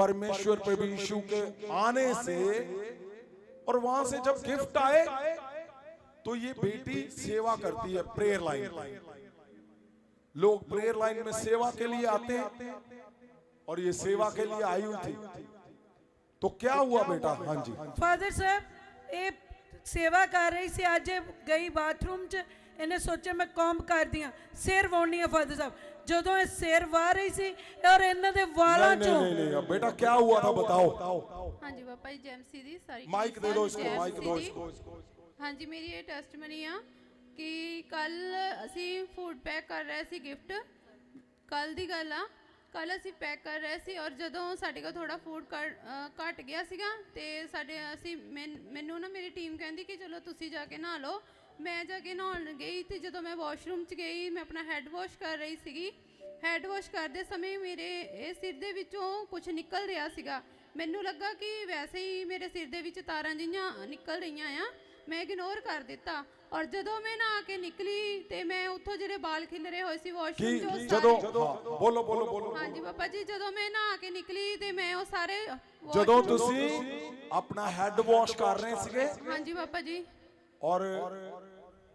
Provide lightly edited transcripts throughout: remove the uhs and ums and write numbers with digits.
परमेश्वर प्रभु यीशु के आने से और वहां से जब गिफ्ट आए तो ये बेटी सेवा करती है प्रेयर लाइन। लोग प्रेयर लाइन में सेवा के लिए आते हैं और ये सेवा के लिए आई हुई थी। तो क्या हुआ बेटा? हाँ जी फादर साहब, ये सेवा कर रही सी, अज गई बाथरूम च, इन्हें सोचा मैं कॉम्ब कर दिया, सिर वाउनी है फादर साहब। ਜਦੋਂ ਇਹ ਸਿਰ ਵਾਹ ਰਹੀ ਸੀ और ਇਹਨਾਂ ਦੇ ਵਾਲਾਂ ਚੋਂ नहीं बेटा क्या हुआ था बताओ। हाँ जी पापा जी, जेएमसी दी सारी माइक दे दो इसको, माइक दो इसको। हाँ जी, मेरी ये टेस्टमनी आ कि कल असी फूड पैक कर रहे सी, गिफ्ट कल दी गल आ। कल असी पैक कर रहे सी और जदों साडे कोल थोड़ा फूड घट गया सीगा ते साडे असी मैनू ना मेरी टीम कहंदी कि चलो तुसी जाके नहा लो। मैं जाके नहाउण गई तो जो मैं वॉशरूम च गई, मैं अपना हैड वॉश कर रही सी। हैड वॉश करते समय मेरे सिर दे विचों कुछ निकल रहा सीगा। मैनू लगा कि वैसे ही मेरे सिर दे विच तारां जिहियां निकल रही आ, मैं इग्नोर कर दिता। और जदों मैं नहा के निकली तो मैं उत्थों जिहड़े बाल खिलरे होए सी वॉशरूम चों, बोलो बोलो बोलो। हाँ जी पापा जी, जदों मैं नहा के निकली तो मैं वो सारे जदों तुसी अपना हैड वॉश कर रहे सीगे, हाँ जी पापा जी, और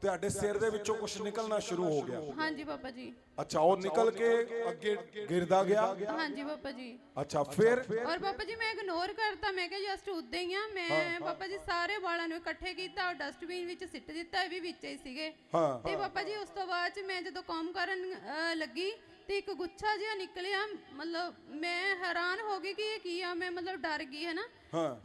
ਤੁਹਾਡੇ ਸਿਰ ਦੇ ਵਿੱਚੋਂ ਕੁਝ ਨਿਕਲਣਾ ਸ਼ੁਰੂ ਹੋ ਗਿਆ। हाँ जी पापा जी। अच्छा, और निकल के ਅੱਗੇ ਗਿਰਦਾ ਗਿਆ। हाँ जी पापा जी। अच्छा फिर? और पापा जी मैं इग्नोर करता, मैं क्या जस्ट उद्दे ही आ। मैं पापा जी सारे ਵਾਲਾਂ ਨੂੰ ਇਕੱਠੇ ਕੀਤਾ और ਡਸਟਬਿਨ ਵਿੱਚ ਸਿੱਟ ਦਿੱਤਾ, ਇਹ ਵੀ ਵਿੱਚ ਹੀ ਸੀਗੇ। ਤੇ ਪਾਪਾ ਜੀ ਉਸ ਤੋਂ ਬਾਅਦ ਚ ਮੈਂ ਜਦੋਂ ਕੰਮ ਕਰਨ ਲੱਗੀ ਤੇ ਇੱਕ ਗੁੱਛਾ ਜਿਹਾ ਨਿਕਲਿਆ, मतलब मैं हैरान हो गई कि ये ਕੀ ਆ, मैं मतलब डर गई है ना।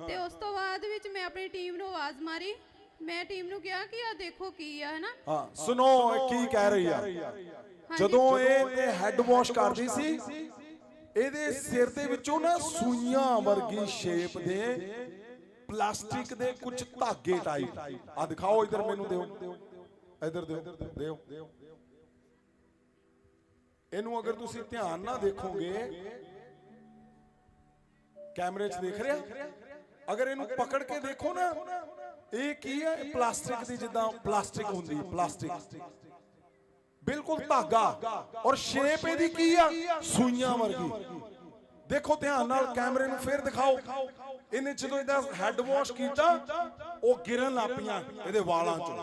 ਤੇ ਉਸ ਤੋਂ ਬਾਅਦ ਵਿੱਚ मैं अपनी टीम ਨੂੰ आवाज मारी, मैं टीम ਨੂੰ ਕਿਹਾ ਕਿ ਆ ਦੇਖੋ ਕੀ ਆ, ਹੈ ਨਾ। ਹਾਂ ਸੁਣੋ ਕੀ ਕਹਿ ਰਹੀ ਆ। ਜਦੋਂ ਇਹ ਹੈਡ ਵਾਸ਼ ਕਰਦੀ ਸੀ, ਇਹਦੇ ਸਿਰ ਦੇ ਵਿੱਚੋਂ ਨਾ ਸੂਈਆਂ ਵਰਗੀ ਸ਼ੇਪ ਦੇ ਪਲਾਸਟਿਕ ਦੇ ਕੁਝ ਧਾਗੇ ਟਾਈਪ ਆ, ਦਿਖਾਓ ਇਧਰ ਮੈਨੂੰ, ਦਿਓ ਇਧਰ ਦਿਓ। ਇਹਨੂੰ ਅਗਰ ਤੁਸੀਂ ਧਿਆਨ ਨਾਲ ਦੇਖੋਗੇ, ਕੈਮਰੇ 'ਚ ਦੇਖ ਰਿਹਾ, ਅਗਰ ਇਹਨੂੰ ਪਕੜ ਕੇ ਦੇਖੋ ਨਾ, ਇਹ ਕੀ ਹੈ? ਪਲਾਸਟਿਕ ਦੀ, ਜਿੱਦਾਂ ਪਲਾਸਟਿਕ ਹੁੰਦੀ, ਪਲਾਸਟਿਕ ਬਿਲਕੁਲ ਧਾਗਾ, ਔਰ ਸ਼ੇਪ ਇਹਦੀ ਕੀ ਆ? ਸੂਈਆਂ ਵਰਗੀ। ਦੇਖੋ ਧਿਆਨ ਨਾਲ, ਕੈਮਰੇ ਨੂੰ ਫੇਰ ਦਿਖਾਓ। ਇਹਨੇ ਜਦੋਂ ਇਹਦਾ ਹੈਡ ਵਾਸ਼ ਕੀਤਾ, ਉਹ ਗਿਰਨ ਲੱਗ ਪਈਆਂ ਇਹਦੇ ਵਾਲਾਂ ਚੋਂ।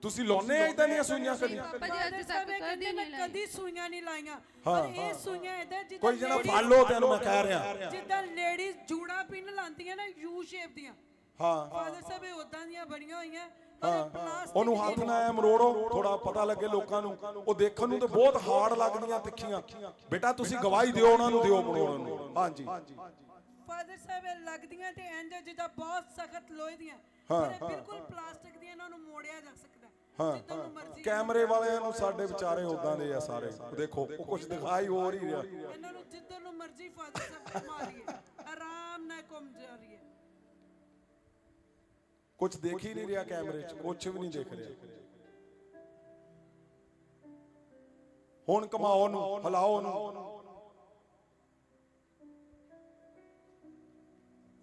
ਤੁਸੀਂ ਲਾਉਨੇ ਆ ਇਦਾਂ ਦੀਆਂ ਸੂਈਆਂ ਕਦੀ? ਕਦੀ ਸੂਈਆਂ ਨਹੀਂ ਲਾਈਆਂ, ਪਰ ਇਹ ਸੂਈਆਂ ਇਦਾਂ ਜਿੱਦਾਂ ਕੋਈ ਜਣਾ ਫੜ ਲੋ, ਤੈਨੂੰ ਮੈਂ ਕਹਿ ਰਿਹਾ, ਜਿੱਦਾਂ ਲੇਡੀਜ਼ ਜੂੜਾ ਪਿੰਨ ਲਾਉਂਦੀਆਂ ਨਾ, ਯੂ ਸ਼ੇਪ ਦੀਆਂ। ਹਾਂ ਫਾਦਰ ਸਾਹਿਬ ਇਹ ਉਦਾਂ ਦੀਆਂ ਬਣੀਆਂ ਹੋਈਆਂ। ਉਹਨੂੰ ਹੱਥ ਨਾਲ ਮਰੋੜੋ, ਥੋੜਾ ਪਤਾ ਲੱਗੇ ਲੋਕਾਂ ਨੂੰ। ਉਹ ਦੇਖਣ ਨੂੰ ਤਾਂ ਬਹੁਤ ਹਾਰਡ ਲੱਗਦੀਆਂ, ਤਿੱਖੀਆਂ। ਬੇਟਾ ਤੁਸੀਂ ਗਵਾਹੀ ਦਿਓ, ਉਹਨਾਂ ਨੂੰ ਦਿਓ ਮਰੋੜਨ ਨੂੰ। ਹਾਂਜੀ ਫਾਦਰ ਸਾਹਿਬ ਇਹ ਲੱਗਦੀਆਂ ਤੇ ਇੰਜ ਜਿੱਦਾਂ ਬਹੁਤ ਸਖਤ ਲੋਹੇ ਦੀਆਂ, ਪਰ ਬਿਲਕੁਲ ਪਲਾਸਟਿਕ ਦੀਆਂ, ਇਹਨਾਂ ਨੂੰ ਮੋੜਿਆ ਜਾ ਸਕਦਾ ਜਿੱਦਾਂ ਨੂੰ ਮਰਜ਼ੀ। ਕੈਮਰੇ ਵਾਲਿਆਂ ਨੂੰ ਸਾਡੇ ਵਿਚਾਰੇ ਉਦਾਂ ਦੇ ਆ ਸਾਰੇ, ਦੇਖੋ ਉਹ ਕੁਝ ਦਿਖਾਈ ਹੋ ਹੀ ਰਿਹਾ। ਇਹਨਾਂ ਨੂੰ ਜਿੱਦਾਂ ਨੂੰ ਮਰਜ਼ੀ ਫਾਦਰ ਸਾਹਿਬ ਘੁਮਾ ਲਈਏ, ਆਰਾਮ ਨਾਲ ਘੁੰਮ ਜਾ ਰਹੀ ਹੈ। ਕੁਝ ਦੇਖ ਹੀ ਨਹੀਂ ਰਿਹਾ ਕੈਮਰੇ 'ਚ, ਕੁਝ ਵੀ ਨਹੀਂ ਦੇਖ ਰਿਹਾ। ਹੁਣ ਘਮਾਓ ਨੂੰ, ਹਿਲਾਓ ਨੂੰ।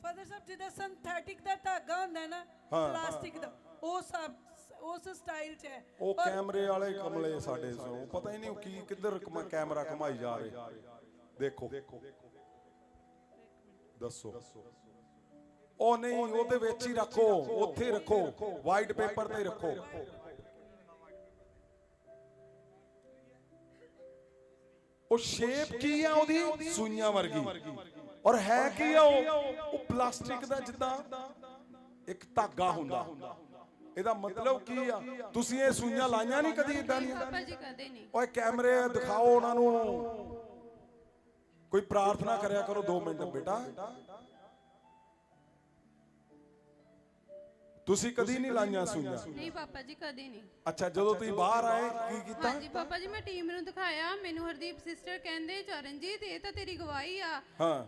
ਫਾਦਰ ਸਾਹਿਬ ਜਿੱਦਾਂ ਸਿੰਥੈਟਿਕ ਦਾ ਧਾਗਾ ਹੁੰਦਾ ਨਾ, ਪਲਾਸਟਿਕ ਦਾ, ਉਸ ਸਟਾਈਲ 'ਚ ਹੈ। ਉਹ ਕੈਮਰੇ ਵਾਲੇ ਕਮਲੇ ਸਾਡੇ ਸੋ, ਪਤਾ ਹੀ ਨਹੀਂ ਕੀ ਕਿੱਧਰ ਕੈਮਰਾ ਘਮਾਈ ਜਾ ਰਿਹਾ। ਦੇਖੋ ਦੱਸੋ। ਉਹ ਨਹੀਂ, ਉਹਦੇ ਵਿੱਚ ਹੀ ਰੱਖੋ, ਉੱਥੇ ਰੱਖੋ, ਵਾਈਟ ਪੇਪਰ ਤੇ ਰੱਖੋ। ਉਹ ਸ਼ੇਪ ਕੀ ਆ ਉਹਦੀ? ਸੂਈਆਂ ਵਰਗੀ। ਔਰ ਹੈ ਕੀ ਆ ਉਹ ਪਲਾਸਟਿਕ ਦਾ, ਜਿੱਦਾਂ ਇੱਕ ਧਾਗਾ ਹੁੰਦਾ। ਇਹਦਾ ਮਤਲਬ ਕੀ ਆ? ਤੁਸੀਂ ਇਹ ਸੂਈਆਂ ਲਾਈਆਂ ਨਹੀਂ ਕਦੀ ਇਦਾਂ ਦੀਆਂ? ਪਾਪਾ ਜੀ ਕਦੇ ਨਹੀਂ। ਓਏ ਕੈਮਰੇ ਦਿਖਾਓ ਉਹਨਾਂ ਨੂੰ। ਕੋਈ ਪ੍ਰਾਰਥਨਾ ਕਰਿਆ ਕਰੋ 2 ਮਿੰਟ ਬੇਟਾ। ਤੁਸੀਂ ਕਦੀ ਨਹੀਂ ਲਾਈਆਂ ਸੂਈਆਂ? ਨਹੀਂ ਪਾਪਾ ਜੀ ਕਦੇ ਨਹੀਂ। ਅੱਛਾ, ਜਦੋਂ ਤੁਸੀਂ ਬਾਹਰ ਆਏ ਕੀ ਕੀਤਾ? ਹਾਂਜੀ ਪਾਪਾ ਜੀ, ਮੈਂ ਟੀਮ ਨੂੰ ਦਿਖਾਇਆ। ਮੈਨੂੰ ਹਰਦੀਪ ਸਿਸਟਰ ਕਹਿੰਦੇ, ਚਰਨਜੀਤ ਇਹ ਤਾਂ ਤੇਰੀ ਗਵਾਹੀ ਆ,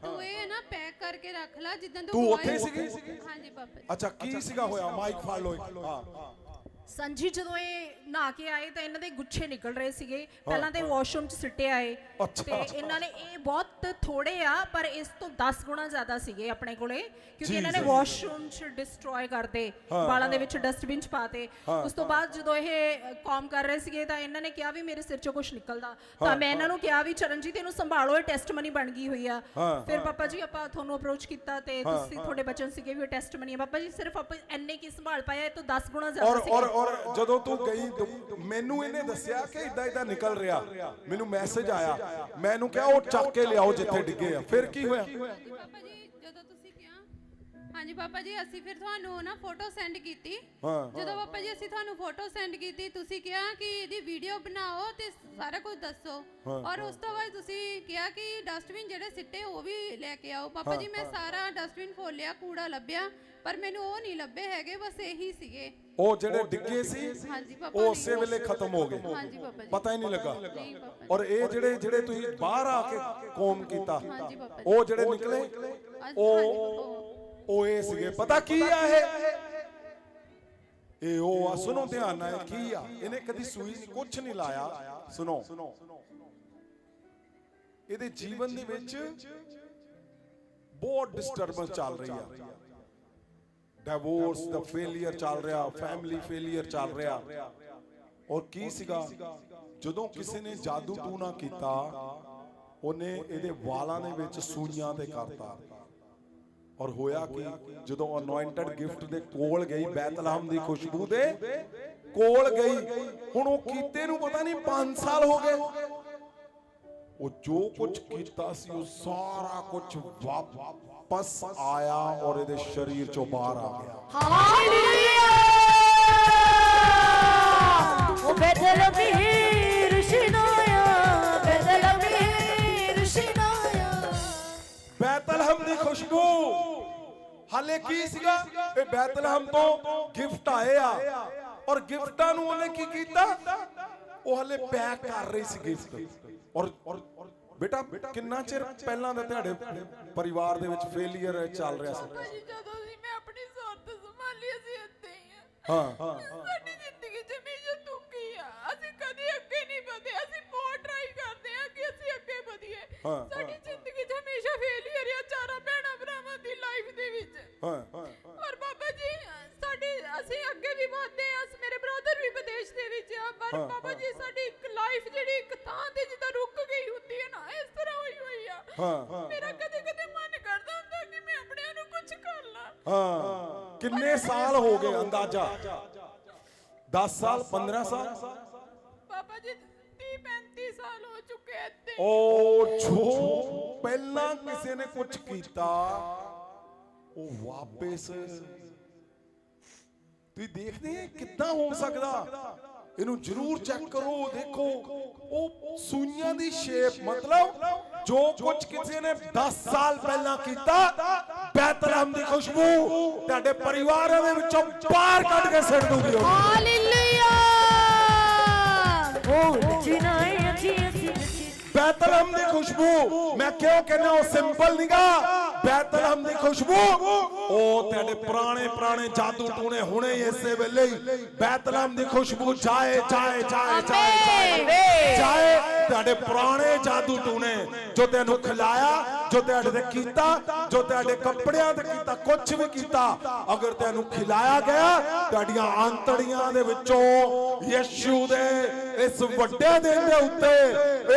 ਤੂੰ ਇਹ ਨਾ ਪੈਕ ਕਰਕੇ ਰੱਖ ਲੈ ਜਿੱਦਾਂ ਤੂੰ ਉੱਥੇ ਸੀਗੀ? ਹਾਂਜੀ ਪਾਪਾ ਜੀ। ਅੱਛਾ, ਕੀ ਸੀਗਾ ਹੋਇਆ? ਮਾਈਕ ਫੜ ਲਓ। ਹਾਂ ਸੰਜੀ ਜਦੋਂ ਇਹ ਨਹਾ ਕੇ ਆਏ ਤਾਂ ਇਹਨਾਂ ਦੇ ਗੁੱਛੇ ਨਿਕਲ ਰਹੇ ਸੀਗੇ। ਪਹਿਲਾਂ ਤੇ ਵਾਸ਼ਰੂਮ 'ਚ ਸਿੱਟੇ ਆਏ ਤੇ ਇਹਨਾਂ ਨੇ, ਇਹ ਬਹੁਤ ਥੋੜੇ ਆ ਪਰ ਇਸ ਤੋਂ 10 ਗੁਣਾ ਜ਼ਿਆਦਾ ਸੀਗੇ ਆਪਣੇ ਕੋਲੇ, ਕਿਉਂਕਿ ਇਹਨਾਂ ਨੇ ਵਾਸ਼ਰੂਮ 'ਚ ਡਿਸਟਰੋਏ ਕਰਦੇ, ਵਾਲਾਂ ਦੇ ਵਿੱਚ ਡਸਟਬਿਨ 'ਚ ਪਾਤੇ। ਉਸ ਤੋਂ ਬਾਅਦ ਜਦੋਂ ਇਹ ਕੌਮ ਕਰ ਰਹੇ ਸੀਗੇ ਤਾਂ ਇਹਨਾਂ ਨੇ ਕਿਹਾ ਵੀ ਮੇਰੇ ਸਿਰ 'ਚੋਂ ਕੁਝ ਨਿਕਲਦਾ, ਤਾਂ ਮੈਂ ਇਹਨਾਂ ਨੂੰ ਕਿਹਾ ਵੀ ਚਰਨਜੀਤ ਇਹਨੂੰ ਸੰਭਾਲੋ, ਇਹ ਟੈਸਟਮਨੀ ਬਣ ਗਈ ਹੋਈ ਆ। ਫਿਰ ਪਾਪਾ ਜੀ ਆਪਾਂ ਤੁਹਾਨੂੰ ਅਪਰੋਚ ਕੀਤਾ ਤੇ ਤੁਸੀਂ, ਤੁਹਾਡੇ ਬਚਨ ਸੀਗੇ ਵੀ ਇਹ ਟੈਸਟਮਨੀ ਹੈ। ਪਾਪਾ ਜੀ ਸਿਰਫ ਆਪਾਂ ਇੰਨੇ ਕੀ ਸੰਭਾਲ ਪਾਇਆ, ਇਹ ਤੋਂ 10 ਗੁਣਾ ਜ਼ਿਆਦਾ ਸੀ। ਔਰ ਜਦੋਂ ਤੂੰ ਗਈ ਮੈਨੂੰ ਇਹਨੇ ਦੱਸਿਆ ਕਿ ਇਦਾਂ ਇਦਾਂ ਨਿਕਲ ਰਿਹਾ, ਮੈਨੂੰ ਮੈਸੇਜ ਆਇਆ, ਮੈਂ ਇਹਨੂੰ ਕਿਹਾ ਉਹ ਚੱਕ ਕੇ ਲਿਆਓ ਜਿੱਥੇ ਡਿੱਗੇ ਆ। ਫਿਰ ਕੀ ਹੋਇਆ? ਪਾਪਾ ਜੀ ਜਦੋਂ ਤੁਸੀਂ ਕਿਹਾ, ਹਾਂਜੀ ਪਾਪਾ ਜੀ ਅਸੀਂ ਫਿਰ ਤੁਹਾਨੂੰ ਨਾ ਫੋਟੋ ਸੈਂਡ ਕੀਤੀ। ਜਦੋਂ ਪਾਪਾ ਜੀ ਅਸੀਂ ਤੁਹਾਨੂੰ ਫੋਟੋ ਸੈਂਡ ਕੀਤੀ, ਤੁਸੀਂ ਕਿਹਾ ਕਿ ਇਹਦੀ ਵੀਡੀਓ ਬਣਾਓ ਤੇ ਸਾਰਾ ਕੁਝ ਦੱਸੋ, ਔਰ ਉਸ ਤੋਂ ਬਾਅਦ ਤੁਸੀਂ ਕਿਹਾ ਕਿ ਡਸਟਬਿਨ ਜਿਹੜੇ ਸਿੱਟੇ ਉਹ ਵੀ ਲੈ ਕੇ ਆਓ। ਪਾਪਾ ਜੀ ਮੈਂ ਸਾਰਾ ਡਸਟਬਿਨ ਫੋਲਿਆ, ਕੂੜਾ ਲੱਭਿਆ, ਪਰ ਮੈਨੂੰ ਉਹ ਨਹੀਂ ਲੱਭੇ ਹੈਗੇ, ਬਸ ਇਹੀ ਸੀਗੇ ਉਹ ਜਿਹੜੇ ਡਿੱਗੇ ਸੀ। ਹਾਂਜੀ ਪਾਪਾ ਉਹ ਉਸੇ ਵੇਲੇ ਖਤਮ ਹੋ ਗਏ, ਹਾਂਜੀ ਪਾਪਾ ਜੀ, ਪਤਾ ਹੀ ਨਹੀਂ ਲੱਗਾ। ਨਹੀਂ ਪਾਪਾ ਜੀ, ਔਰ ਇਹ ਜਿਹੜੇ ਤੁਸੀਂ ਬਾਹਰ ਆ ਕੇ ਕੌਮ ਕੀਤਾ, ਹਾਂਜੀ ਪਾਪਾ ਜੀ, ਉਹ ਜਿਹੜੇ ਨਿਕਲੇ ਉਹ ਇਹ ਸੀਗੇ। ਪਤਾ ਕੀ ਆ ਇਹ ਉਹ ਆ, ਸੁਣੋ ਧਿਆਨ ਨਾਲ, ਕੀ ਆ, ਇਹਨੇ ਕਦੀ ਸੂਈ ਨਹੀਂ, ਕੁਝ ਨਹੀਂ ਲਾਇਆ। ਸੁਣੋ, ਇਹਦੇ ਜੀਵਨ ਦੇ ਵਿੱਚ ਬਹੁਤ ਡਿਸਟਰਬੈਂਸ ਚੱਲ ਰਹੀ ਆ, ਡਿਵੋਰਸ ਦਾ ਫੇਲਿਅਰ ਚੱਲ ਰਿਹਾ, ਫੈਮਿਲੀ ਫੇਲਿਅਰ ਚੱਲ ਰਿਹਾ। ਔਰ ਕੀ ਸੀਗਾ, ਜਦੋਂ ਕਿਸੇ ਨੇ ਜਾਦੂ ਟੂਣਾ ਕੀਤਾ, ਉਹਨੇ ਇਹਦੇ ਵਾਲਾਂ ਦੇ ਵਿੱਚ ਸੂਈਆਂ ਤੇ ਕਰਤਾ। ਔਰ ਹੋਇਆ ਕਿ ਜਦੋਂ ਅਨੋਇੰਟਡ ਗਿਫਟ ਦੇ ਕੋਲ ਗਈ, ਬੈਤਲਹਮ ਦੀ ਖੁਸ਼ਬੂ ਦੇ ਕੋਲ ਗਈ, ਹੁਣ ਉਹ ਕੀਤੇ ਨੂੰ ਪਤਾ ਨਹੀਂ 5 ਸਾਲ ਹੋ ਗਏ, ਉਹ ਜੋ ਕੁਝ ਕੀਤਾ ਸੀ ਉਹ ਸਾਰਾ ਕੁਝ ਵਾਪਸ ਆਇਆ ਔਰ ਇਹਦੇ ਸਰੀਰ ਚੋਂ ਬਾਹਰ ਆ ਗਿਆ। ਹਾਲੇਲੂਇਆ। ਉਹ ਬੈਤਲਹਮ ਦੀ ਰੁਸ਼ਨਾਇਆ, ਬੈਤਲਹਮ ਦੀ ਰੁਸ਼ਨਾਇਆ, ਬੈਤਲਹਮ ਦੀ ਖੁਸ਼ਬੂ। ਹਾਲੇ ਕੀ ਸੀਗਾ, ਇਹ ਬੈਤਲਹਮ ਤੋਂ ਗਿਫਟ ਆਏ ਆ, ਔਰ ਗਿਫਟਾਂ ਨੂੰ ਉਹਨੇ ਕੀ ਕੀਤਾ, ਉਹ ਹਾਲੇ ਪੈਕ ਕਰ ਰਹੀ ਸੀ ਗਿਫਟ। ਔਰ ਬੇਟਾ ਕਿੰਨਾ ਚਿਰ ਪਹਿਲਾਂ ਦਾ ਤੁਹਾਡੇ ਪਰਿਵਾਰ ਦੇ ਵਿੱਚ ਫੇਲਿਅਰ ਚੱਲ ਰਿਹਾ ਸੀ? ਜੀ ਜਦੋਂ ਸੀ ਮੈਂ ਆਪਣੀ ਸੌਤ ਸੰਭਾਲੀ, ਅਸੀਂ ਇੱਥੇ ਹੀ ਹਾਂ, ਸਾਡੀ ਜ਼ਿੰਦਗੀ ਚ ਹਮੇਸ਼ਾ ਦੁੱਖੀ ਆ, ਅਸੀਂ ਕਦੇ ਅੱਗੇ ਨਹੀਂ ਵਧੇ। ਅਸੀਂ ਬਹੁਤ ਟਰਾਈ ਕਰਦੇ ਆ ਕਿ ਅਸੀਂ ਅੱਗੇ ਵਧੀਏ, ਸਾਡੀ ਜ਼ਿੰਦਗੀ ਚ ਹਮੇਸ਼ਾ ਫੇਲਿਅਰ ਆ ਚਾਰਾਂ ਭੈਣਾਂ ਭਰਾਵਾਂ ਦੀ ਲਾਈਫ ਦੇ ਵਿੱਚ। ਔਰ ਬਾਬਾ ਜੀ ਅਸੀਂ ਅੱਗੇ ਵੀ ਵਧਦੇ ਆ, ਮੇਰੇ ਬ੍ਰਦਰ ਵੀ ਵਿਦੇਸ਼ ਦੇ ਵਿੱਚ ਆ, ਪਰ ਬਾਬਾ ਜੀ ਸਾਡੀ ਇੱਕ ਲਾਈਫ ਜਿਹੜੀ ਇੱਕ ਥਾਂ ਤੇ ਜਿੱਦਾਂ ਰੁਕ ਗਈ ਹੁੰਦੀ ਹੈ ਨਾ, ਇਸ ਤਰ੍ਹਾਂ ਹੋਈ ਆ। ਮੇਰਾ ਕਦੇ ਕਦੇ ਮਨ ਕਰਦਾ ਹੁੰਦਾ ਕਿ ਮੈਂ ਆਪਣਿਆਂ ਨੂੰ ਕੁਝ ਕਰ ਲਾਂ। ਕਿੰਨੇ ਸਾਲ ਹੋ ਗਏ ਅੰਦਾਜ਼ਾ? 10 ਸਾਲ, 15 ਸਾਲ? ਬਾਬਾ ਜੀ 30-35 ਸਾਲ ਹੋ ਚੁੱਕੇ ਇੱਥੇ। ਉਹ ਜੋ ਪਹਿਲਾਂ ਕਿਸੇ ਨੇ ਕੁਝ ਕੀਤਾ ਉਹ ਵਾਪਸ, ਤੁਸੀਂ ਦੇਖਦੇ ਆ ਕਿੱਦਾਂ ਹੋ ਸਕਦਾ? ਇਹਨੂੰ ਜਰੂਰ ਚੈੱਕ ਕਰੋ, ਦੇਖੋ ਉਹ ਸੂਈਆਂ ਦੀ ਸ਼ੇਪ, ਮਤਲਬ ਜੋ ਕੁਝ ਕਿਸੇ ਨੇ 10 ਸਾਲ ਪਹਿਲਾਂ ਕੀਤਾ, ਬੈਤਲਹਮ ਦੀ ਖੁਸ਼ਬੂ ਤੁਹਾਡੇ ਪਰਿਵਾਰਾਂ ਦੇ ਵਿੱਚੋਂ ਬਾਹਰ ਕੱਢ ਕੇ ਸਿੱਟ ਦੂਗੀ। ਹਾਲੇਲੂਇਆ। ਉਹ ਰੁਸ਼ਨਾਇਆ ਜੀ, ਬੈਤਲਹਮ ਦੀ ਖੁਸ਼ਬੂ। ਮੈਂ ਕਿਉਂ ਕਹਿੰਦਾ ਉਹ ਸਿੰਪਲ ਨਹੀਂਗਾ, ਬੈਤਲਹਮ ਦੀ ਖੁਸ਼ਬੂ ਉਹ ਤੁਹਾਡੇ ਪੁਰਾਣੇ ਜਾਦੂ ਟੂਣੇ ਹੁਣੇ ਇਸੇ ਵੇਲੇ ਹੀ ਬੈਤਲਹਮ ਦੀ ਖੁਸ਼ਬੂ ਜਾਏ ਜਾਏ ਜਾਏ ਜਾਏ ਜਾਏ। ਤੁਹਾਡੇ ਪੁਰਾਣੇ ਜਾਦੂ ਟੂਣੇ ਜੋ ਤੈਨੂੰ ਖਿਲਾਇਆ, ਜੋ ਤੁਹਾਡੇ ਤੇ ਕੀਤਾ, ਜੋ ਤੁਹਾਡੇ ਕੱਪੜਿਆਂ ਤੇ ਕੀਤਾ, ਕੁਝ ਵੀ ਕੀਤਾ, ਅਗਰ ਤੈਨੂੰ ਖਿਲਾਇਆ ਗਿਆ, ਤੁਹਾਡੀਆਂ ਆਂਤੜੀਆਂ ਦੇ ਵਿੱਚੋਂ ਯਿਸੂ ਦੇ ਇਸ ਵੱਡੇ ਦਿਨ ਦੇ ਉੱਤੇ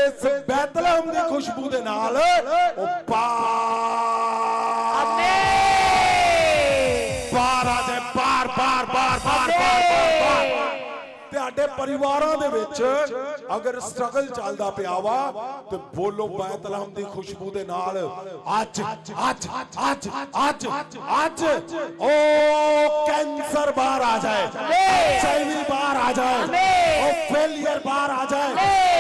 ਇਸ ਬੈਤਲਹਮ ਦੀ ਖੁਸ਼ਬੂ ਦੇ ਨਾਲ ਉਹ ਬਾਹਰ ਆ ਜਾਏ, ਬਾਹਰ ਬਾਹਰ ਬਾਹਰ ਬਾਹਰ ਬਾਹਰ। ਤੁਹਾਡੇ ਪਰਿਵਾਰਾਂ ਦੇ ਵਿੱਚ ਅਗਰ ਸਟਰਗਲ ਚੱਲਦਾ ਪਿਆ ਵਾ ਤੇ ਬੋਲੋ ਬੈਤਲਹਮ ਦੀ ਖੁਸ਼ਬੂ ਦੇ ਨਾਲ, ਅੱਜ ਅੱਜ ਅੱਜ ਅੱਜ ਅੱਜ ਉਹ ਕੈਂਸਰ ਬਾਹਰ ਆ ਜਾਏ, HIV ਬਾਹਰ ਆ ਜਾਏ, ਉਹ ਫੇਲਿਅਰ ਬਾਹਰ ਆ ਜਾਏ,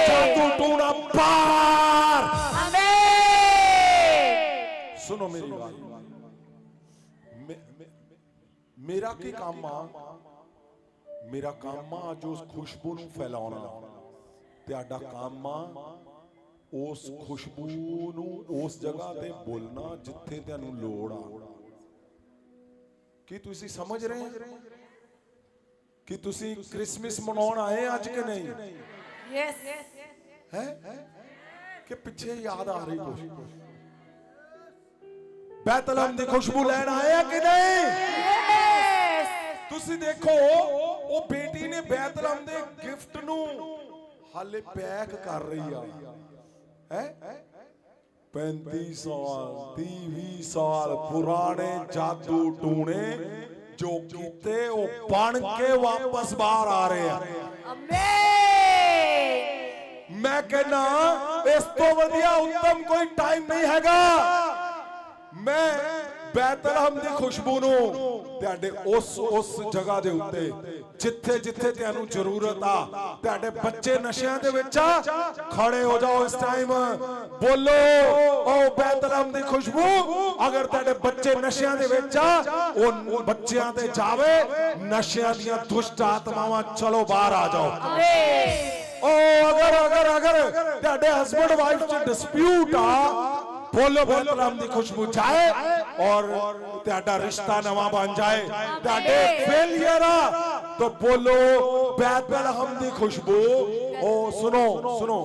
ਜਾਦੂ ਟੂਣਾ ਬਾਹਰ। सुनो मेरी बात, मेरा की काम मेरा काम जो उस खुशबू ਨੂੰ ਫੈਲਾਉਣਾ, ਤੁਹਾਡਾ ਕੰਮ ਉਸ ਖੁਸ਼ਬੂ ਨੂੰ ਉਸ ਜਗ੍ਹਾ ਤੇ ਬੋਲਣਾ ਜਿੱਥੇ ਤੁਹਾਨੂੰ ਲੋੜ ਆ। ਕੀ ਤੁਸੀਂ ਸਮਝ ਰਹੇ ਹੋ? कि तुसी क्रिसमस मनाउण आए अज कि नहीं है कि पिछे याद आ रही कुछ बैतलहम दी खुशबू लैण आए कि नहीं तुसी देखो वो बेटी ने बैतलहम दे गिफ्ट नू हाले पैक कर रही है 35 साल 30 साल पुराने जादू टूने जो कीते वो बन के वापस बाहर आ रहे हैं मैं कहना इस तो वधिया उत्तम कोई टाइम नहीं हैगा मैं बैतलहम दी खुशबू नू तुहाडे उस जगह दे उत्ते जिथे जिथे तुहानू जरूरत आ तुहाडे बच्चे नशियां दे विच खड़े हो जाओ इस टाइम बोलो ओ बैतलहम दी खुशबू अगर तुहाडे बच्चे नशियां दे विच ओ बच्चियां ते जावे नशियां दियां दुष्ट आत्मावां चलो बाहर आ जाओ ओ अगर अगर अगर तुहाडे हस्बैंड वाइफ च डिस्प्यूट आ बोलो बैतलहम दी खुशबू जाए और तेरा रिश्ता नवा बन जाए तेरे फेलियर तो बोलो बैतलहम दी खुशबू ओ सुनो सुनो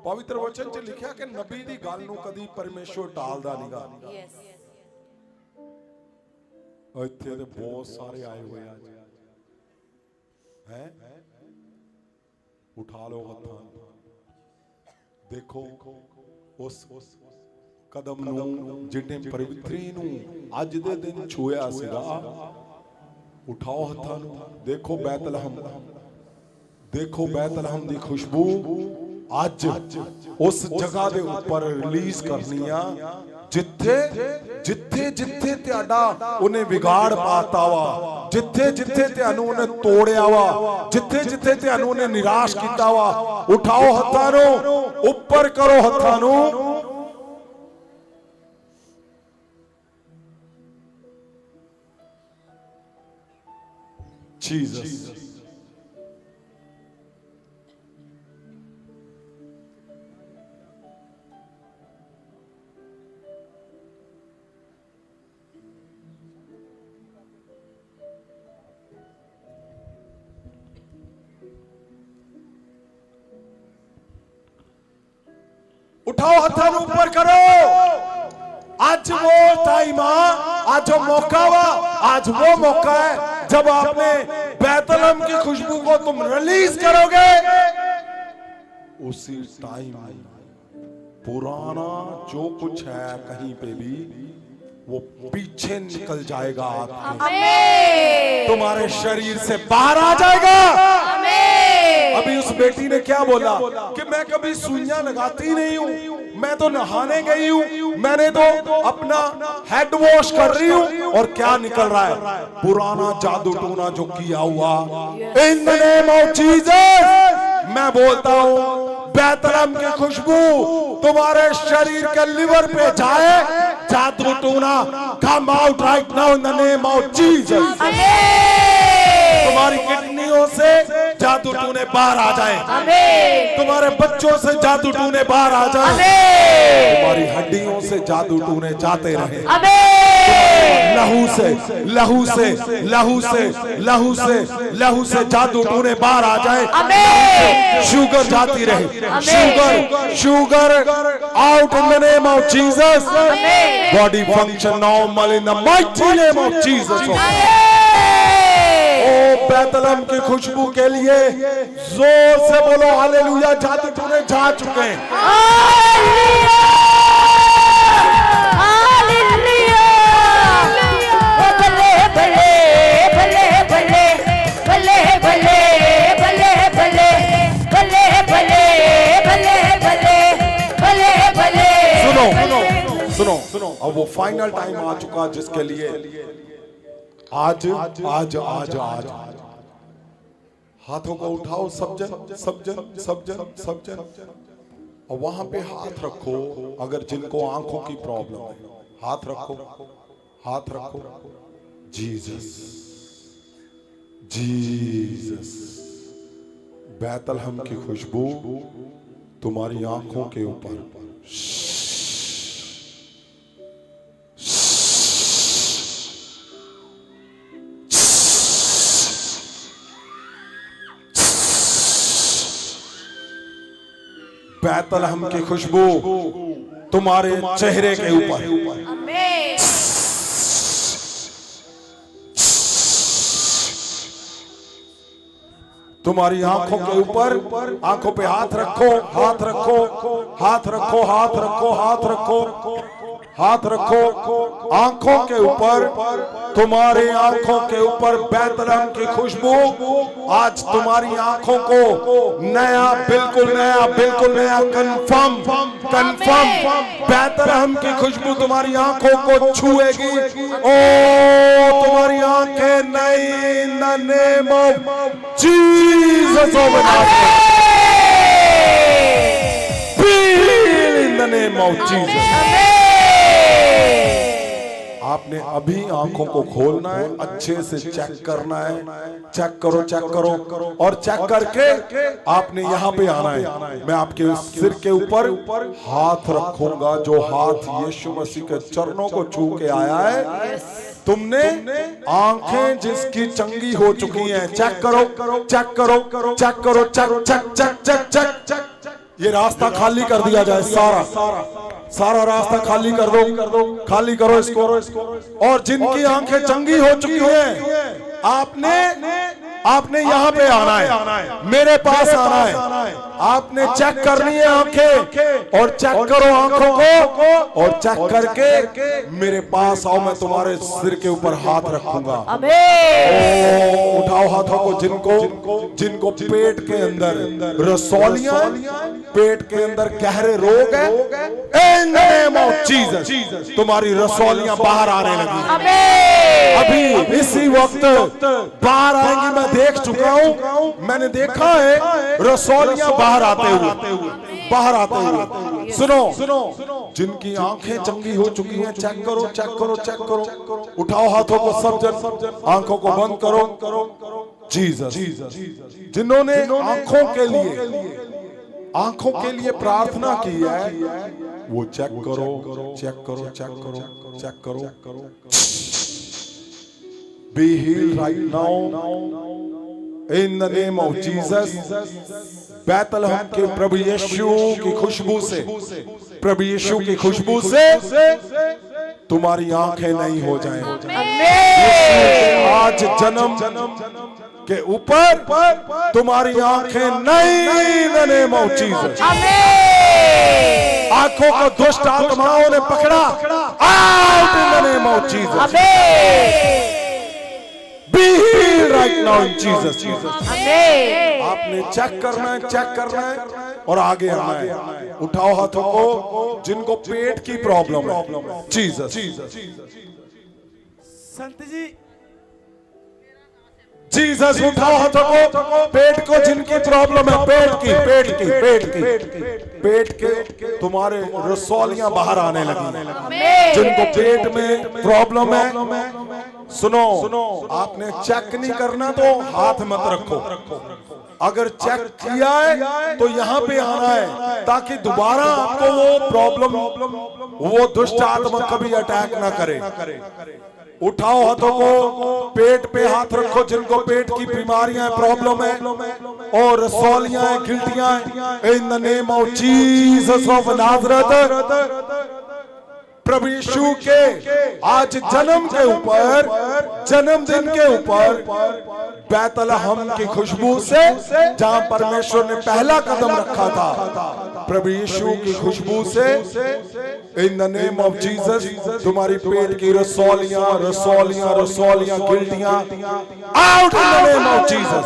पवित्र वचन च लिखा कि नबी दी गल नू कदी परमेश्वर टालदा नहींगा इत्थे ते बहुत सारे आए हुए आज हैं उठा लो हत्थां देखो उस कदम नू जिन्ने पवित्री नू अज दे दिन छुया सीगा उठाओ हत्थां नू देखो बैतलहम दी खुशबू अज उस जगह दे ऊपर रिलीज करनी आ जिथे जिथे जिथे तुहाडा उन्हें बिगाड़ पाता वा जिथे जिथे तुहानू उन्हें तोड़िया वा जिथे जिथे तुहानू उन्हें निराश कीता वा उठाओ हत्थां नू ऊपर करो हत्थां नू Jesus. उठाओ हत्थां नू ऊपर करो आज वो टाइम आज वो मौका वा आज वो मौका है जब आपने बैतलहम की खुशबू को तुम रिलीज करोगे उसी टाइम पुराना जो कुछ है कहीं पे भी वो पीछे निकल जाएगा तुम्हारे शरीर से बाहर आ जाएगा अभी उस बेटी ने क्या बोला कि मैं कभी सुइयां लगाती नहीं हूं मैं तो नहाने गई हूं मैंने तो अपना हेड वॉश कर रही हूं और क्या निकल रहा है पुराना जादू टूना जो किया हुआ इन द नेम ऑफ जीसस मैं बोलता हूं बैतलहम की खुशबू तुम्हारे शरीर के लिवर पे जाए जादू tuna come out right now in the name of Jesus तुम्हारी किडनियों से जादू टूने बाहर आ जाए तुम्हारे बच्चों से जादू टूने बाहर आ जाए तुम्हारी हड्डियों से जादू टूने जाते रहे लहू से लहू से लहू से लहू से लहू से जादू टूने बाहर आ जाए शुगर जाती रहे sugar sugar out in the name of Jesus body function normal in the mighty name of Jesus बैतलहम की खुशबू के लिए जोर से बोलो हालेलुया जादू टूने जा चुके हैं सुनो सुनो सुनो अब वो फाइनल टाइम आ चुका जिसके लिए आज आज आज आज आज हाथों को उठाओ सब जन सब जन सब जन सब जन और वहां पे हाथ रखो अगर जिनको आंखों की प्रॉब्लम है हाथ रखो जीसस जीसस बैतलहम की खुशबू तुम्हारी आंखों के ऊपर बैतलहम की खुशबू तुम्हारे चेहरे के ऊपर, आमीन। तुम्हारी आंखों के ऊपर, आंखों पे हाथ रखो, हाथ रखो, हाथ रखो, हाथ रखो, हाथ रखो, हाथ रखो, आंखों के ऊपर, तुम्हारी आंखों के ऊपर बैतलहम की खुशबू आज तुम्हारी आंखों को नया, बिल्कुल नया, बिल्कुल नया, कंफर्म, कंफर्म बैतलहम की खुशबू तुम्हारी आंखों को छुएगी। ओ तुम्हारी आंखें नई, इन the name of Jesus of Nazareth, feel in the name of Jesus। आपने अभी आंखों को खोलना है, अच्छे से चेक करना है, चेक करो, चेक करो, और चेक करके आपने यहाँ पे आना है। मैं आपके सिर के ऊपर हाथ रखूंगा, जो हाथ यीशु मसीह के चरणों को छू के आया है। तुमने आंखें जिसकी चंगी हो चुकी हैं, चेक करो, चेक करो, चेक करो, check check check check check check, ये रास्ता खाली कर दिया जाए, सारा रास्ता खाली कर दो, खाली करो इसको। और जिनकी आंखें चंगी हो चुकी हैं, आपने यहाँ पे आना है, मेरे पास आना है, आपने चेक करनी है आंखें, और चेक करो आंखों को, और चेक करके मेरे पास आओ, मैं तुम्हारे सिर के ऊपर हाथ रखूंगा। उठाओ हाथों को, जिनको पेट के अंदर रसौलियां, पेट के अंदर गहरे रोग है, in the name of Jesus तुम्हारी रसौलियां बाहर आने लगी, अभी इसी वक्त बाहर आएंगी। मैं देख चुका हूं, मैंने देखा है रसौलियां बाहर आते हुए, बाहर आते हुए। सुनो, जिनकी आंखें चंगी हो चुकी हैं, चेक करो, चेक करो, चेक करो, उठाओ हाथों को, सब जन आंखों को बंद करो। जीसस, जिन्होंने आंखों के लिए प्रार्थना की है, वो चेक करो, चेक करो, चेक करो, चेक करो। Be healed right now in the name of Jesus। बैतलहम के प्रभु यीशु की खुशबू से, प्रभु यीशु की खुशबू से तुम्हारी आंखें नहीं हो जाएं। आज जन्म के ऊपर तुम्हारी आंखें नहीं, इन द नेम ऑफ जीसस। आंखों को दुष्ट आत्माओं ने पकड़ा, out in the name of Jesus. Be healed right now in Jesus। आपने चेक करना है, चेक करना है, और आगे आना है। उठाओ हाथों को, जिनको पेट की प्रॉब्लम है, जीसस। संत जी, जीसस, उठाओ हाथों को, पेट को जिनकी प्रॉब्लम है, पेट के तुम्हारे रसौलियां बाहर आने लगी, जिनको पेट में प्रॉब्लम है। सुनो, आपने चेक नहीं करना तो हाथ मत रखो, अगर चेक किया है तो यहाँ पे आना है, ताकि दोबारा आपको वो प्रॉब्लम, वो दुष्ट आत्मा कभी अटैक ना करे। उठाओ हाथों को, पेट पे हाथ रखो, जिनको पेट की बीमारियां, प्रॉब्लम है, और रसौलियां हैं, गिल्टियां हैं, in the name of Jesus of Nazareth. प्रभु यीशु के आज जन्म के ऊपर, जन्मदिन के ऊपर बैतलहम की खुशबू से, जहां परमेश्वर ने पहला कदम रखा था, प्रभु यीशु की खुशबू से, in the name of Jesus तुम्हारी पेट की रसौलियां, रसौलियां, रसौलियां, गिल्टियां, out in the name of Jesus.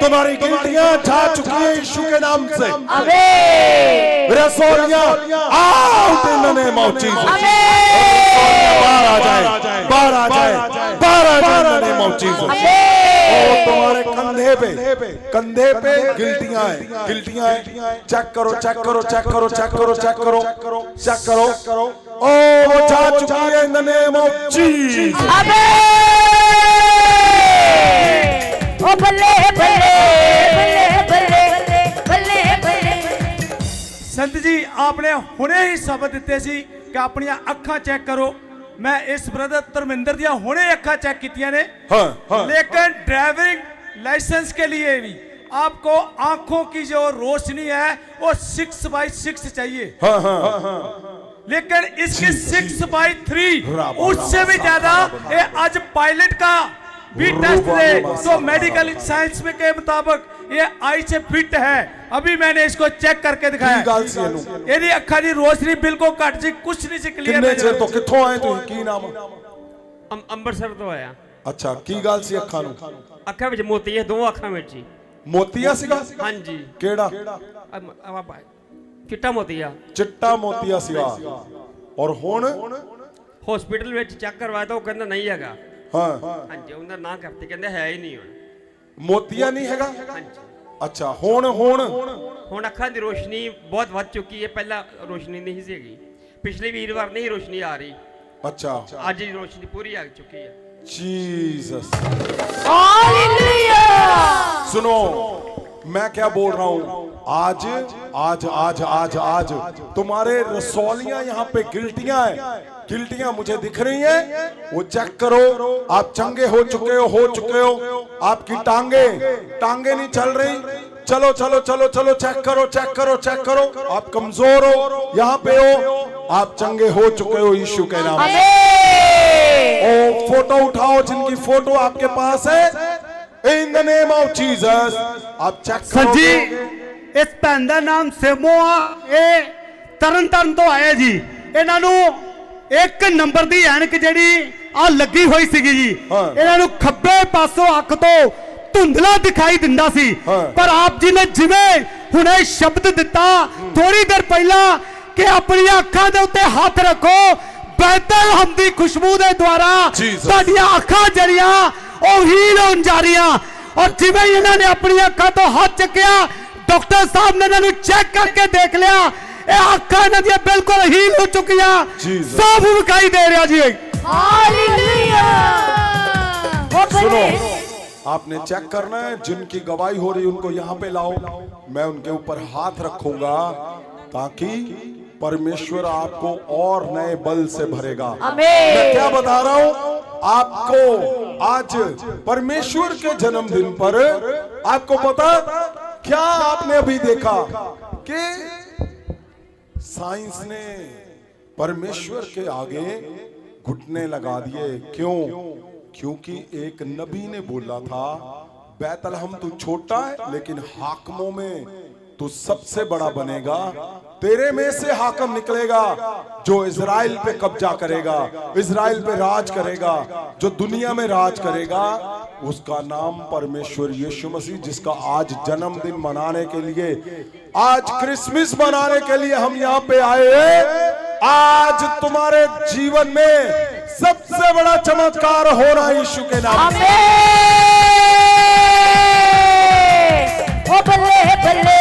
तुम्हारी गिल्टियां जा चुकी है यीशु के नाम से, रसौलियां out in the name of Jesus. बाहर आ जाए, बाहर आ जाए, बाहर आ जाए in the name of Jesus. और तुम्हारे कंधे पे गिल्टियां हैं, गिल्टियां हैं, चेक करो, चेक करो, चेक करो, चेक करो, चेक करो, चेक करो। ओ वो जा चुकी है in the name of Jesus. ओ बल्ले बल्ले बल्ले बल्ले बल्ले बल्ले। संत जी, आपने हुणे ही शब्द दिते सी कि अपनी अखां चेक करो। मैं इस ब्रदर धर्मिंदर दियां हुणे अखां चेक कीतियां ने, लेकिन ड्राइविंग लाइसेंस के लिए भी आपको आंखों की जो रोशनी है वो 6x6 चाहिए। हाँ हाँ लेकिन इसकी जी, 6x3 राबा, उससे भी राबा, ज्यादा राबा, ये आज पायलट का भी रुबा, टेस्ट दे रुबा, तो मेडिकल साइंस में के मुताबिक ये आई से फिट है। अभी मैंने इसको चेक करके दिखाया। की गल सी एनू? ਇਹਦੀ ਅੱਖਾਂ ਦੀ ਰੋਸ਼ਨੀ ਬਿਲਕੁਲ ਘੱਟ ਸੀ, ਕੁਛ ਨਹੀਂ ਸੀ ਕਲੀਅਰ। ਕਿੰਨੇ ਚਿਰ ਤੋਂ ਕਿੱਥੋਂ ਆਏ ਤੁਸੀਂ? ਕੀ ਨਾਮ? ਅੰਮ੍ਰਿਤਸਰ ਤੋਂ ਆਇਆ। ਅੱਛਾ, ਕੀ ਗੱਲ ਸੀ ਅੱਖਾਂ ਨੂੰ? ਅੱਖਾਂ ਵਿੱਚ ਮੋਤੀ ਹੈ, ਦੋ ਅੱਖਾਂ ਵਿੱਚ ਹੀ। ਮੋਤੀਆ ਸੀਗਾ? ਹਾਂਜੀ। ਕਿਹੜਾ? ਚਿੱਟਾ ਮੋਤੀਆ। ਚਿੱਟਾ ਮੋਤੀਆ ਸੀਗਾ। ਔਰ ਹੁਣ ਹਸਪੀਟਲ ਵਿੱਚ ਚੈੱਕ ਕਰਵਾਇਆ ਤਾਂ ਉਹ ਕਹਿੰਦਾ ਨਹੀਂ ਹੈਗਾ। ਹਾਂ, ਹਾਂਜੀ, ਉਹਨਾਂ ਨਾ ਕਰਤੇ, ਕਹਿੰਦੇ ਹੈ ਹੀ ਨਹੀਂ ਹੁਣ। ਮੋਤੀਆ ਨਹੀਂ ਹੈਗਾ। ਹਾਂਜੀ। ਅੱਛਾ, ਹੁਣ ਅੱਖਾਂ ਦੀ ਰੋਸ਼ਨੀ ਬਹੁਤ ਵੱਧ ਚੁੱਕੀ ਹੈ, ਪਹਿਲਾਂ ਰੋਸ਼ਨੀ ਨਹੀਂ ਸੀ ਹੈਗੀ। ਪਿਛਲੇ ਵੀਰਵਾਰ ਨਹੀਂ ਰੋਸ਼ਨੀ ਆ ਰਹੀ, अच्छा, ਅੱਜ ਦੀ ਰੋਸ਼ਨੀ ਪੂਰੀ ਆ ਚੁੱਕੀ ਹੈ। Jesus, hallelujah. सुनो मैं क्या बोल रहा हूं। आज आज आज आज आज तुम्हारे रसौलियां यहाँ पे गिल्टियां हैं, गिल्टियां मुझे दिख रही हैं। वो चेक करो, आप चंगे हो चुके हो। आपकी टांगे नहीं चल रही। चलो चलो चलो चलो, चेक करो। आप कमजोर हो, यहाँ पे हो, आप चंगे हो चुके हो यीशु के नाम से। ओ फोटो उठाओ जिनकी फोटो आपके पास है, in the name of Jesus. आप चेक ਸਰ करो। ਜੀ ਇਸ ਭੈਣ ਦਾ ਨਾਮ ਸਿਮੋ ਆ, ਇਹ ਤਰਨਤਾਰਨ ਤੋਂ ਆਏ ਜੀ। ਇਹਨਾਂ ਨੂੰ 1 ਨੰਬਰ ਦੀ ਐਨਕ ਜਿਹੜੀ ਆ ਲੱਗੀ ਹੋਈ ਸੀਗੀ ਜੀ। ਹਾਂ। ਇਹਨਾਂ ਨੂੰ ਖੱਬੇ ਪਾਸੋਂ ਅੱਖ ਤੋਂ ਧੁੰਦਲਾ ਦਿਖਾਈ ਦਿੰਦਾ ਸੀ। ਹਾਂ। ਪਰ ਆਪ ਜੀ ਨੇ ਜਿਵੇਂ ਹੁਣੇ ਸ਼ਬਦ ਦਿੱਤਾ ਥੋੜੀ ਦੇਰ ਪਹਿਲਾਂ ਕਿ ਆਪਣੀਆਂ ਅੱਖਾਂ ਦੇ ਉੱਤੇ ਹੱਥ ਰੱਖੋ, ਬੈਤਲਹਮ ਦੀ ਖੁਸ਼ਬੂ ਦੇ ਦੁਆਰਾ Jesus। ਤੁਹਾਡੀਆਂ ਅੱਖਾਂ ਜਿਹੜੀਆਂ ਉਹ ਹੀਲ ਹੋਣ ਜਾ ਰਹੀਆਂ। ਔਰ ਜਿਵੇਂ ਹੀ ਇਹਨਾਂ ਨੇ ਆਪਣੀਆਂ ਅੱਖਾਂ ਤੋਂ ਹੱਥ ਚੱਕਿਆ, ਡਾਕਟਰ ਸਾਹਿਬ ਨੇ ਇਹਨਾਂ ਨੂੰ ਚੈੱਕ ਕਰਕੇ ਦੇਖ ਲਿਆ, ਇਹ ਅੱਖਾਂ ਇਹਨਾਂ ਦੀਆਂ ਬਿਲਕੁਲ ਹੀਲ ਹੋ ਚੁੱਕੀਆਂ, Jesus। ਸਾਫ਼ ਵਿਖਾਈ ਦੇ ਰਿਹਾ ਜੀ। हालेलुया। ओ सुनो, बल्ले आपने चेक करना है, जिनकी गवाही हो रही उनको यहाँ पे लाओ। मैं उनके ऊपर हाथ रखूंगा ताकि परमेश्वर आपको और नए बल से भरेगा। आमीन। मैं क्या बता रहा हूं आपको, आज परमेश्वर के जन्मदिन पर आपको पता क्या आपने अभी देखा कि साइंस ने परमेश्वर के आगे घुटने लगा दिए। क्यों? क्योंकि एक नबी ने बोला था, बैतलहम तू छोटा है लेकिन हाकमों में तू सबसे बड़ा बनेगा। तेरे में से हाकम निकलेगा जो इजराइल पे कब्जा करेगा, इजराइल पे राज करेगा, जो दुनिया में राज करेगा। उसका नाम परमेश्वर यीशु मसीह, जिसका आज जन्मदिन मनाने के लिए, आज क्रिसमस मनाने के लिए हम यहाँ पे आए हैं। आज तुम्हारे जीवन में सबसे बड़ा चमत्कार हो रहा है यीशु के नाम से। ओ बल्ले बल्ले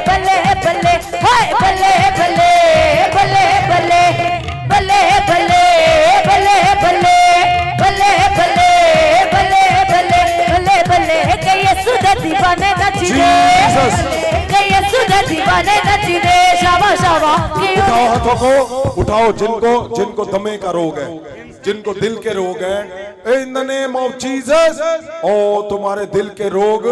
बल्ले बल्ले, हाय बल्ले बल्ले बल्ले बल्ले बल्ले बल्ले बल्ले बल्ले बल्ले बल्ले बल्ले बल्ले बल्ले बल्ले के यीशु दा दीवाने नची दे, के यीशु दा दीवाने नची दे। शाबाश शाबाश। उठाओ हाथों को, उठाओ जिनको दमे का रोग है, जिनको दिल के रोग हैं, in the name of Jesus. ओ तुम्हारे दिल के रोग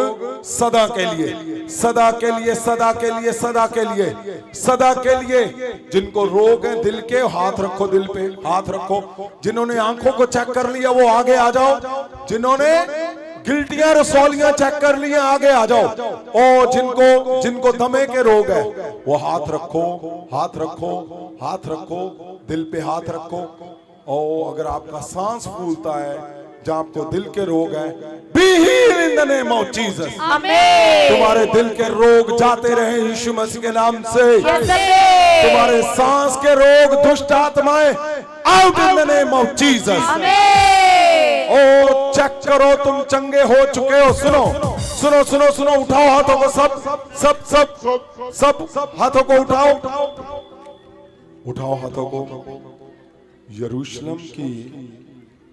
सदा के लिए, सदा के लिए, सदा के लिए, सदा के लिए, सदा के लिए। जिनको रोग है दिल के, हाथ रखो दिल पे, हाथ रखो। जिन्होंने आंखों को चेक कर लिया वो आगे आ जाओ। जिन्होंने गिल्टियां रसौलियां चेक कर लिया आगे आ जाओ। ओ जिनको दमे के रोग है वो हाथ रखो, हाथ रखो, हाथ रखो, दिल पे हाथ रखो। ओ अगर आपका सांस फूलता है, जहां आपको दिल के रोग है, be healed in the name of Jesus. आमीन। तुम्हारे दिल के रोग जाते रहे यीशु मसीह के नाम से। तुम्हारे सांस के रोग, दुष्ट आत्माएं out in the name of Jesus. O check करो, तुम चंगे हो चुके हो। सुनो सुनो सुनो सुनो, उठाओ हाथों को, सब सब सब सब सब हाथों को उठाओ, उठाओ हाथों को। यरूशलेम की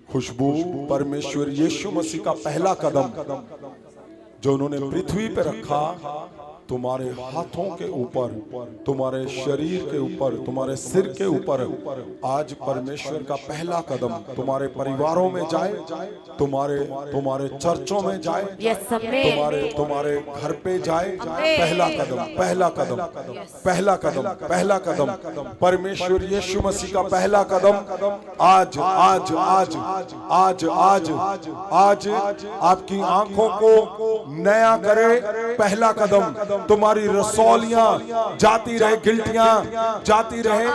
खुशबू, परमेश्वर यीशु मसीह का पहला कदम जो उन्होंने पृथ्वी पे रखा, तुम्हारे हाथों के ऊपर, तुम्हारे शरीर के ऊपर, तुम्हारे सिर के ऊपर आज परमेश्वर का पहला कदम तुम्हारे परिवारों में जाए, तुम्हारे चर्चों में जाए, Yes, amen. तुम्हारे घर पे जाए। पहला कदम, पहला कदम, पहला कदम, पहला कदम, परमेश्वर यीशु मसीह का पहला कदम आज आज आज आज आज आज आपकी आंखों को नया करे। पहला कदम, तुम्हारी रसौलियां जाती रहे, गिल्टियां जाती रहे,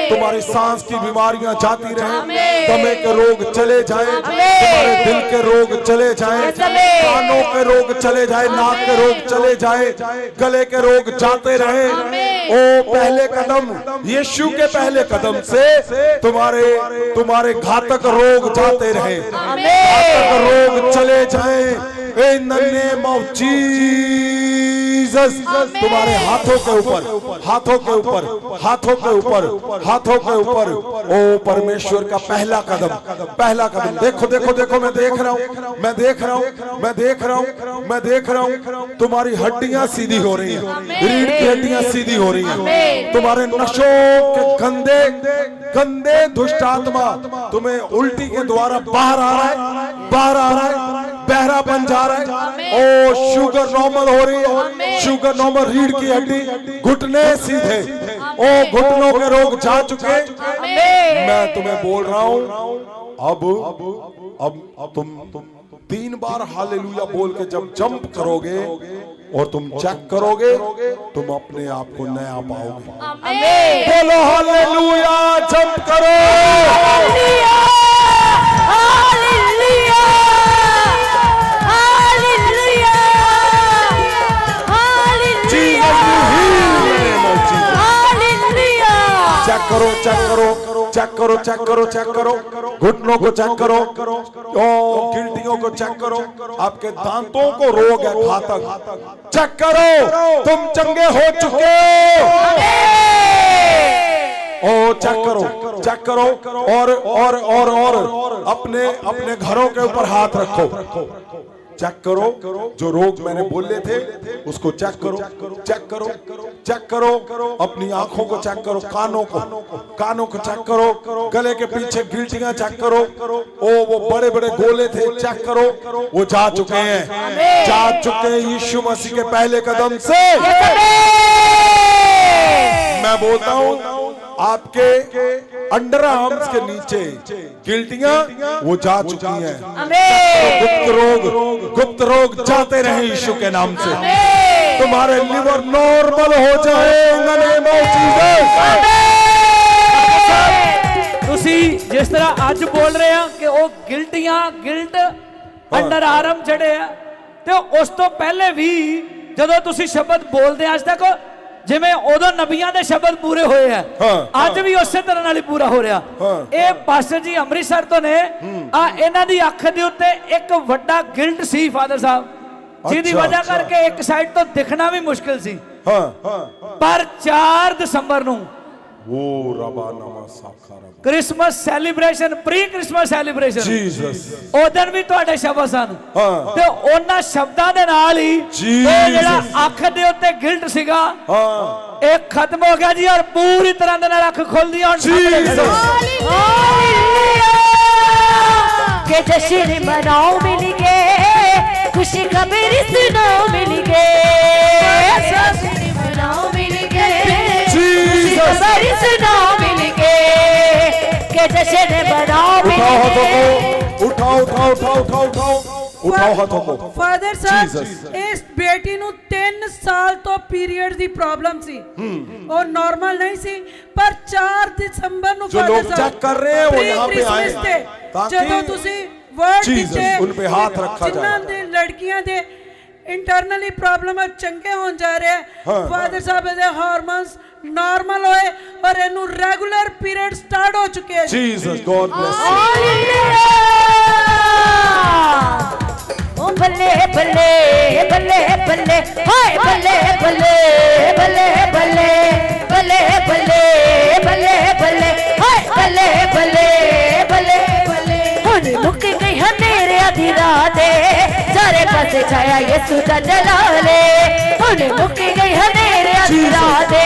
तुम्हारी सांस की बीमारियां जाती रहे, दमे के रोग चले जाए, तुम्हारे दिल के रोग चले जाए, कानों के रोग चले जाए, नाक के रोग चले जाए, गले के रोग जाते रहे। ओ पहले कदम, यीशु के पहले कदम से तुम्हारे घातक रोग जाते रहे, घातक रोग चले जाए। In the name of Jesus, तुम्हारे हाथों के ऊपर, हाथों के ऊपर, हाथों के ऊपर, हाथों के ऊपर ओ परमेश्वर का पहला कदम, पहला कदम। देखो देखो देखो, मैं देख रहा हूं, मैं देख रहा हूं, मैं देख रहा हूं, मैं देख रहा हूं, तुम्हारी हड्डियां सीधी हो रही हैं, रीढ़ की हड्डियां सीधी हो रही हैं, तुम्हारे नसों के गंदे गंदे दुष्ट आत्मा तुम्हें उल्टी के द्वारा बाहर आ रहा है, बाहर आ रहा है, बहरा बन जा रहा है। ओ शुगर नॉर्मल हो रही है, शुगर नॉर्मल, रीढ़ की हड्डी, घुटने सीधे, ओ घुटनों के रोग जा चुके। मैं तुम्हें बोल रहा हूं, अब तुम 3 बार हालेलुया बोल के जब जंप करोगे और तुम चेक करोगे, तुम अपने आप को नया पाओगे। बोलो हालेलुया, जंप करो। चेक करो, चेक करो, चेक करो, चेक करो, चेक करो, घुटनों को चेक करो, ओ गिल्टियों को चेक करो, आपके दांतों को रोग है घातक, चेक करो, तुम चंगे हो चुके हो। ओ चेक करो, चेक करो, और अपने घरों के ऊपर हाथ रखो, चेक करो, जो रोग मैंने बोले थे उसको चेक करो, चेक करो, चेक करो, अपनी आंखों को चेक करो, कानों को चेक करो, गले के पीछे गिल्टियां चेक करो, ओ वो बड़े बड़े गोले थे, चेक करो, वो जा चुके हैं, जा चुके हैं यीशु मसीह के पहले कदम से। मैं बोलता हूं, आपके अंडर आर्म्स के नीचे गिल्टियां वो जा चुकी हैं। गुप्त रोग जाते रहे यीशु के नाम से। तुम्हारे लिवर नॉर्मल हो जाए in the name of Jesus. ਤੁਸੀਂ ਜਿਸ ਤਰ੍ਹਾਂ ਅੱਜ ਬੋਲ ਰਹੇ ਆ ਕਿ ਉਹ ਗਿਲਟ ਅੰਡਰ ਆਰਮ ਜਿਹੜੇ ਆ, ਤੇ ਉਸ ਤੋਂ ਪਹਿਲੇ ਵੀ ਜਦੋਂ ਤੁਸੀਂ ਸ਼ਬਦ ਬੋਲਦੇ ਅੱਜ ਤੱਕ, ਜਿਵੇਂ ਉਦੋਂ ਨਬੀਆਂ ਦੇ ਸ਼ਬਦ ਪੂਰੇ ਹੋਏ ਆ, ਅੱਜ ਵੀ ਉਸੇ ਤਰ੍ਹਾਂ ਨਾਲ ਹੀ ਪੂਰਾ ਹੋ ਰਿਹਾ। ਇਹ ਪਾਸਟਰ ਜੀ ਅੰਮ੍ਰਿਤਸਰ ਤੋਂ ਨੇ, ਆ ਇਹਨਾਂ ਦੀ ਅੱਖ ਦੇ ਉੱਤੇ ਇੱਕ ਵੱਡਾ ਗਿਲਟ ਸੀ ਫਾਦਰ ਸਾਹਿਬ, ਜਿਹਦੀ ਵਜ੍ਹਾ ਕਰਕੇ ਇੱਕ ਸਾਈਡ ਤੋਂ ਦਿਖਣਾ ਵੀ ਮੁਸ਼ਕਿਲ ਸੀ। ਪਰ 4 ਦਸੰਬਰ ਨੂੰ Christmas celebration, pre Christmas celebration, Jesus उदन भी तुहाडे शब्द सन, ते उन्हां शब्दां दे नाल ही जेड़ा अख दे उत्ते गिल्ट सीगा एक खत्म हो गया जी, और पूरी तरह दे नाल अख खुल दी। के जश्न मनाओ मिल गए, खुशी खबर सुनाओ मिल गए, जश्न मनाओ मिल गए, खुशी खबर सुनाओ मिल गए, के जश्न मनाओ मिल गए। उठाओ उठाओ उठाओ उठाओ उठाओ उठाओ हाथों को। फादर साहब, इस बेटी ਨੂੰ 3 ਸਾਲ ਤੋਂ ਪੀਰੀਅਡ ਦੀ ਪ੍ਰੋਬਲਮ ਸੀ, ਉਹ ਨਾਰਮਲ नहीं सी, पर 4 ਦਸੰਬਰ ਨੂੰ जो लोग चेक कर रहे हैं वो यहाँ पे आए, ਜਦੋਂ ਤੁਸੀਂ वर्ड जीसस उन पे हाथ रखा जाए। जिन्हां दे लड़कियां दे इंटरनली प्रॉब्लम है चंगे हो जा रहे हैं, फादर साहब दे हार्मोन्स नॉर्मल होए और इनु रेगुलर पीरियड स्टार्ट हो चुके हैं। Jesus God bless you. ओ बल्ले बल्ले बल्ले बल्ले, हाय बल्ले बल्ले बल्ले बल्ले बल्ले बल्ले बल्ले बल्ले, हाय बल्ले बल्ले बल्ले बल्ले। हुन मुक गई है मेरे आधी रात, सारे पासे छाया यसू दा जलाले हुण मुक गई हनेरे राते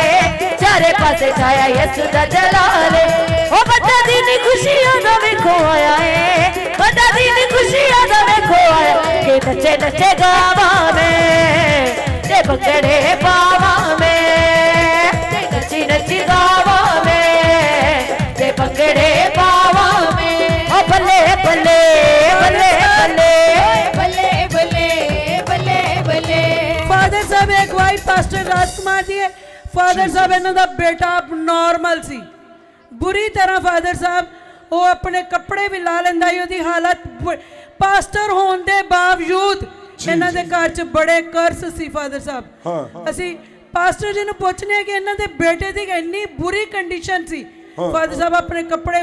चारे पासे छाया यसू दा जलाले ओ बड़ा दिन खुशियां दा वेखो आया है बड़ा दिन खुशियां दा वेखो आया के नचे नचे गावा में ते भंगड़े पावा में ते नची नची गावा में ते भंगड़े पावा में ओ बल्ले बल्ले बल्ले बल्ले बल्ले बल्ले बल्ले बल्ले फादर साहब एक वाइफ पास्टर राजकुमार जी है फादर साहब इन्हां दा बेटा नॉर्मल सी बुरी तरह फादर साहब वो अपने कपड़े भी ला लेंदा ही ओदी हालत पास्टर होने दे बावजूद इन्हां दे घर च बड़े कर्स सी फादर साहब ਅਸੀਂ ਪਾਸਟਰ ਜੀ ਨੂੰ ਪੁੱਛਨੇ ਆ ਕਿ ਇਹਨਾਂ ਦੇ ਬੇਟੇ ਦੀ ਇੰਨੀ ਬੁਰੀ ਕੰਡੀਸ਼ਨ ਸੀ ਫਾਦਰ ਸਾਹਿਬ ਆਪਣੇ ਕੱਪੜੇ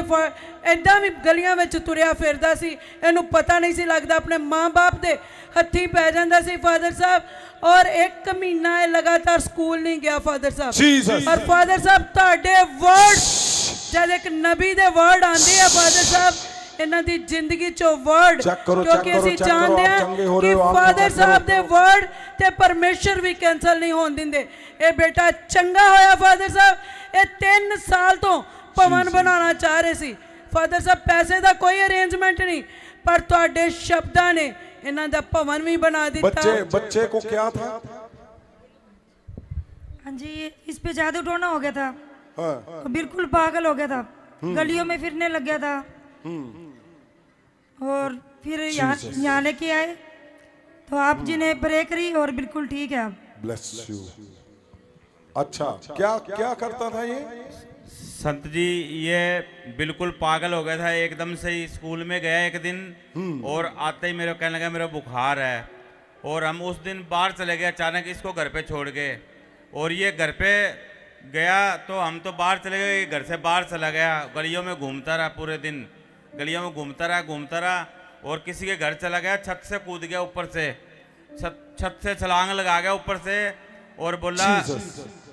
ਐਦਾਂ ਵੀ ਗਲੀਆਂ ਵਿੱਚ ਤੁਰਿਆ ਫਿਰਦਾ ਸੀ ਇਹਨੂੰ ਪਤਾ ਨਹੀਂ ਸੀ ਲੱਗਦਾ ਆਪਣੇ ਮਾਂ-ਬਾਪ ਦੇ ਹੱਥੀਂ ਪੈ ਜਾਂਦਾ ਸੀ ਫਾਦਰ ਸਾਹਿਬ ਔਰ 1 ਮਹੀਨਾ ਇਹ ਲਗਾਤਾਰ ਸਕੂਲ ਨਹੀਂ ਗਿਆ ਫਾਦਰ ਸਾਹਿਬ ਔਰ ਫਾਦਰ ਸਾਹਿਬ ਤੁਹਾਡੇ ਵਰਡ ਜਦ ਇੱਕ ਨਬੀ ਦੇ ਵਰਡ ਆਉਂਦੇ ਆ ਫਾਦਰ ਸਾਹਿਬ ਇਹਨਾਂ ਦੀ ਜ਼ਿੰਦਗੀ ਚੋਂ ਵਰਡ ਕਿਉਂਕਿ ਅਸੀਂ ਜਾਣਦੇ ਹਾਂ ਕਿ ਫਾਦਰ ਸਾਹਿਬ ਦੇ ਵਰਡ ਤੇ ਪਰਮੇਸ਼ਰ ਵੀ ਕੈਨਸਲ ਨਹੀਂ ਹੋਣ ਦਿੰਦੇ ਇਹ ਬੇਟਾ ਚੰਗਾ ਹੋਇਆ ਫਾਦਰ ਸਾਹਿਬ ਇਹ 3 ਸਾਲ ਤੋਂ ਭਵਨ ਬਣਾਉਣਾ ਚਾਹ ਰਹੇ ਸੀ ਫਾਦਰ ਸਾਹਿਬ ਪੈਸੇ ਦਾ ਕੋਈ ਅਰੇਂਜਮੈਂਟ ਨਹੀਂ ਪਰ ਤੁਹਾਡੇ ਸ਼ਬਦਾਂ ਨੇ ਇਹਨਾਂ ਦਾ ਭਵਨ ਵੀ ਬਣਾ ਦਿੱਤਾ बच्चे को क्या था हाँ जी इस पे जादू टोना हो गया था तो बिल्कुल पागल हो गया था गलियों में फिरने लग गया था और फिर यहाँ लेके आए तो आप जी ने प्रे करी और बिल्कुल ठीक है आप ब्लेस यू अच्छा क्या क्या करता था ये संत जी ये बिल्कुल पागल हो गया था एकदम से ही स्कूल में गया एक दिन और आते ही मेरे को कहने लगा मेरा बुखार है और हम उस दिन बाहर चले गए अचानक इसको घर पे छोड़ गए और ये घर पे गया तो हम तो बाहर चले गए घर से बाहर चला गया गलियों में घूमता रहा पूरे दिन गलियों में घूमता रहा और किसी के घर चला गया छत से कूद गया ऊपर से छत से छलांग लगा गया ऊपर से और बोला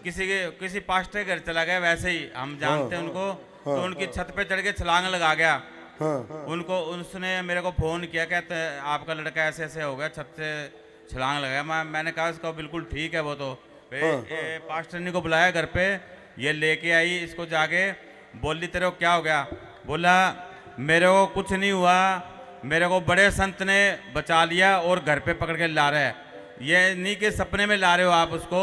किसी पास्टर के घर चला गया वैसे ही हम जानते हैं उनको तो उनकी छत पे चढ़ के छलांग लगा गया उनको उसने मेरे को फ़ोन किया कहते आपका लड़का ऐसे ऐसे हो गया छत से छलांग लगाया मैंने कहा इसका बिल्कुल ठीक है वो तो पास्टर ने को बुलाया घर पे ये लेके आई इसको जाके बोली तेरे को क्या हो गया बोला मेरे को कुछ नहीं हुआ मेरे को बड़े संत ने बचा लिया और घर पे पकड़ के ला रहा है ये नहीं कि सपने में ला रहे हो आप उसको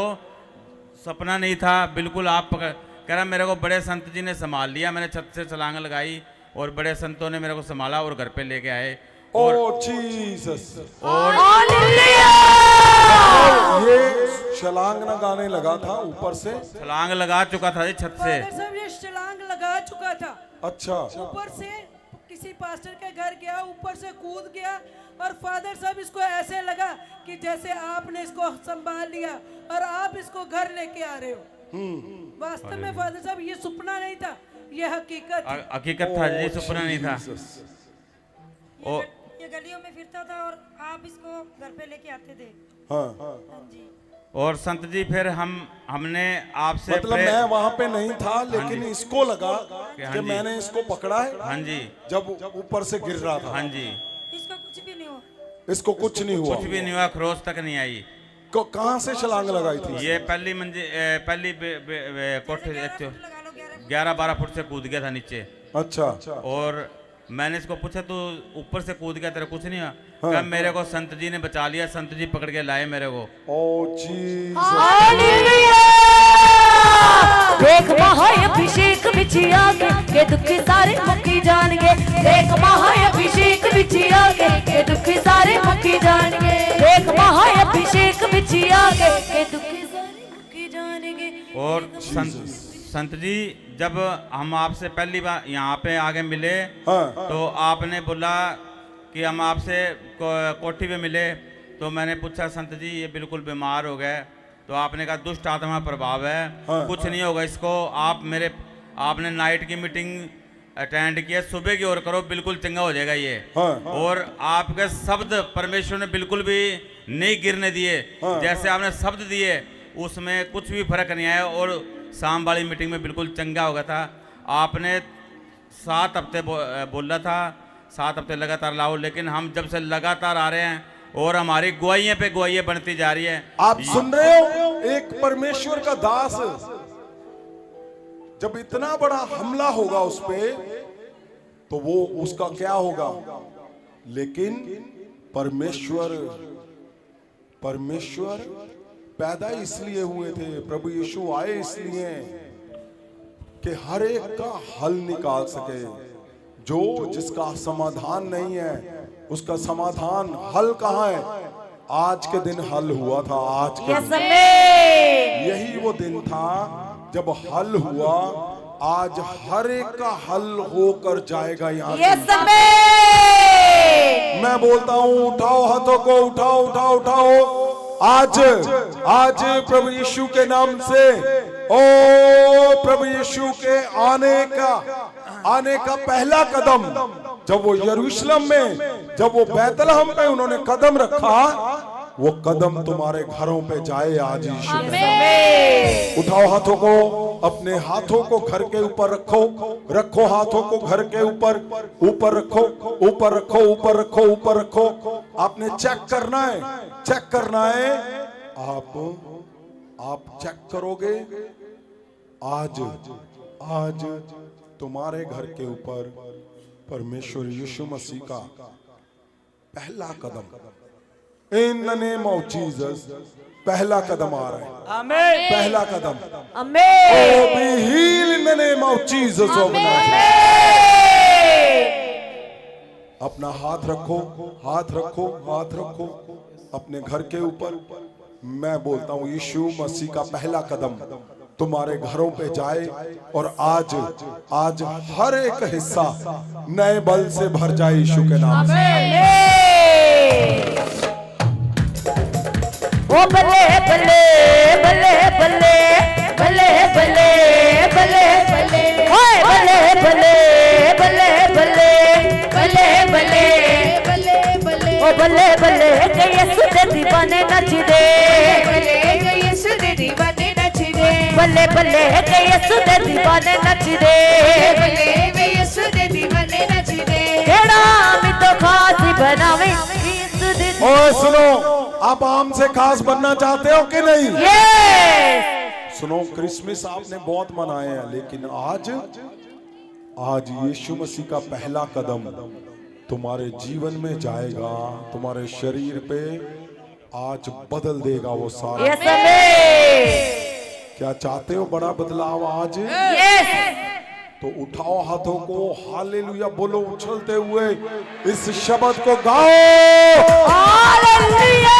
सपना नहीं था बिल्कुल आप पकड़ कह रहा मेरे को बड़े संत जी ने संभाल लिया मैंने छत से छलांग लगाई और बड़े संतों ने मेरे को संभाला और घर पे लेके आए और जीसस और ये छलांग लगाने लगा था ऊपर से छलांग लगा चुका था छत से ये छलांग लगा चुका था अच्छा ऊपर से किसी पास्टर के घर गया ऊपर से कूद गया और फादर साहब इसको ऐसे लगा कि जैसे आपने इसको संभाल लिया और आप इसको घर लेके आ रहे हो वास्तव में फादर साहब ये सपना नहीं था ये हकीकत था ये सपना नहीं था ये गलियों में फिरता था और आप इसको घर पे लेके आते थे हाँ जी और संत जी फिर हमने आपसे मतलब मैं वहाँ पे नहीं था लेकिन इसको लगा कि मैंने इसको पकड़ा है हाँ जी जब ऊपर से गिर रहा था हाँ जी इसको कुछ भी नहीं हुआ इसको कुछ नहीं हुआ कुछ भी नहीं हुआ खरोच तक नहीं आई कहाँ से छलांग लगाई थी ये पहली कोठे 11-12 फुट से कूद गया था नीचे अच्छा और मैंने इसको पूछा तू ऊपर से कूद गया तेरा कुछ नहीं हुआ क्या मेरे को संत जी ने बचा लिया संत जी पकड़ के लाए मेरे को ओ जीसस हालेलुया देख महाअभिषेक बिछिया के दुखी सारे मुक्ति जाएंगे देख महाअभिषेक बिछिया के दुखी सारे मुक्ति जाएंगे देख महाअभिषेक बिछिया के दुखी सारे मुक्ति जाएंगे और संत जी जब हम आपसे पहली बार यहाँ पे आगे मिले तो आपने बोला कि हम आपसे कोठी पे मिले तो मैंने पूछा संत जी ये बिल्कुल बीमार हो गए तो आपने कहा दुष्ट आत्मा प्रभाव है कुछ नहीं होगा इसको आपने नाइट की मीटिंग अटेंड किया सुबह की ओर करो बिल्कुल चंगा हो जाएगा ये और आपके शब्द परमेश्वर ने बिल्कुल भी नहीं गिरने दिए जैसे आपने शब्द दिए उसमें कुछ भी फर्क नहीं आया और शाम वाली मीटिंग में बिल्कुल चंगा हो गया था आपने 7 हफ्ते बोला था 7 हफ्ते लगातार लाओ लेकिन हम जब से लगातार आ रहे हैं और हमारी गवाहियां पे गवाहियां बनती जा रही है। आप सुन रहे हो, एक परमेश्वर का दास जब इतना बड़ा हमला होगा उस पे, तो वो उसका क्या होगा। लेकिन परमेश्वर पैदा इसलिए हुए थे, प्रभु यीशु आए इसलिए कि हर एक का हल निकाल सके। जो जिसका समाधान नहीं है उसका समाधान हल कहाँ है। आज के दिन हल हुआ था, आज के दिन यही वो दिन था जब हल हुआ। आज हर एक का हल होकर जाएगा यहाँ से। मैं बोलता हूँ उठाओ हाथों को, उठाओ उठाओ उठाओ। आज प्रभु यीशु के नाम से, ओ प्रभु यीशु के आने का पहला कदम, जब वो यरूशलेम में, जब वो बैतलहम पे उन्होंने कदम रखा, वो कदम तुम्हारे घरों पे जाए आज यीशु में। उठाओ हाथों को, अपने हाथों को घर के ऊपर रखो, रखो हाथों को घर के ऊपर, ऊपर रखो, ऊपर रखो, ऊपर रखो, ऊपर रखो। आपने चेक करना है, चेक करना है। आप चेक करोगे, आज तुम्हारे घर के ऊपर परमेश्वर यीशु मसीह का पहला कदम, in the name of Jesus, पहला कदम आ रहा है। आमीन। पहला कदम। आमीन। Oh, be healed in the name of Jesus of Nazareth. अपना हाथ रखो, हाथ रखो, हाथ रखो अपने घर के ऊपर। मैं बोलता हूँ यीशु मसीह का पहला कदम तुम्हारे घरों पे जाए, और आज हर एक हिस्सा नए बल से भर जाए यीशु के नाम से। ओ बल्ले बल्ले बल्ले बल्ले बल्ले बल्ले बल्ले बल्ले, ओए बल्ले बल्ले बल्ले बल्ले बल्ले बल्ले बल्ले बल्ले, ओ बल्ले बल्ले के यीशु दे दीवाने नच दे, बल्ले के यीशु दे दीवाने नच दे, बल्ले बल्ले के यीशु दे दीवाने नच दे, बल्ले के यीशु दे दीवाने नच दे, केड़ा मी तो खास बनावे यीशु दे। ओए सुनो, आप आम से खास बनना चाहते हो कि नहीं? सुनो, क्रिसमस आपने बहुत मनाए हैं, लेकिन आज यीशु मसीह का पहला कदम तुम्हारे जीवन में जाएगा, तुम्हारे शरीर पे आज बदल देगा वो सारा। क्या चाहते हो बड़ा बदलाव आज? तो उठाओ हाथों को, हालेलुया बोलो उछलते हुए, इस शब्द को गाओ। हालेलुया।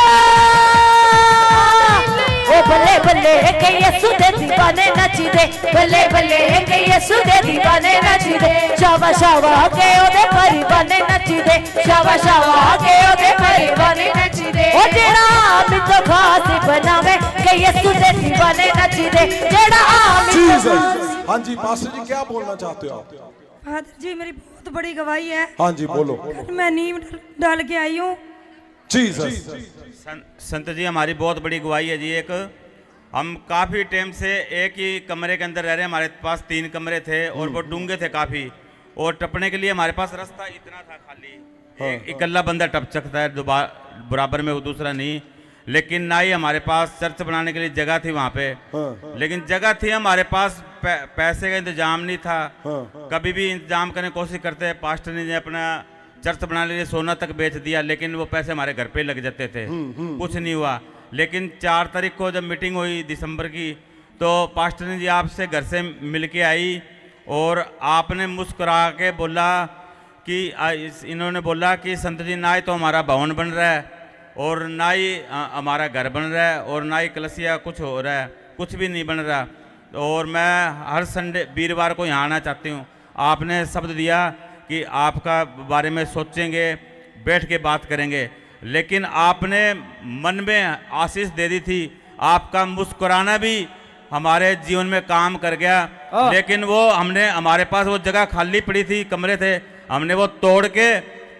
ओ बल्ले बल्ले के यीशु दे दीवाने नच दे, बल्ले बल्ले के यीशु दे दीवाने नच दे, शावा शावा के ओदे परिवाने नच दे, शावा शावा के ओदे परिवाने नच दे, ओ जेड़ा आमी तो खास बनावे के यीशु दे दीवाने नच दे, जेड़ा आमी तो। हाँ जी पास्टर जी, क्या बोलना चाहते हो आप? फादर जी मेरी बहुत बड़ी गवाही है। हाँ जी बोलो। मैं नींव डाल के आई हूँ। संत जी हमारी बहुत बड़ी गवाही है जी। एक हम काफ़ी टाइम से एक ही कमरे के अंदर रह रहे हैं। हमारे पास 3 कमरे थे और वो डूंगे थे काफ़ी, और टपने के लिए हमारे पास रास्ता इतना था खाली, इकल्ला बंदा टप सकता है, बराबर में वो दूसरा नहीं। लेकिन ना ही हमारे पास चर्च बनाने के लिए जगह थी वहाँ पे, लेकिन जगह थी, हमारे पास पैसे का इंतजाम नहीं था। कभी भी इंतजाम करने की कोशिश करते हैं, पास्टर ने अपना चर्च बनाने के लिए सोना तक बेच दिया, लेकिन वो पैसे हमारे घर पे लग जाते थे, कुछ नहीं हुआ। लेकिन 4 तारीख को जब मीटिंग हुई दिसंबर की, तो पास्टर ने जी आपसे घर से मिल के आई और आपने मुस्कुरा के बोला कि इन्होंने बोला कि संत जी ना ही तो हमारा भवन बन रहा है और ना ही हमारा घर बन रहा है और ना ही कलसिया कुछ हो रहा है, कुछ भी नहीं बन रहा, और मैं हर संडे वीरवार को यहाँ आना चाहती हूँ। आपने शब्द दिया कि आपका बारे में सोचेंगे, बैठ के बात करेंगे, लेकिन आपने मन में आशीष दे दी थी। आपका मुस्कुराना भी हमारे जीवन में काम कर गया। लेकिन वो हमने, हमारे पास वो जगह खाली पड़ी थी, कमरे थे, हमने वो तोड़ के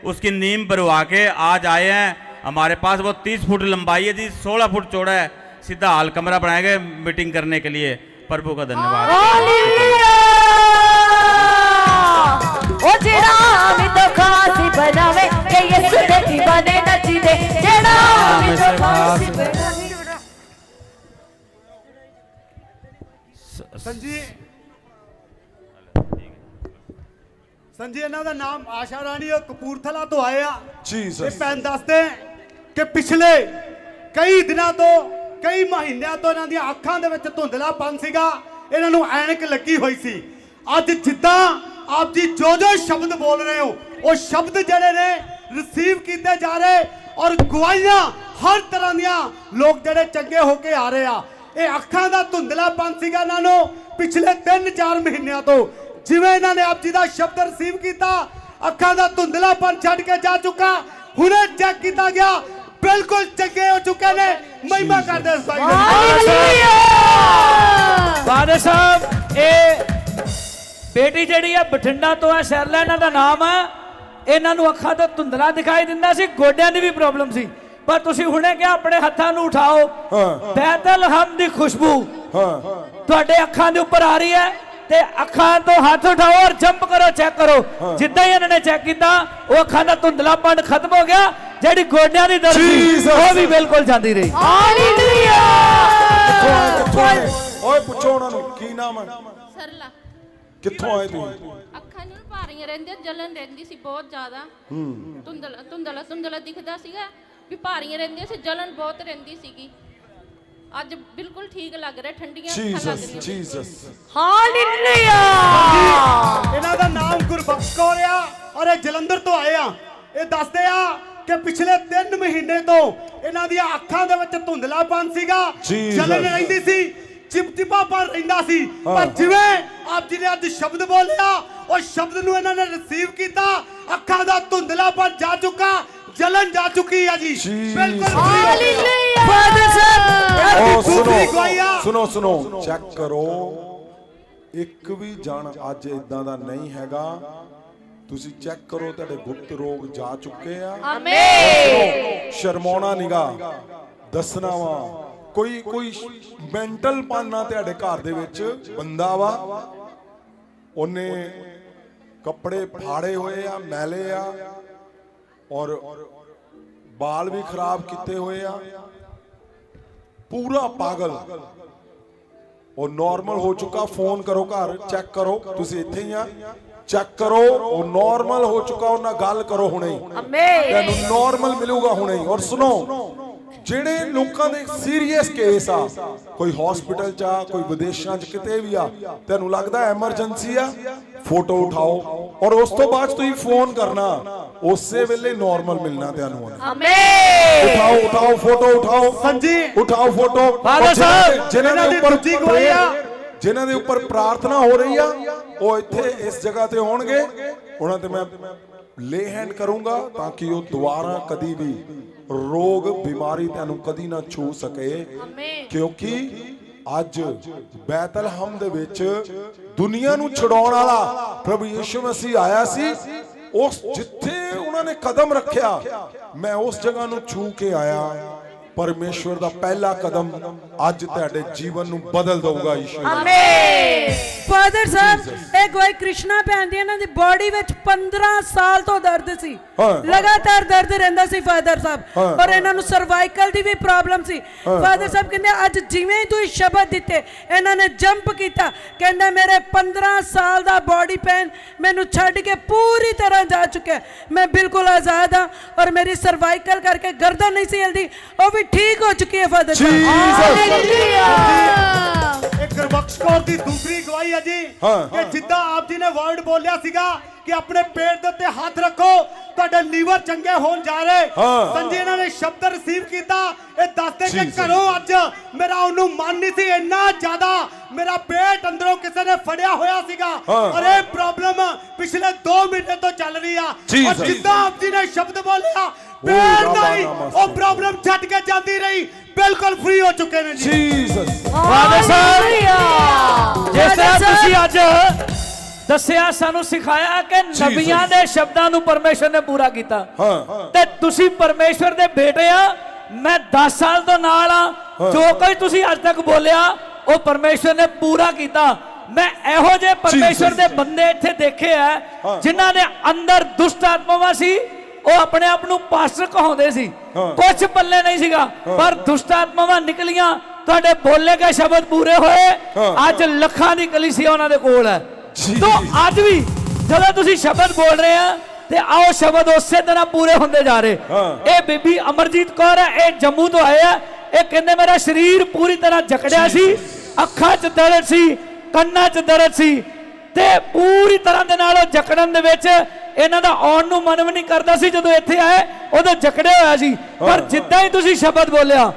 उसकी नींव भरवा के आज आए हैं। हमारे पास वो 30 फुट लंबाई है जी, 16 फुट चौड़ा है, सीधा हाल कमरा बनाएंगे मीटिंग करने के लिए। प्रभु का धन्यवाद। ओ जेड़ा मी तो खासी बनावे के यीशु दे दीवाने नच दे, जेड़ा ਸੰਜੀ ਇਹਨਾਂ ਦਾ ਨਾਮ ਆਸ਼ਾ ਰਾਣੀ ਉਹ ਕਪੂਰਥਲਾ ਤੋਂ ਆਏ ਆ। Jesus। ਇਹ ਭੈਣ ਦੱਸਦੇ ਕਿ ਪਿਛਲੇ ਕਈ ਦਿਨਾਂ ਤੋਂ ਕਈ ਮਹੀਨਿਆਂ ਤੋਂ ਇਹਨਾਂ ਦੀਆਂ ਅੱਖਾਂ ਦੇ ਵਿੱਚ ਧੁੰਦਲਾਪਨ ਸੀਗਾ, ਇਹਨਾਂ ਨੂੰ ਐਨਕ ਲੱਗੀ ਹੋਈ ਸੀ। ਅੱਜ ਜਿੱਦਾਂ ਆਪ ਜੀ ਜੋ ਸ਼ਬਦ ਬੋਲ ਰਹੇ ਹੋ ਉਹ ਸ਼ਬਦ ਜਿਹੜੇ ਨੇ ਰਿਸੀਵ ਕੀਤੇ ਜਾ ਰਹੇ ਔਰ ਗਵਾਹੀਆਂ ਹਰ ਤਰ੍ਹਾਂ ਦੀਆਂ ਲੋਕ ਜਿਹੜੇ ਚੰਗੇ ਹੋ ਕੇ ਆ ਰਹੇ ਆ। ਇਹ ਅੱਖਾਂ ਦਾ ਧੁੰਦਲਾਪਨ ਸੀਗਾ ਇਹਨਾਂ ਨੂੰ ਪਿਛਲੇ 3-4 ਮਹੀਨਿਆਂ ਤੋਂ। ਜਿਵੇਂ ਇਹਨਾਂ ਨੇ ਆਪ ਜੀ ਦਾ ਸ਼ਬਦ ਰਿਸੀਵ ਕੀਤਾ ਅੱਖਾਂ ਦਾ ਧੁੰਦਲਾਪਨ ਛੱਡ ਕੇ ਜਾ ਚੁੱਕਾ। ਹੁਣੇ ਚੈੱਕ ਕੀਤਾ ਗਿਆ ਬਿਲਕੁਲ ਚੰਗੇ ਹੋ ਚੁੱਕੇ ਨੇ। ਮਹਿਮਾ ਕਰਦੇ ਇਸ ਭਾਈ ਦੀ। ਫਾਦਰ ਸਾਹਿਬ ਇਹ ਬੇਟੀ ਜਿਹੜੀ ਹੈ ਬਠਿੰਡਾ ਤੋਂ ਹੈ, ਸ਼ੈਰਲਾ ਇਹਨਾਂ ਦਾ ਨਾਮ ਹੈ। ਇਹਨਾਂ ਨੂੰ ਅੱਖਾਂ ਤੋਂ ਧੁੰਦਲਾ ਦਿਖਾਈ ਦਿੰਦਾ ਸੀ, ਗੋਡਿਆਂ ਦੀ ਵੀ ਪ੍ਰੋਬਲਮ ਸੀ, ਪਰ ਤੁਸੀਂ ਹੁਣੇ ਕਿਹਾ ਆਪਣੇ ਹੱਥਾਂ ਨੂੰ ਉਠਾਓ, ਬੈਤਲ ਹਮ ਦੀ ਖੁਸ਼ਬੂ ਤੁਹਾਡੇ ਅੱਖਾਂ ਦੇ ਉੱਪਰ ਆ ਰਹੀ ਹੈ ਤੇ ਅੱਖਾਂ ਤੋਂ ਹੱਥ ਉਠਾਓ ਔਰ ਜੰਪ ਕਰੋ, ਚੈੱਕ ਕਰੋ। ਜਿੱਦਾਂ ਹੀ ਇਹਨਾਂ ਨੇ ਚੈੱਕ ਕੀਤਾ ਉਹ ਅੱਖਾਂ ਦਾ ਧੁੰਦਲਾਪਨ ਖਤਮ ਹੋ ਗਿਆ, ਜਿਹੜੀ ਗੋਡਿਆਂ ਦੀ ਦਰਦ ਸੀ ਉਹ ਵੀ ਬਿਲਕੁਲ ਜਾਂਦੀ ਰਹੀ। ਹਾਲੇਲੂਇਆ। ਓਏ ਪੁੱਛੋ ਉਹਨਾਂ ਨੂੰ ਕੀ ਨਾਮ ਹੈ? ਸਰਲਾ। ਕਿੱਥੋਂ ਆਏ ਤੁਸੀਂ? ਅੱਖਾਂ ਨੂੰ ਭਾਰੀਆਂ ਰਹਿੰਦੀਆਂ, ਜਲਨ ਰਹਿੰਦੀ ਸੀ ਬਹੁਤ ਜ਼ਿਆਦਾ। ਧੁੰਦਲਾ ਦਿਖਦਾ ਸੀਗਾ ਵੀ ਭਾਰੀਆਂ ਰਹਿੰਦੀਆਂ ਸੀ, ਜਲਨ ਬਹੁਤ ਰਹਿੰਦੀ ਸੀਗੀ। ਅੱਜ ਬਿਲਕੁਲ ਠੀਕ ਲੱਗ ਰਿਹਾ, ਠੰਡੀਆਂ ਅੱਖਾਂ ਲੱਗ ਰਹੀਆਂ। Jesus hallelujah. ਇਹਨਾਂ ਦਾ ਨਾਮ ਗੁਰਬਖਸ਼ ਕੌਰ ਆ ਔਰ ਇਹ ਜਲੰਧਰ ਤੋਂ ਆਏ ਆ। ਇਹ ਦੱਸਦੇ ਆ ਕਿ ਪਿਛਲੇ 3 ਮਹੀਨੇ ਤੋਂ ਇਹਨਾਂ ਦੀਆਂ ਅੱਖਾਂ ਦੇ ਵਿੱਚ ਧੁੰਦਲਾਪਨ ਸੀਗਾ, ਜਲਨ ਰਹਿੰਦੀ ਸੀ, ਚਿਪਚਿਪਾਪਨ ਰਹਿੰਦਾ ਸੀ। ਪਰ ਜਿਵੇਂ ਆਪ ਜੀ ਨੇ ਅੱਜ ਸ਼ਬਦ ਬੋਲਿਆ ਉਹ ਸ਼ਬਦ ਨੂੰ ਇਹਨਾਂ ਨੇ ਰਿਸੀਵ ਕੀਤਾ, ਅੱਖਾਂ ਦਾ ਧੁੰਦਲਾਪਨ ਜਾ ਚੁੱਕਾ, ਜਲਨ ਜਾ ਚੁੱਕੀ ਆ ਜੀ। ਬਿਲਕੁਲ ਹਾਲੇਲੂਇਆ। ਫਾਦਰ ਸਾਹਿਬ ਸੁਣੋ ਸੁਣੋ ਚੈੱਕ ਕਰੋ, ਇੱਕ ਵੀ ਜਣ ਅੱਜ ਇਦਾਂ ਦਾ ਨਹੀਂ ਹੈਗਾ। ਤੁਸੀਂ ਚੈੱਕ ਕਰੋ, ਤੁਹਾਡੇ ਗੁਪਤ ਰੋਗ ਜਾ ਚੁੱਕੇ ਆ। ਆਮੇਨ। ਸ਼ਰਮਾਉਣਾ ਨਿਗਾ, ਦੱਸਣਾ ਵਾ। ਕੋਈ ਮੈਂਟਲ ਪਾਨਾ ਤੁਹਾਡੇ ਘਰ ਦੇ ਵਿੱਚ ਬੰਦਾ ਵਾ, ਉਹਨੇ ਕੱਪੜੇ ਫਾੜੇ ਹੋਏ ਆ, ਮੈਲੇ ਆ ਔਰ ਬਾਲ ਵੀ ਖਰਾਬ ਕੀਤੇ ਹੋਏ ਆ, ਪੂਰਾ ਪਾਗਲ। ਉਹ ਨਾਰਮਲ ਹੋ ਚੁੱਕਾ। ਫੋਨ ਕਰੋ ਘਰ, ਚੈੱਕ ਕਰੋ, ਤੁਸੀਂ ਇੱਥੇ ਹੀ ਆ, ਚੈੱਕ ਕਰੋ, ਉਹ ਨਾਰਮਲ ਹੋ ਚੁੱਕਾ। ਉਹਨਾਂ ਗੱਲ ਕਰੋ ਹੁਣੇ, ਤੁਹਾਨੂੰ ਨਾਰਮਲ ਮਿਲੂਗਾ ਹੁਣੇ। ਔਰ ਸੁਣੋ, ਜਿਹੜੇ ਲੋਕਾਂ ਦੇ ਸੀਰੀਅਸ ਕੇਸ ਆ, ਕੋਈ ਹਸਪੀਟਲ ਚ ਆ, ਕੋਈ ਵਿਦੇਸ਼ਾਂ ਚ ਕਿਤੇ ਵੀ ਆ, ਤੁਹਾਨੂੰ ਲੱਗਦਾ ਐਮਰਜੈਂਸੀ ਆ, ਫੋਟੋ ਉਠਾਓ ਔਰ ਉਸ ਤੋਂ ਬਾਅਦ ਤੁਸੀਂ ਫੋਨ ਕਰਨਾ, ਉਸੇ ਵੇਲੇ ਨਾਰਮਲ ਮਿਲਣਾ ਤੁਹਾਨੂੰ। ਆਮੇਨ। ਉਠਾਓ ਫੋਟੋ, ਉਠਾਓ ਸੰਜੀ, ਉਠਾਓ ਫੋਟੋ। ਫਾਦਰ ਸਾਹਿਬ ਜਿਨ੍ਹਾਂ ਦੇ ਉੱਪਰ ਪ੍ਰਾਰਥਨਾ ਹੋ ਰਹੀ ਆ ਉਹ ਇੱਥੇ ਇਸ ਜਗ੍ਹਾ ਤੇ ਹੋਣਗੇ। ਉਹਨਾਂ ਤੇ ਮੈਂ ਲੇ ਹੈਂਡ ਕਰੂੰਗਾ ਤਾਂ ਕਿ ਉਹ ਦੁਬਾਰਾ ਕਦੀ ਵੀ ਰੋਗ ਬਿਮਾਰੀ ਤੁਹਾਨੂੰ ਕਦੀ ਨਾ ਛੂ ਸਕੇ, ਕਿਉਂਕਿ ਅੱਜ ਬੈਤਲਹਮ ਦੇ ਵਿੱਚ ਦੁਨੀਆ ਨੂੰ ਛੁਡਾਉਣ ਵਾਲਾ ਪ੍ਰਭੂ ਯਿਸੂ ਮਸੀਹ ਆਇਆ ਸੀ। ਉਸ ਜਿੱਥੇ ਉਹਨਾਂ ਨੇ ਕਦਮ ਰੱਖਿਆ, ਮੈਂ ਉਸ ਜਗ੍ਹਾ ਨੂੰ ਛੂ ਕੇ ਆਇਆ। ਪਰਮੇਸ਼ਵਰ ਦਾ ਪਹਿਲਾ ਕਦਮ ਅੱਜ ਤੁਹਾਡੇ ਜੀਵਨ ਨੂੰ ਬਦਲ ਦਊਗਾ ਯਿਸੂ। ਆਮੇਨ। ਫਾਦਰ ਸਾਹਿਬ ਇਹ ਕੋਈ ਕ੍ਰਿਸ਼ਨਾ ਭੈਣ ਦੀ ਇਹਨਾਂ ਦੀ ਬਾਡੀ ਵਿੱਚ 15 ਸਾਲ ਤੋਂ ਦਰਦ ਸੀ, ਲਗਾਤਾਰ ਦਰਦ ਰਹਿੰਦਾ ਸੀ ਫਾਦਰ ਸਾਹਿਬ, ਔਰ ਇਹਨਾਂ ਨੂੰ ਸਰਵਾਈਕਲ ਦੀ ਵੀ ਪ੍ਰੋਬਲਮ ਸੀ। ਫਾਦਰ ਸਾਹਿਬ ਕਹਿੰਦੇ ਅੱਜ ਜਿਵੇਂ ਹੀ ਤੁਸੀਂ ਸ਼ਬਦ ਦਿੱਤੇ ਇਹਨਾਂ ਨੇ ਜੰਪ ਕੀਤਾ, ਕਹਿੰਦਾ ਮੇਰੇ 15 ਸਾਲ ਦਾ ਬਾਡੀ ਪੇਨ ਮੈਨੂੰ ਛੱਡ ਕੇ ਪੂਰੀ ਤਰ੍ਹਾਂ ਜਾ ਚੁੱਕਿਆ, ਮੈਂ ਬਿਲਕੁਲ ਆਜ਼ਾਦ ਹਾਂ ਔਰ ਮੇਰੀ ਸਰਵਾਈਕਲ ਕਰਕੇ ਗਰਦਨ ਨਹੀਂ ਸੀ ਹਿਲਦੀ, ਉਹ ਵੀ ਠੀਕ ਹੋ ਚੁੱਕੀ ਹੈ ਫਾਦਰ ਸਾਹਿਬ। ਹਾਲੇਲੂਇਆ। ਇਹ ਗੁਰਬਖਸ਼ ਕੌਰ ਦੀ ਦੂਸਰੀ ਗਵਾਹੀ ਹੈ ਜੀ ਕਿ ਜਿੱਦਾਂ ਆਪ ਜੀ ਨੇ ਵਰਡ ਬੋਲਿਆ ਸੀਗਾ ਕਿ ਆਪਣੇ ਪੇਟ ਦੇ ਉੱਤੇ ਹੱਥ ਰੱਖੋ, ਤੁਹਾਡੇ ਲੀਵਰ ਚੰਗੇ ਹੋਣ ਜਾ ਰਹੇ। ਸੰਜੀ ਇਹਨਾਂ ਨੇ ਸ਼ਬਦ ਰਿਸੀਵ ਕੀਤਾ। ਇਹ ਦੱਸਦੇ ਕਿ ਘਰੋਂ ਅੱਜ ਮੇਰਾ ਉਹਨੂੰ ਮਨ ਨਹੀਂ ਸੀ, ਇੰਨਾ ਜ਼ਿਆਦਾ ਮੇਰਾ ਪੇਟ ਅੰਦਰੋਂ ਕਿਸੇ ਨੇ ਫੜਿਆ ਹੋਇਆ ਸੀਗਾ ਔਰ ਇਹ ਪ੍ਰੋਬਲਮ ਪਿਛਲੇ 2 ਮਹੀਨੇ ਤੋਂ ਚੱਲ ਰਹੀ ਆ। ਔਰ ਜਿੱਦਾਂ ਆਪ ਜੀ ਨੇ ਸ਼ਬਦ ਬੋਲਿਆ ਪੇਟ ਨਹੀਂ, ਉਹ ਪ੍ਰੋਬਲਮ ਛੱਡ ਕੇ ਜਾਂਦੀ ਰਹੀ, ਬਿਲਕੁਲ ਫ੍ਰੀ ਹੋ ਚੁੱਕੇ ਨੇ ਜੀ। ਜੀਸਸ ਫਾਦਰ ਸਾਹਿਬ ਜਿਸ ਤਰ੍ਹਾਂ ਤੁਸੀਂ ਅੱਜ ਦੱਸਿਆ, ਸਾਨੂੰ ਸਿਖਾਇਆ ਕਿ ਨਬੀਆਂ ਦੇ ਸ਼ਬਦਾਂ ਨੂੰ ਪਰਮੇਸ਼ਰ ਨੇ ਪੂਰਾ ਕੀਤਾ, ਤੇ ਤੁਸੀਂ ਪਰਮੇਸ਼ਰ ਦੇ ਬੇਟੇ ਆ। ਮੈਂ 10 ਸਾਲ ਤੋਂ ਨਾਲ ਆ, ਜੋ ਕੁਝ ਤੁਸੀਂ ਅੱਜ ਤੱਕ ਬੋਲਿਆ ਉਹ ਪਰਮੇਸ਼ਰ ਨੇ ਪੂਰਾ ਕੀਤਾ। ਮੈਂ ਇਹੋ ਜਿਹੇ ਪਰਮੇਸ਼ਰ ਦੇ ਬੰਦੇ ਇੱਥੇ ਦੇਖੇ ਆ ਜਿਨ੍ਹਾਂ ਦੇ ਅੰਦਰ ਦੁਸ਼ਟ ਆਤਮਾਵਾਂ ਸੀ, ਉਹ ਆਪਣੇ ਆਪ ਨੂੰ ਪਾਸਟਰ ਕਹਾਉਂਦੇ ਸੀ, ਕੁਝ ਪੱਲੇ ਨਹੀਂ ਸੀਗਾ, ਪਰ ਦੁਸ਼ਟ ਆਤਮਾਵਾਂ ਨਿਕਲੀਆਂ, ਤੁਹਾਡੇ ਬੋਲੇ ਗਏ ਸ਼ਬਦ ਪੂਰੇ ਹੋਏ। ਅੱਜ ਲੱਖਾਂ ਦੀ ਕਲੀਸਿਆ ਉਹਨਾਂ ਦੇ ਕੋਲ ਹੈ। तो आज भी ਜਦੋਂ ਤੁਸੀਂ ਸ਼ਬਦ ਬੋਲ ਰਹੇ ਆ ਤੇ ਆਓ ਸ਼ਬਦ ਉਸੇ ਤਰ੍ਹਾਂ ਪੂਰੇ ਹੁੰਦੇ ਜਾ ਰਹੇ। ਇਹ ਬੀਬੀ ਅਮਰਜੀਤ ਕੌਰ ਹੈ, ਇਹ ਜੰਮੂ ਤੋਂ ਆਏ ਆ। ਇਹ ਕਹਿੰਦੇ ਮੇਰਾ ਸਰੀਰ ਪੂਰੀ ਤਰ੍ਹਾਂ ਜਕੜਿਆ ਸੀ, ਅੱਖਾਂ 'ਚ ਦਰਦ ਸੀ, ਕੰਨਾਂ 'ਚ ਦਰਦ ਸੀ ਤੇ ਪੂਰੀ ਤਰ੍ਹਾਂ ਦੇ ਨਾਲ ਉਹ ਜਕੜਨ ਦੇ ਵਿੱਚ ਇਹਨਾਂ ਦਾ ਆਉਣ ਨੂੰ ਮਨ ਵੀ ਨਹੀਂ ਕਰਦਾ ਸੀ। ਜਦੋਂ ਇੱਥੇ ਆਏ ਉਦੋਂ ਜਕੜਿਆ ਹੋਇਆ ਸੀ, ਪਰ ਜਿੱਦਾਂ ਹੀ ਤੁਸੀਂ ਸ਼ਬਦ ਬੋਲਿਆ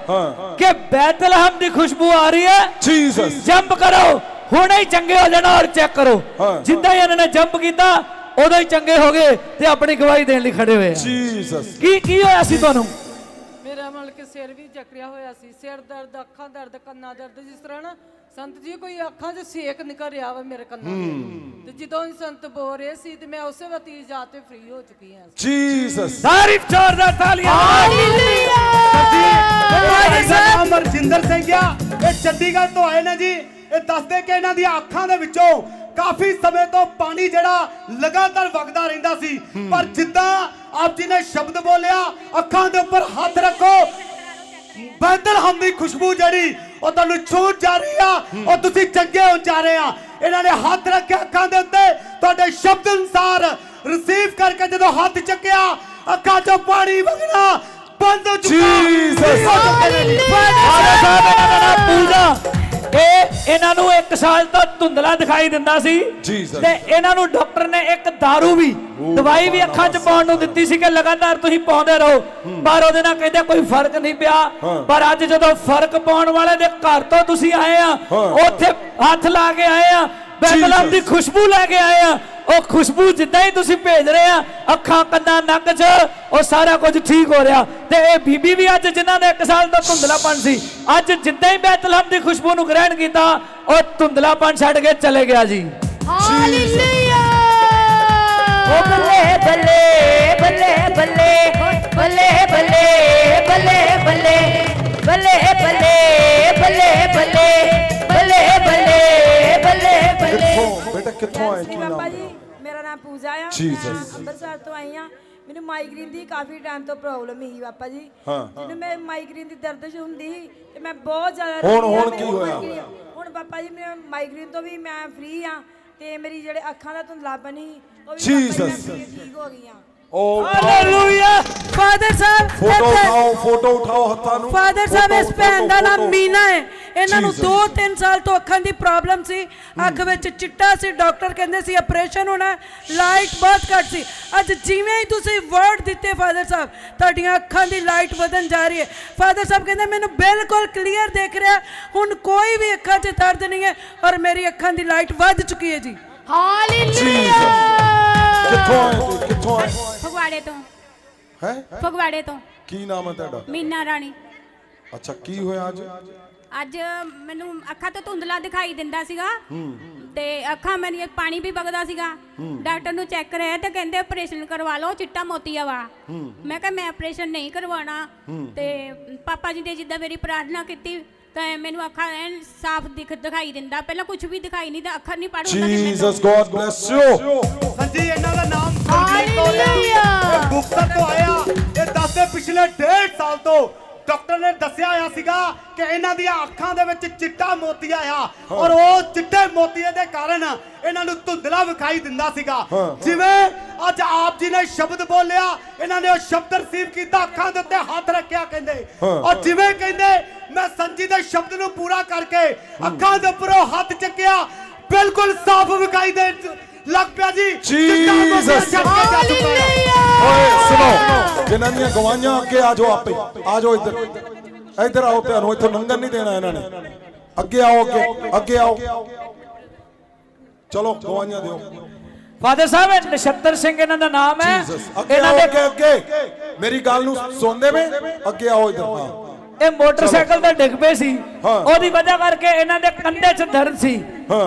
ਕਿ ਬੈਤਲਹਮ ਦੀ ਖੁਸ਼ਬੂ ਆ ਰਹੀ ਹੈ, ਜੀਸਸ ਜੰਪ ਕਰੋ, ਹੁਣੇ ਹੀ ਚੰਗੇ ਹੋ ਜਾਣਾ। ਔਰ ਚੈੱਕ ਕਰੋ, ਜਿੱਦਾਂ ਹੀ ਇਹਨਾਂ ਨੇ ਜੰਪ ਕੀਤਾ ਉਦੋਂ ਹੀ ਚੰਗੇ ਹੋ ਗਏ ਤੇ ਆਪਣੀ ਗਵਾਹੀ ਦੇਣ ਲਈ ਖੜੇ ਹੋਏ ਆ। ਜੀਸਸ ਕੀ ਹੋਇਆ ਸੀ ਤੁਹਾਨੂੰ? ਮੇਰਾ ਮਤਲਬ ਕਿ ਸਿਰ ਵੀ ਜਕੜਿਆ ਹੋਇਆ ਸੀ, ਸਿਰ ਦਰਦ, ਅੱਖਾਂ ਦਰਦ, ਕੰਨਾਂ ਦਰਦ। ਜਿਸ ਤਰ੍ਹਾਂ ਨਾ ਸੰਤ ਜੀ ਕੋਈ ਅੱਖਾਂ 'ਚ ਸੇਕ ਨਿਕਲ ਰਿਹਾ ਵਾ ਮੇਰੇ ਕੰਨਾਂ ਤੇ ਜਦੋਂ ਹੀ ਸੰਤ ਬੋਲ ਰਹੇ ਸੀ ਤੇ ਮੈਂ ਉਸੇ ਵਕਤ ਹੀ ਜਾ ਕੇ ਫ੍ਰੀ ਹੋ ਚੁੱਕੀ ਹਾਂ। ਜੀਸਸ ਤਾਰੀਫ ਜ਼ੋਰਦਾਰ ਤਾਲੀਆਂ। ਹਾਲੇਲੂਇਆ। ਅਮਰਜਿੰਦਰ ਸਿੰਘ ਆ, ਇਹ ਚੰਡੀਗੜ੍ਹ ਤੋਂ ਆਏ ਨੇ ਜੀ। ਇਹ ਦੱਸਦੇ ਕਿ ਇਹਨਾਂ ਦੀਆਂ ਅੱਖਾਂ ਦੇ ਵਿੱਚੋਂ ਕਾਫੀ ਸਮੇਂ ਤੋਂ ਪਾਣੀ ਜਿਹੜਾ ਲਗਾਤਾਰ ਵਗਦਾ ਰਹਿੰਦਾ ਸੀ, ਪਰ ਜਿੱਦਾਂ ਆਪ ਜੀ ਨੇ ਸ਼ਬਦ ਬੋਲਿਆ, ਅੱਖਾਂ ਦੇ ਉੱਪਰ ਹੱਥ ਰੱਖੋ, ਬੈਤਲਹਮ ਦੀ ਖੁਸ਼ਬੂ ਜਿਹੜੀ ਉਹ ਤੁਹਾਨੂੰ ਛੂਹ ਜਾ ਰਹੀ ਆ, ਉਹ ਤੁਸੀਂ ਚੰਗੇ ਹੋ ਜਾ ਰਹੇ ਆ। ਇਹਨਾਂ ਨੇ ਹੱਥ ਰੱਖਿਆ ਅੱਖਾਂ ਦੇ ਉੱਤੇ, ਤੁਹਾਡੇ ਸ਼ਬਦ ਅਨੁਸਾਰ ਰਿਸੀਵ ਕਰਕੇ ਜਦੋਂ ਹੱਥ ਚੱਕਿਆ ਅੱਖਾਂ 'ਚੋਂ ਪਾਣੀ ਵਗਣਾ ਬੰਦ ਹੋ ਚੁੱਕਾ। ਪੂਜਾ ਇਹ ਇਹਨਾਂ ਨੂੰ 1 ਸਾਲ ਤੋਂ ਧੁੰਦਲਾ ਦਿਖਾਈ ਦਿੰਦਾ ਸੀ ਤੇ ਇਹਨਾਂ ਨੂੰ ਡਾਕਟਰ ਨੇ ਇੱਕ दारू ਵੀ ਦਵਾਈ ਵੀ ਅੱਖਾਂ 'ਚ ਪਾਉਣ ਨੂੰ ਦਿੱਤੀ ਸੀ ਕਿ ਲਗਾਤਾਰ ਤੁਸੀਂ ਪਾਉਂਦੇ ਰਹੋ, ਪਰ ਉਹਦੇ ਨਾਲ ਕਹਿੰਦੇ ਕੋਈ ਫਰਕ ਨਹੀਂ ਪਿਆ। ਪਰ ਅੱਜ ਜਦੋਂ ਫਰਕ ਪਾਉਣ ਵਾਲੇ ਦੇ ਘਰ ਤੋਂ ਤੁਸੀਂ ਆਏ ਆ, ਉੱਥੇ ਹੱਥ ਲਾ ਕੇ ਆਏ ਆ, ਬੈਤਲਹਮ ਦੀ ਖੁਸ਼ਬੂ ਲੈ ਕੇ ਆਏ ਆ। ਉਹ ਖੁਸ਼ਬੂ ਜਿੱਦਾਂ ਹੀ ਤੁਸੀਂ ਭੇਜ ਰਹੇ ਆ, ਅੱਖਾਂ, ਕੰਨਾਂ, ਨੱਕ 'ਚ ਉਹ ਸਾਰਾ ਕੁਝ ਠੀਕ ਹੋ ਰਿਹਾ। ਤੇ ਇਹ ਬੀਬੀ ਵੀ ਅੱਜ ਜਿਨ੍ਹਾਂ ਦੇ 1 ਸਾਲ ਤੋਂ ਧੁੰਦਲਾਪਨ ਸੀ, ਅੱਜ ਜਿੱਦਾਂ ਹੀ ਬੈਤਲਹਮ ਦੀ ਖੁਸ਼ਬੂ ਨੂੰ ਗ੍ਰਹਿਣ ਕੀਤਾ, ਉਹ ਧੁੰਦਲਾਪਨ ਛੱਡ ਕੇ ਚਲੇ ਗਿਆ ਜੀ। ਹਾਲੇਲੂਇਆ। ਓ ਬੱਲੇ ਬੱਲੇ ਬੱਲੇ ਬੱਲੇ ਬੱਲੇ ਬੱਲੇ ਬੱਲੇ ਬੱਲੇ ਬੱਲੇ ਬੱਲੇ ਬੱਲੇ ਬੱਲੇ ਬੱਲੇ ਬੱਲੇ ਬੱਲੇ ਬੱਲੇ। ਕਿੱਥੋਂ ਬੇਟਾ, ਕਿੱਥੋਂ ਆਏ? ਕੀ ਨਾਮ? ਬਾਬਾ ਜੀ ਮੇਰਾ ਨਾਮ ਪੂਜਾ ਆ, ਮੈਂ ਅੰਮ੍ਰਿਤਸਰ ਤੋਂ ਆਈ ਆ। ਮੈਨੂੰ ਮਾਈਗ੍ਰੇਨ ਦੀ ਕਾਫੀ ਟਾਈਮ ਤੋਂ ਪ੍ਰੋਬਲਮ ਹੀ ਬਾਬਾ ਜੀ। ਜਿਹਨੂੰ ਮੈਂ ਮਾਈਗ੍ਰੇਨ ਦੀ ਦਰਦ ਹੁੰਦੀ ਸੀ ਤੇ ਮੈਂ ਬਹੁਤ ਜ਼ਿਆਦਾ ਹੁਣ ਕੀ ਹੋਇਆ? ਹੁਣ ਬਾਬਾ ਜੀ ਮੈਂ ਮਾਈਗ੍ਰੇਨ ਤੋਂ ਵੀ ਮੈਂ ਫ੍ਰੀ ਆ ਤੇ ਮੇਰੀ ਜਿਹੜੇ ਅੱਖਾਂ ਦਾ ਧੁੰਦਲਾਪਨ ਸੀ ਉਹ ਵੀ ਠੀਕ ਹੋ ਗਈਆਂ। ਹਾਲੇਲੂਇਆ। ਫਾਦਰ ਸਾਹਿਬ ਫੋਟੋ ਉਠਾਓ ਹੱਥਾਂ ਨੂੰ। ਫਾਦਰ ਸਾਹਿਬ ਇਸ ਭੈਣ ਦਾ ਨਾਮ ਮੀਨਾ ਹੈ। ਇਹਨਾਂ ਨੂੰ 2-3 ਸਾਲ ਤੋਂ ਅੱਖਾਂ ਦੀ ਪ੍ਰੋਬਲਮ ਸੀ, ਅੱਖ ਵਿੱਚ ਚਿੱਟਾ ਸੀ, ਡਾਕਟਰ ਕਹਿੰਦੇ ਸੀ ਆਪਰੇਸ਼ਨ ਹੋਣਾ, ਲਾਈਟ ਬਹੁਤ ਘੱਟ ਸੀ। ਅੱਜ ਜਿਵੇਂ ਹੀ ਤੁਸੀਂ ਵਰਡ ਦਿੱਤੇ ਫਾਦਰ ਸਾਹਿਬ, ਤੁਹਾਡੀਆਂ ਅੱਖਾਂ ਦੀ ਲਾਈਟ ਵਧਣ ਜਾ ਰਹੀ ਹੈ। ਫਾਦਰ ਸਾਹਿਬ ਕਹਿੰਦੇ ਮੈਨੂੰ ਬਿਲਕੁਲ ਕਲੀਅਰ ਦਿਖ ਰਿਹਾ, ਹੁਣ ਕੋਈ ਵੀ ਅੱਖਾਂ 'ਚ ਦਰਦ ਨਹੀਂ ਹੈ ਔਰ ਮੇਰੀ ਅੱਖਾਂ ਦੀ ਲਾਈਟ ਵੱਧ ਚੁੱਕੀ ਹੈ ਜੀ। ਹਾਲੇਲੂਇਆ। ਕਿੱਥੋਂ ਆਏ ਤੁਸੀਂ? ਕਿੱਥੋਂ ਆਏ? ਫਗਵਾੜੇ ਤੋਂ। ਹੈ ਫਗਵਾੜੇ ਤੋਂ। ਕੀ ਨਾਮ ਹੈ ਤੁਹਾਡਾ? ਮੀਨਾ ਰਾਣੀ। ਅੱਛਾ, ਕੀ ਹੋਇਆ ਅੱਜ? ਅੱਜ ਮੈਨੂੰ ਅੱਖਾਂ ਤੋਂ ਧੁੰਦਲਾ ਦਿਖਾਈ ਦਿੰਦਾ ਸੀਗਾ ਤੇ ਅੱਖਾਂ ਮੇਰੀਆਂ ਪਾਣੀ ਵੀ ਵਗਦਾ ਸੀਗਾ। ਡਾਕਟਰ ਨੂੰ ਚੈੱਕ ਕਰਾਇਆ ਤੇ ਕਹਿੰਦੇ ਆਪਰੇਸ਼ਨ ਕਰਵਾ ਲਓ, ਚਿੱਟਾ ਮੋਤੀਆ ਵਾ। ਮੈਂ ਕਿਹਾ ਮੈਂ ਆਪਰੇਸ਼ਨ ਨਹੀਂ ਕਰਵਾਉਣਾ ਤੇ ਪਾਪਾ ਜੀ ਨੇ ਜਿੱਦਾਂ ਮੇਰੀ ਪ੍ਰਾਰਥਨਾ ਕੀਤੀ ਤਾਂ ਮੈਨੂੰ ਅੱਖਾਂ ਐਨ ਸਾਫ਼ ਦਿਖਾਈ ਦਿੰਦਾ। ਪਹਿਲਾਂ ਕੁਝ ਵੀ ਦਿਖਾਈ ਨਹੀਂ, ਤਾਂ ਅੱਖਰ ਨਹੀਂ ਪੜ੍ਹ ਹੁੰਦਾ ਸੀ ਮੈਨੂੰ। Jesus god bless you. ਹਾਂਜੀ, ਇਹਨਾਂ ਦਾ ਨਾਮ ਇਹ ਮੁਕਤਸਰ ਤੋਂ ਆਇਆ। ਇਹ ਦੱਸਦੇ ਪਿਛਲੇ 1.5 ਸਾਲ ਤੋਂ ਡਾਕਟਰ ਨੇ ਦੱਸਿਆ ਹੋਇਆ ਸੀਗਾ ਕਿ ਇਹਨਾਂ ਦੀਆਂ ਅੱਖਾਂ ਦੇ ਵਿੱਚ ਚਿੱਟਾ ਮੋਤੀਆ ਆ ਔਰ ਉਹ ਚਿੱਟੇ ਮੋਤੀਏ ਦੇ ਕਾਰਨ ਇਹਨਾਂ ਨੂੰ ਧੁੰਦਲਾ ਵਿਖਾਈ ਦਿੰਦਾ ਸੀਗਾ। ਜਿਵੇਂ ਅੱਜ ਆਪ ਜੀ ਨੇ ਸ਼ਬਦ ਬੋਲਿਆ, ਇਹਨਾਂ ਨੇ ਉਹ ਸ਼ਬਦ ਰਿਸੀਵ ਕੀਤਾ, ਅੱਖਾਂ ਦੇ ਉੱਤੇ ਹੱਥ ਰੱਖਿਆ ਕਹਿੰਦੇ, ਔਰ ਜਿਵੇਂ ਕਹਿੰਦੇ ਮੈਂ ਸੰਜੀ ਦੇ ਸ਼ਬਦ ਨੂੰ ਪੂਰਾ ਕਰਕੇ ਅੱਖਾਂ ਦੇ ਉੱਪਰੋਂ ਹੱਥ ਚੱਕਿਆ, ਬਿਲਕੁਲ ਸਾਫ਼ ਵਿਖਾਈ ਦੇ ਲੱਗ ਪਿਆ ਜੀ। ਜੀਸਸ। ਓਏ ਸੁਣੋ, ਜਿਨ੍ਹਾਂ ਦੀਆਂ ਗਵਾਹੀਆਂ ਅੱਗੇ ਆ ਜਾਓ, ਆਪੇ ਆ ਜਾਓ, ਇੱਧਰ ਆਓ, ਤੁਹਾਨੂੰ ਇੱਥੋਂ ਲੰਘਣ ਨਹੀਂ ਦੇਣਾ ਇਹਨਾਂ ਨੇ। ਅੱਗੇ ਆਓ, ਅੱਗੇ ਆਓ, ਚਲੋ ਗਵਾਹੀਆਂ ਦਿਓ। ਫਾਦਰ ਸਾਹਿਬ ਇਹ ਨਛੱਤਰ ਸਿੰਘ ਇਹਨਾਂ ਦਾ ਨਾਮ ਹੈ। ਇਹਨਾਂ ਦੇ ਅੱਗੇ ਮੇਰੀ ਗੱਲ ਨੂੰ ਸੁਣਦੇ ਵੇ, ਅੱਗੇ ਆਓ ਇੱਧਰ। ਹਾਂ, ਇਹ ਮੋਟਰਸਾਈਕਲ ਤੇ ਡਿੱਗ ਪਏ ਸੀ, ਉਹਦੀ ਵਜ੍ਹਾ ਕਰਕੇ ਇਹਨਾਂ ਦੇ ਕੰਧੇ 'ਚ ਦਰਦ ਸੀ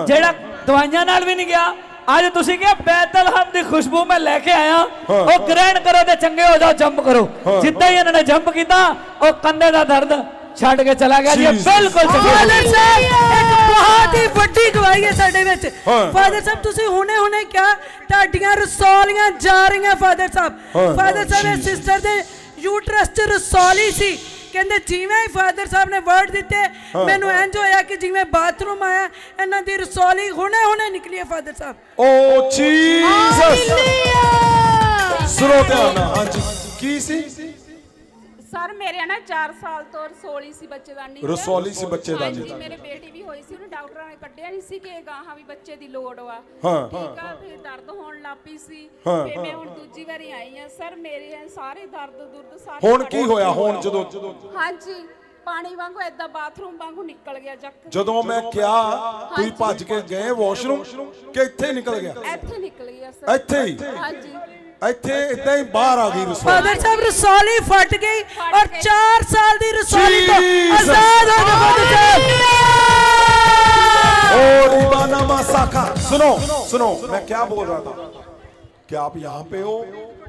ਜਿਹੜਾ ਦਵਾਈਆਂ ਨਾਲ ਵੀ ਨਹੀਂ ਗਿਆ। ਅੱਜ ਤੁਸੀਂ ਕਿਹਾ ਬੈਤਲਹਮ ਦੀ ਖੁਸ਼ਬੂ ਮੈਂ ਲੈ ਕੇ ਆਇਆ, ਉਹ ਗ੍ਰਹਿਣ ਕਰੋ ਤੇ ਚੰਗੇ ਹੋ ਜਾਓ, ਜੰਪ ਕਰੋ। ਜਿੱਦਾਂ ਹੀ ਇਹਨਾਂ ਨੇ ਜੰਪ ਕੀਤਾ, ਉਹ ਕੰਧੇ ਦਾ ਦਰਦ ਛੱਡ ਕੇ ਚਲਾ ਗਿਆ ਜੀ। ਬਿਲਕੁਲ ਫਾਦਰ ਸਾਹਿਬ ਇੱਕ ਬਹੁਤ ਹੀ ਵੱਡੀ ਗਵਾਹੀ ਹੈ ਸਾਡੇ ਵਿੱਚ। ਫਾਦਰ ਸਾਹਿਬ ਤੁਸੀਂ ਹੁਣੇ ਕਿਹਾ ਤੁਹਾਡੀਆਂ ਰਸੌਲੀਆਂ ਜਾ ਰਹੀਆਂ। ਫਾਦਰ ਸਾਹਿਬ ਇਹ ਸਿਸਟਰ ਦੇ ਯੂਟਰਸ 'ਚ ਰਸੌਲੀ ਸੀ, ਕਹਿੰਦੇ ਜਿਵੇਂ ਹੀ ਫਾਦਰ ਸਾਹਿਬ ਨੇ ਵਰਡ ਦਿੱਤੇ ਮੈਨੂੰ ਇੰਜ ਹੋਇਆ ਕਿ ਜਿਵੇਂ ਬਾਥਰੂਮ ਆਇਆ, ਇਹਨਾਂ ਦੀ ਰਸੌਲੀ ਹੁਣੇ ਹੁਣੇ ਨਿਕਲੀ ਹੈ ਫਾਦਰ ਸਾਹਿਬ। ਓ ਜੀਸਸ, ਸੁਣੋ ਧਿਆਨ ਨਾਲ। ਹਾਂਜੀ ਕੀ ਸੀ? ਸਰ ਮੇਰੇ ਨਾ 4 ਸਾਲ ਤੋਂ ਰਸੌਲੀ ਸੀ ਬੱਚੇਦਾਨੀ, ਰਸੌਲੀ ਸੀ ਬੱਚੇਦਾਨੀ। ਹਾਂਜੀ ਮੇਰੇ ਬੇਟੀ ਵੀ ਹੋਈ ਸੀ, ਉਹਨੂੰ ਡਾਕਟਰਾਂ ਨੇ ਕੱਢਿਆ ਨਹੀਂ ਸੀ ਕਿ ਗਾਹਾਂ ਵੀ ਬੱਚੇ ਦੀ ਲੋੜ ਵਾ। ਹਾਂ ਠੀਕ ਆ, ਫਿਰ ਦਰਦ ਹੋਣ ਲੱਪੀ ਸੀ, ਹਾਂ, ਫਿਰ ਮੈਂ ਹੁਣ ਦੂਜੀ ਵਾਰੀ ਆਈ ਆ। ਸਰ ਮੇਰੇ ਸਾਰੇ ਦਰਦ ਸਾਰੇ ਹੁਣ ਕੀ ਹੋਇਆ? ਹੁਣ ਜਦੋਂ ਹਾਂਜੀ ਪਾਣੀ ਵਾਂਗੂ ਏਦਾਂ ਬਾਥਰੂਮ ਵਾਂਗੂ ਨਿਕਲ ਗਿਆ ਜੱਕ। ਜਦੋਂ ਮੈਂ ਕਿਹਾ ਤੁਸੀਂ ਭੱਜ ਕੇ ਗਏ ਵਾਸ਼ਰੂਮ ਕਿ ਇੱਥੇ ਨਿਕਲ ਗਿਆ? ਇੱਥੇ ਨਿਕਲ ਗਿਆ ਸਰ। ਇੱਥੇ ਹੀ? ਹਾਂਜੀ ਇੱਥੇ ਇਦਾਂ ਹੀ ਬਾਹਰ ਆ ਗਈ ਰਸੌਲੀ। ਫਾਦਰ ਸਾਹਿਬ ਰਸੌਲੀ ਫਟ ਗਈ ਔਰ 4 ਸਾਲ ਦੀ ਰਸੌਲੀ ਤੋਂ ਆਜ਼ਾਦ ਹੋ ਗਏ ਫਾਦਰ ਸਾਹਿਬ। ओ रिबाना मासाखा, सुनो सुनो, मैं क्या बोल रहा था कि आप यहाँ पे हो,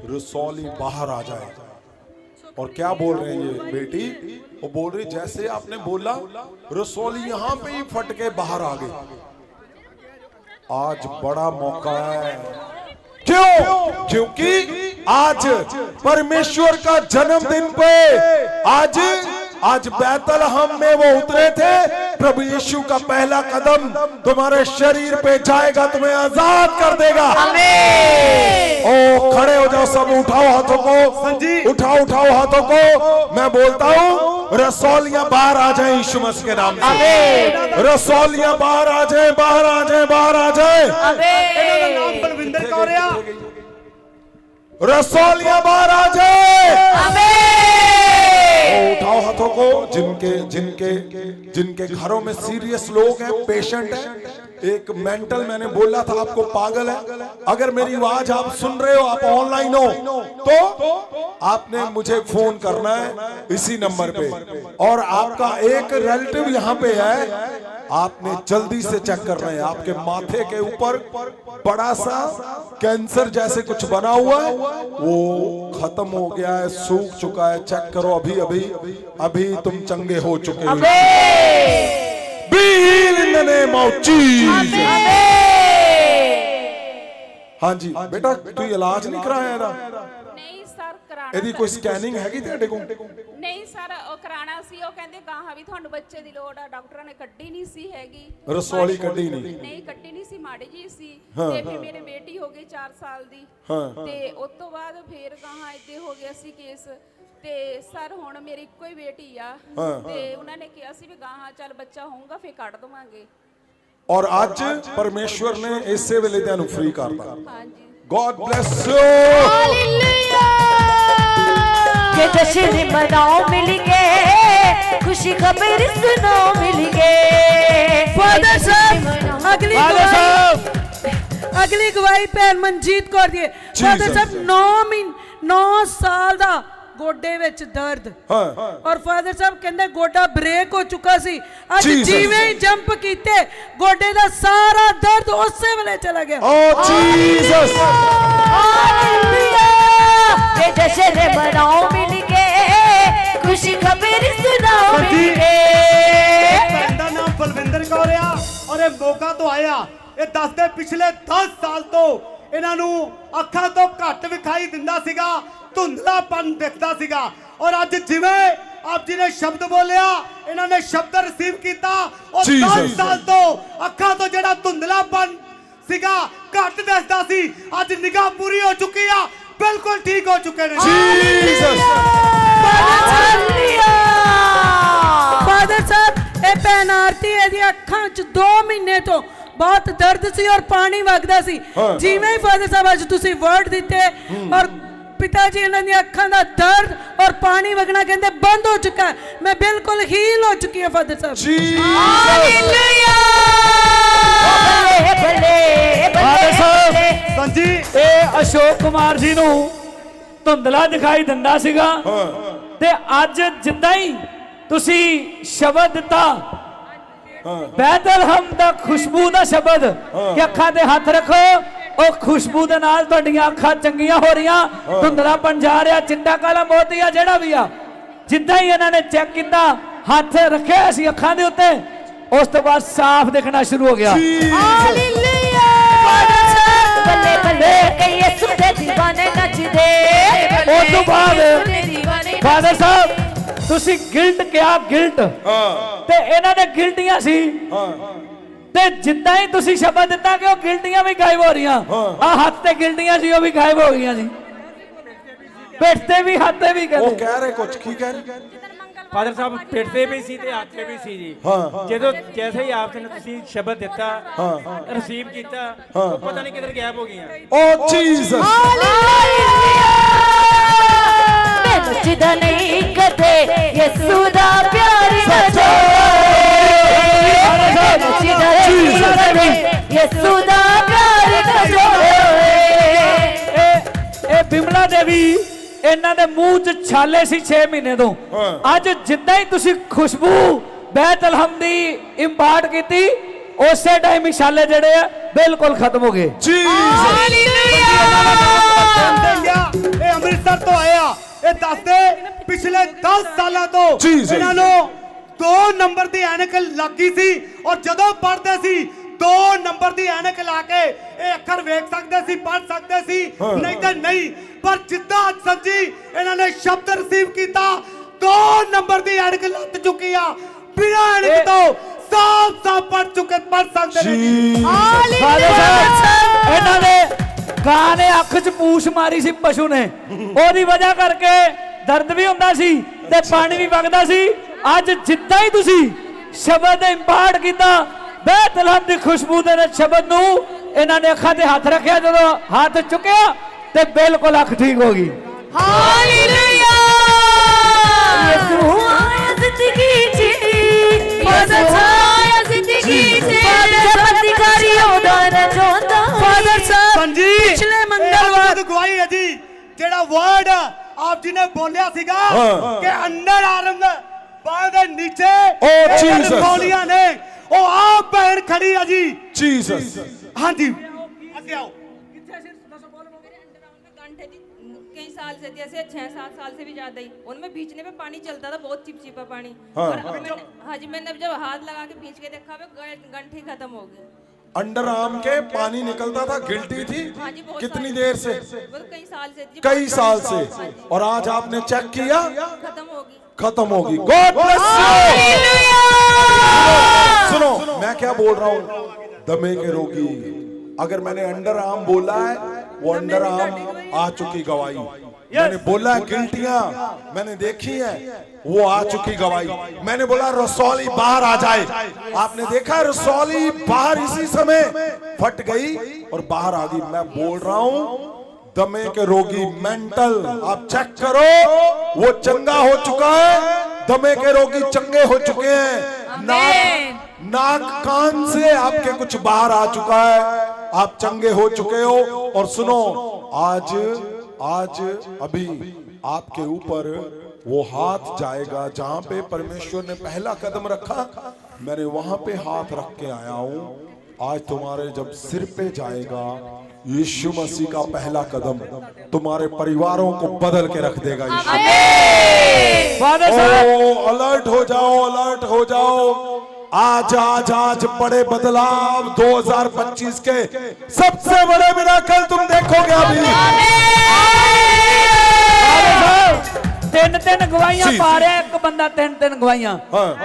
रसौली बाहर आ जाए। और क्या बोल रहे हैं ये बेटी? वो बोल रही जैसे आपने बोला रसौली यहाँ पे ही फट के बाहर आ गई। आज बड़ा मौका है। क्यों? क्योंकि आज परमेश्वर का जन्मदिन पे आज बैतलहम में वो उतरे थे। प्रभु यीशु का पहला कदम तुम्हारे शरीर पे जाएगा, तुम्हें आजाद कर देगा। ओ खड़े हो जाओ सब, उठाओ हाथों को, उठाओ हाथों को। मैं बोलता हूँ रसौलियां बाहर आ जाए यीशु मसीह के नाम से। रसौलियां बाहर आ जाए, बाहर आ जाए, बाहर आ जाए। नाम बलविंदर कौर आ। रसौलियां बाहर आ जाए। उठाओ हाथों को। जिनके घरों में सीरियस लोग हैं, पेशेंट हैं, एक मेंटल, मैंने बोला था आपको पागल है। अगर मेरी आवाज आप सुन रहे हो, आप ऑनलाइन हो, तो आपने मुझे फोन करना है इसी नंबर पे। और आपका एक रिलेटिव यहाँ पे है, आपने जल्दी से चेक करना है। आपके माथे के ऊपर बड़ा सा कैंसर जैसे कुछ बना हुआ है, वो खत्म हो गया है, सूख चुका है। चेक करो, अभी तुम चंगे हो चुके हो। Be healed in the name of Jesus। हाँ जी बेटा, तू इलाज नहीं कराया ਇਹਦਾ? ਨਹੀਂ ਸਰ ਕਰਾਣਾ। ਇਹਦੀ ਕੋਈ ਸਕੈਨਿੰਗ ਹੈਗੀ ਤੁਹਾਡੇ ਕੋਲ? ਨਹੀਂ ਸਰ ਉਹ ਕਰਾਣਾ ਸੀ। ਉਹ ਕਹਿੰਦੇ ਗਾਹਾਂ ਵੀ ਤੁਹਾਨੂੰ ਬੱਚੇ ਦੀ ਲੋੜ ਆ, ਡਾਕਟਰਾਂ ਨੇ ਕੱਢੀ ਨਹੀਂ ਸੀ ਹੈਗੀ ਰਸੌਲੀ ਕੱਢੀ ਨਹੀਂ? ਨਹੀਂ ਕੱਢੀ ਨਹੀਂ ਸੀ, ਮਾੜੀ ਜੀ ਸੀ। ਤੇ ਫਿਰ ਮੇਰੇ ਬੇਟੀ ਹੋ ਗਈ 4 ਸਾਲ ਦੀ, ਤੇ ਉਸ ਤੋਂ ਬਾਅਦ ਫਿਰ ਗਾਹਾਂ ਇੱਦੇ ਹੋ ਗਿਆ ਸੀ ਕੇਸ। ਤੇ ਸਰ ਹੁਣ ਮੇਰੀ ਇੱਕੋ ਹੀ ਬੇਟੀ ਆ, ਤੇ ਉਹਨਾਂ ਨੇ ਕਿਹਾ ਸੀ ਵੀ ਗਾਹਾਂ ਚੱਲ ਬੱਚਾ ਹੋਊਗਾ ਫਿਰ ਕੱਢ ਦਵਾਂਗੇ। ਔਰ ਅੱਜ ਪਰਮੇਸ਼ਵਰ ਨੇ ਇਸੇ ਵੇਲੇ ਤੁਹਾਨੂੰ ਫ੍ਰੀ ਕਰਤਾ। ਹਾਂਜੀ God bless you। हालेलुया। ये जश्न मनाओ मिल के, खुशी खबर सुनो मिल के। फादर साहब अगली गवाही भैन मनजीत कौर दी। फादर साहब 9 साल ਦਾ ਗੋਡੇ ਵਿੱਚ ਦਰਦ, ਔਰ ਫਾਦਰ ਸਾਹਿਬ ਕਹਿੰਦੇ ਗੋਡਾ ਬ੍ਰੇਕ ਹੋ ਚੁੱਕਾ ਸੀ। ਅੱਜ ਜਿਵੇਂ ਹੀ ਜੰਪ ਕੀਤੇ ਗੋਡੇ ਦਾ ਸਾਰਾ ਦਰਦ ਉਸੇ ਵੇਲੇ ਚਲਾ ਗਿਆ। ਓ ਜੀਸਸ, हालेलुया। ये जश्न मनाओ मिल के, खुशी खबर सुनाओ मिल के। ਦਾ ਨਾਮ ਬਲਵਿੰਦਰ ਕੌਰ ਆ ਔਰ ਇਹ ਮੋਗਾ ਤੋਂ ਆਇਆ। ਇਹ ਦੱਸਦੇ ਪਿਛਲੇ 10 ਸਾਲ ਤੋਂ ਇਹਨਾਂ ਨੂੰ ਅੱਖਾਂ ਤੋਂ ਘੱਟ ਵਿਖਾਈ ਦਿੰਦਾ ਸੀਗਾ, ਧੁੰਦਲਾਪਨ ਦਿਖਦਾ ਸੀਗਾ। ਔਰ ਅੱਜ ਜਿਵੇਂ ਆਪ ਜੀ ਨੇ ਸ਼ਬਦ ਬੋਲਿਆ, ਇਹਨਾਂ ਨੇ ਸ਼ਬਦ ਰਿਸੀਵ ਕੀਤਾ। ਔਰ 10 ਸਾਲ ਤੋਂ ਅੱਖਾਂ ਤੋਂ ਜਿਹੜਾ ਧੁੰਦਲਾਪਨ ਸੀਗਾ, ਘੱਟ ਦਿਸਦਾ ਸੀ, ਅੱਜ ਨਿਗਾਹ ਪੂਰੀ ਹੋ ਚੁੱਕੀ ਆ, ਬਿਲਕੁਲ ਠੀਕ ਹੋ ਚੁੱਕੇ ਨੇ। ਫਾਦਰ ਸਾਹਿਬ ਇਹ ਭੈਣ ਆਰਤੀ, ਇਹਦੀ ਅੱਖਾਂ 'ਚ 2 ਮਹੀਨੇ ਤੋਂ ਬਹੁਤ ਦਰਦ ਸੀ ਔਰ ਪਾਣੀ ਵਗਦਾ ਸੀ। ਜਿਵੇਂ ਹੀ ਫਾਦਰ ਸਾਹਿਬ ਅੱਜ ਤੁਸੀਂ ਵਰਡ ਦਿੱਤੇ ਔਰ ਪਿਤਾ ਜੀ ਇਹਨਾਂ ਦੀਆਂ ਅੱਖਾਂ ਦਾ ਦਰਦ ਔਰ ਪਾਣੀ ਵਗਣਾ ਕਹਿੰਦੇ ਬੰਦ ਹੋ ਚੁੱਕਾ ਹੈ। ਮੈਂ ਬਿਲਕੁਲ ਹੀਲ ਹੋ ਚੁੱਕੀ ਹਾਂ ਫਾਦਰ ਸਾਹਿਬ। हालेलुया। ਫਾਦਰ ਸਾਹਿਬ ਸੰਜੀ, ਇਹ ਅਸ਼ੋਕ ਕੁਮਾਰ ਜੀ ਨੂੰ ਧੁੰਦਲਾ ਦਿਖਾਈ ਦਿੰਦਾ ਸੀਗਾ, ਤੇ ਅੱਜ ਜਿੱਦਾਂ ਹੀ ਤੁਸੀਂ ਸ਼ਬਦ ਦਿੱਤਾ ਬੈਤਲਹਮ ਦਾ ਖੁਸ਼ਬੂ ਦਾ ਸ਼ਬਦ ਕਿ ਅੱਖਾਂ ਤੇ ਹੱਥ ਰੱਖੋ, ਉਹ ਖੁਸ਼ਬੂ ਦੇ ਨਾਲ ਤੁਹਾਡੀਆਂ ਅੱਖਾਂ ਚੰਗੀਆਂ ਹੋ ਰਹੀਆਂ, ਧੁੰਦਲਾਪਨ ਜਾ ਰਿਹਾ, ਚਿੱਟਾ ਕਾਲਾ ਮੋਤੀਆ ਜਿਹੜਾ ਵੀ ਆ। ਜਿੱਦਾਂ ਹੀ ਇਹਨਾਂ ਨੇ ਚੈੱਕ ਕੀਤਾ, ਹੱਥ ਰੱਖਿਆ ਸੀ ਅੱਖਾਂ ਦੇ ਉੱਤੇ, ਉਸ ਤੋਂ ਬਾਅਦ ਸਾਫ਼ ਦਿਖਣਾ ਸ਼ੁਰੂ ਹੋ ਗਿਆ। हालेलुया। बल्ले बल्ले के यीशु दे दीवाने नचदे। ਉਸ ਤੋਂ ਬਾਅਦ ਫਾਦਰ ਸਾਹਿਬ ਤੁਸੀਂ ਗਿਲਟ ਕਿਹਾ, ਗਿਲਟ ਹਾਂ ਤੇ ਇਹਨਾਂ ਦੇ ਗਿਲਟੀਆਂ ਸੀ ਹਾਂ ਤੇ ਜਿੱਦਾਂ ਹੀ ਤੁਸੀਂ ਸ਼ਬਦ ਦਿੱਤਾ ਕਿ ਉਹ ਗਿਲਟੀਆਂ ਵੀ ਗਾਇਬ ਹੋ ਰਹੀਆਂ, ਆ ਹੱਥ ਤੇ ਗਿਲਟੀਆਂ ਸੀ ਉਹ ਵੀ ਗਾਇਬ ਹੋ ਗਈਆਂ ਜੀ, ਪਿੱਠ ਤੇ ਵੀ, ਹੱਥ ਤੇ ਵੀ ਉਹ ਕਹਿੰਦੇ। ਕਹਿ ਰਹੇ ਕੁਝ ਕੀ ਕਹਿ ਰਹੇ ਫਾਦਰ ਸਾਹਿਬ ਪਿੱਠ ਤੇ ਵੀ ਸੀ ਤੇ ਹੱਥ ਤੇ ਵੀ ਸੀ ਜੀ। ਹਾਂ ਜਦੋਂ ਜੈਸੇ ਹੀ ਆਪ ਨੇ ਤੁਸੀਂ ਸ਼ਬਦ ਦਿੱਤਾ, ਰਿਸੀਵ ਕੀਤਾ, ਉਹ ਪਤਾ ਨਹੀਂ ਕਿੱਧਰ ਗਾਇਬ ਹੋ ਗਈਆਂ। ਓ ਜੀਸਸ ਮੈਨੂੰ ਜਿੱਦਾਂ ਨਹੀਂ ਕਦੇ ਯਿਸੂ ਦਾ ਪਿਆਰ ਸੱਚਾ, ਮੈਨੂੰ ਜਿੱਦਾਂ ਨਹੀਂ ਕਦੇ ਯਿਸੂ ਦਾ ਪਿਆਰ ਸੱਚਾ। ਇਹ ਬਿਮਲਾ ਦੇਵੀ, ਇਹਨਾਂ ਦੇ ਮੂੰਹ 'ਚ ਛਾਲੇ ਸੀ 6 ਮਹੀਨੇ ਤੋਂ। ਅੱਜ ਜਿੱਦਾਂ ਹੀ ਤੁਸੀਂ ਖੁਸ਼ਬੂ ਬੈਤਲਹਮ ਦੀ ਇੰਪਾਰਟ ਕੀਤੀ, ਉਸੇ ਟਾਈਮ ਹੀ ਛਾਲੇ ਜਿਹੜੇ ਆ ਬਿਲਕੁਲ ਖਤਮ ਹੋ ਗਏ। ਇਹ ਅੰਮ੍ਰਿਤਸਰ ਤੋਂ ਆਇਆ, ਇਹ ਦੱਸਦੇ ਪਿਛਲੇ 10 ਸਾਲਾਂ ਤੋਂ ਇਹਨਾਂ ਨੂੰ 2 ਨੰਬਰ ਦੀ ਐਨਕ ਲੱਗੀ ਸੀ ਔਰ ਜਦੋਂ ਪੜ੍ਹਦੇ ਸੀ 2 ਨੰਬਰ ਦੀ ਐਨਕ ਲਾ ਕੇ ਇਹ ਅੱਖਰ ਵੇਖ ਸਕਦੇ ਸੀ, ਪੜ੍ਹ ਸਕਦੇ ਸੀ, ਨਹੀਂ ਤਾਂ ਨਹੀਂ। ਪਰ ਜਿੱਦਾਂ ਅੱਜ ਸਮਝੀ ਇਹਨਾਂ ਨੇ ਸ਼ਬਦ ਰਿਸੀਵ ਕੀਤਾ, 2 ਨੰਬਰ ਦੀ ਐਨਕ ਲੱਗ ਚੁੱਕੀ ਆ, ਬਿਨਾਂ ਐਨਕ ਤੋਂ ਸਾਫ਼ ਪੜ੍ਹ ਸਕਦੇ ਨੇ। ਇਹਨਾਂ ਦੇ ਗਾਂ ਨੇ ਅੱਖ 'ਚ ਪੂਛ ਮਾਰੀ ਸੀ ਪਸ਼ੂ ਨੇ, ਉਹਦੀ ਵਜ੍ਹਾ ਕਰਕੇ ਦਰਦ ਵੀ ਹੁੰਦਾ ਸੀ ਤੇ ਪਾਣੀ ਵੀ ਵਗਦਾ ਸੀ। ਅੱਜ ਜਿੱਦਾਂ ਹੀ ਤੁਸੀਂ ਸ਼ਬਦ ਇੰਪਾਰਟ ਕੀਤਾ, ਬੈਤਲਹਮ ਦੀ ਖੁਸ਼ਬੂ ਦੇ ਨਾਲ ਸ਼ਬਦ ਨੂੰ ਇਹਨਾਂ ਨੇ ਅੱਖਾਂ ਤੇ ਹੱਥ ਰੱਖਿਆ, ਜਦੋਂ ਹੱਥ ਚੁੱਕਿਆ ਤੇ ਬਿਲਕੁਲ ਅੱਖ ਠੀਕ ਹੋ ਗਈ। ਹਾਲੇਲੂਇਆ ਯਿਸੂ ਆਇਆ ਜ਼ਿੰਦਗੀ 'ਚ, ਯਿਸੂ ਆਇਆ ਜ਼ਿੰਦਗੀ 'ਚ, ਚਮਤਕਾਰੀ ਉਹਦਾ ਨਾ ਚਾਹੁੰਦਾ। ਫਾਦਰ ਸਾਹਿਬ ਹਾਂਜੀ, ਪਿਛਲੇ ਮੰਗਲਵਾਰ ਗਵਾਹੀ ਹੈ ਜੀ, ਜਿਹੜਾ ਵਰਡ ਆਪ ਜੀ ਨੇ ਬੋਲਿਆ ਸੀਗਾ ਕਿ ਅੰਡਰ ਆਰਮ ਬਾਹ ਦੇ ਨੀਚੇ ਗੋਲੀਆਂ ਨੇ, ਉਹ ਆਪ ਭੈਣ ਖੜੀ ਆ ਜੀ। ਜੀਸਸ ਹਾਂਜੀ ਅੱਗੇ ਆਓ। कई साल से जैसे 6-7 साल से भी ज्यादा ही उनमें भींचने में पानी चलता था, बहुत चिपचिपा पानी। हाँ जी, मैंने जब हाथ लगा के भींच के देखा, गंठी खत्म हो गई। अंडर आर्म के पानी निकलता था, गिल्टी थी। हाँ जी, बहुत कितनी साल देर से? कई साल से जी, कई साल से। हाँ जी। और आज आपने चेक किया, खत्म होगी। खत्म होगी। God bless you. सुनो मैं क्या बोल रहा हूँ, दमे के रोगी, अगर मैंने अंडर आर्म बोला है, वो अंडर आर्म आ चुकी गवाही। मैंने बोला गिल्टियां मैंने देखी है, वो आ चुकी गवाही। मैंने बोला रसौली बाहर आ जाए, आपने देखा रसौली बाहर इसी समय फट गई और बाहर आ गई। मैं बोल रहा हूं दमे के रोगी मेंटल, आप चेक करो, वो चंगा हो चुका है। दमे के रोगी चंगे हो चुके हैं। नाक कान से आपके कुछ बाहर आ चुका है, आप चंगे हो चुके हो। और सुनो, आज अभी आपके ऊपर वो हाथ जाएगा जहां पे परमेश्वर ने पहला कदम रखा, मैंने वहां पे हाथ रख के आया हूं। आज तुम्हारे जब सिर पे जाएगा यीशु मसीह का पहला कदम, तुम्हारे परिवारों को बदल के रख देगा यीशु। अलर्ट हो जाओ, अलर्ट हो जाओ। आज बड़े बदलाव 2025 के सबसे बड़े मिराकल तुम देखोगे अभी। ਤਿੰਨ ਗਵਾਹੀਆਂ ਪਾ ਰਿਹਾ ਇੱਕ ਬੰਦਾ, ਤਿੰਨ ਗਵਾਹੀਆਂ।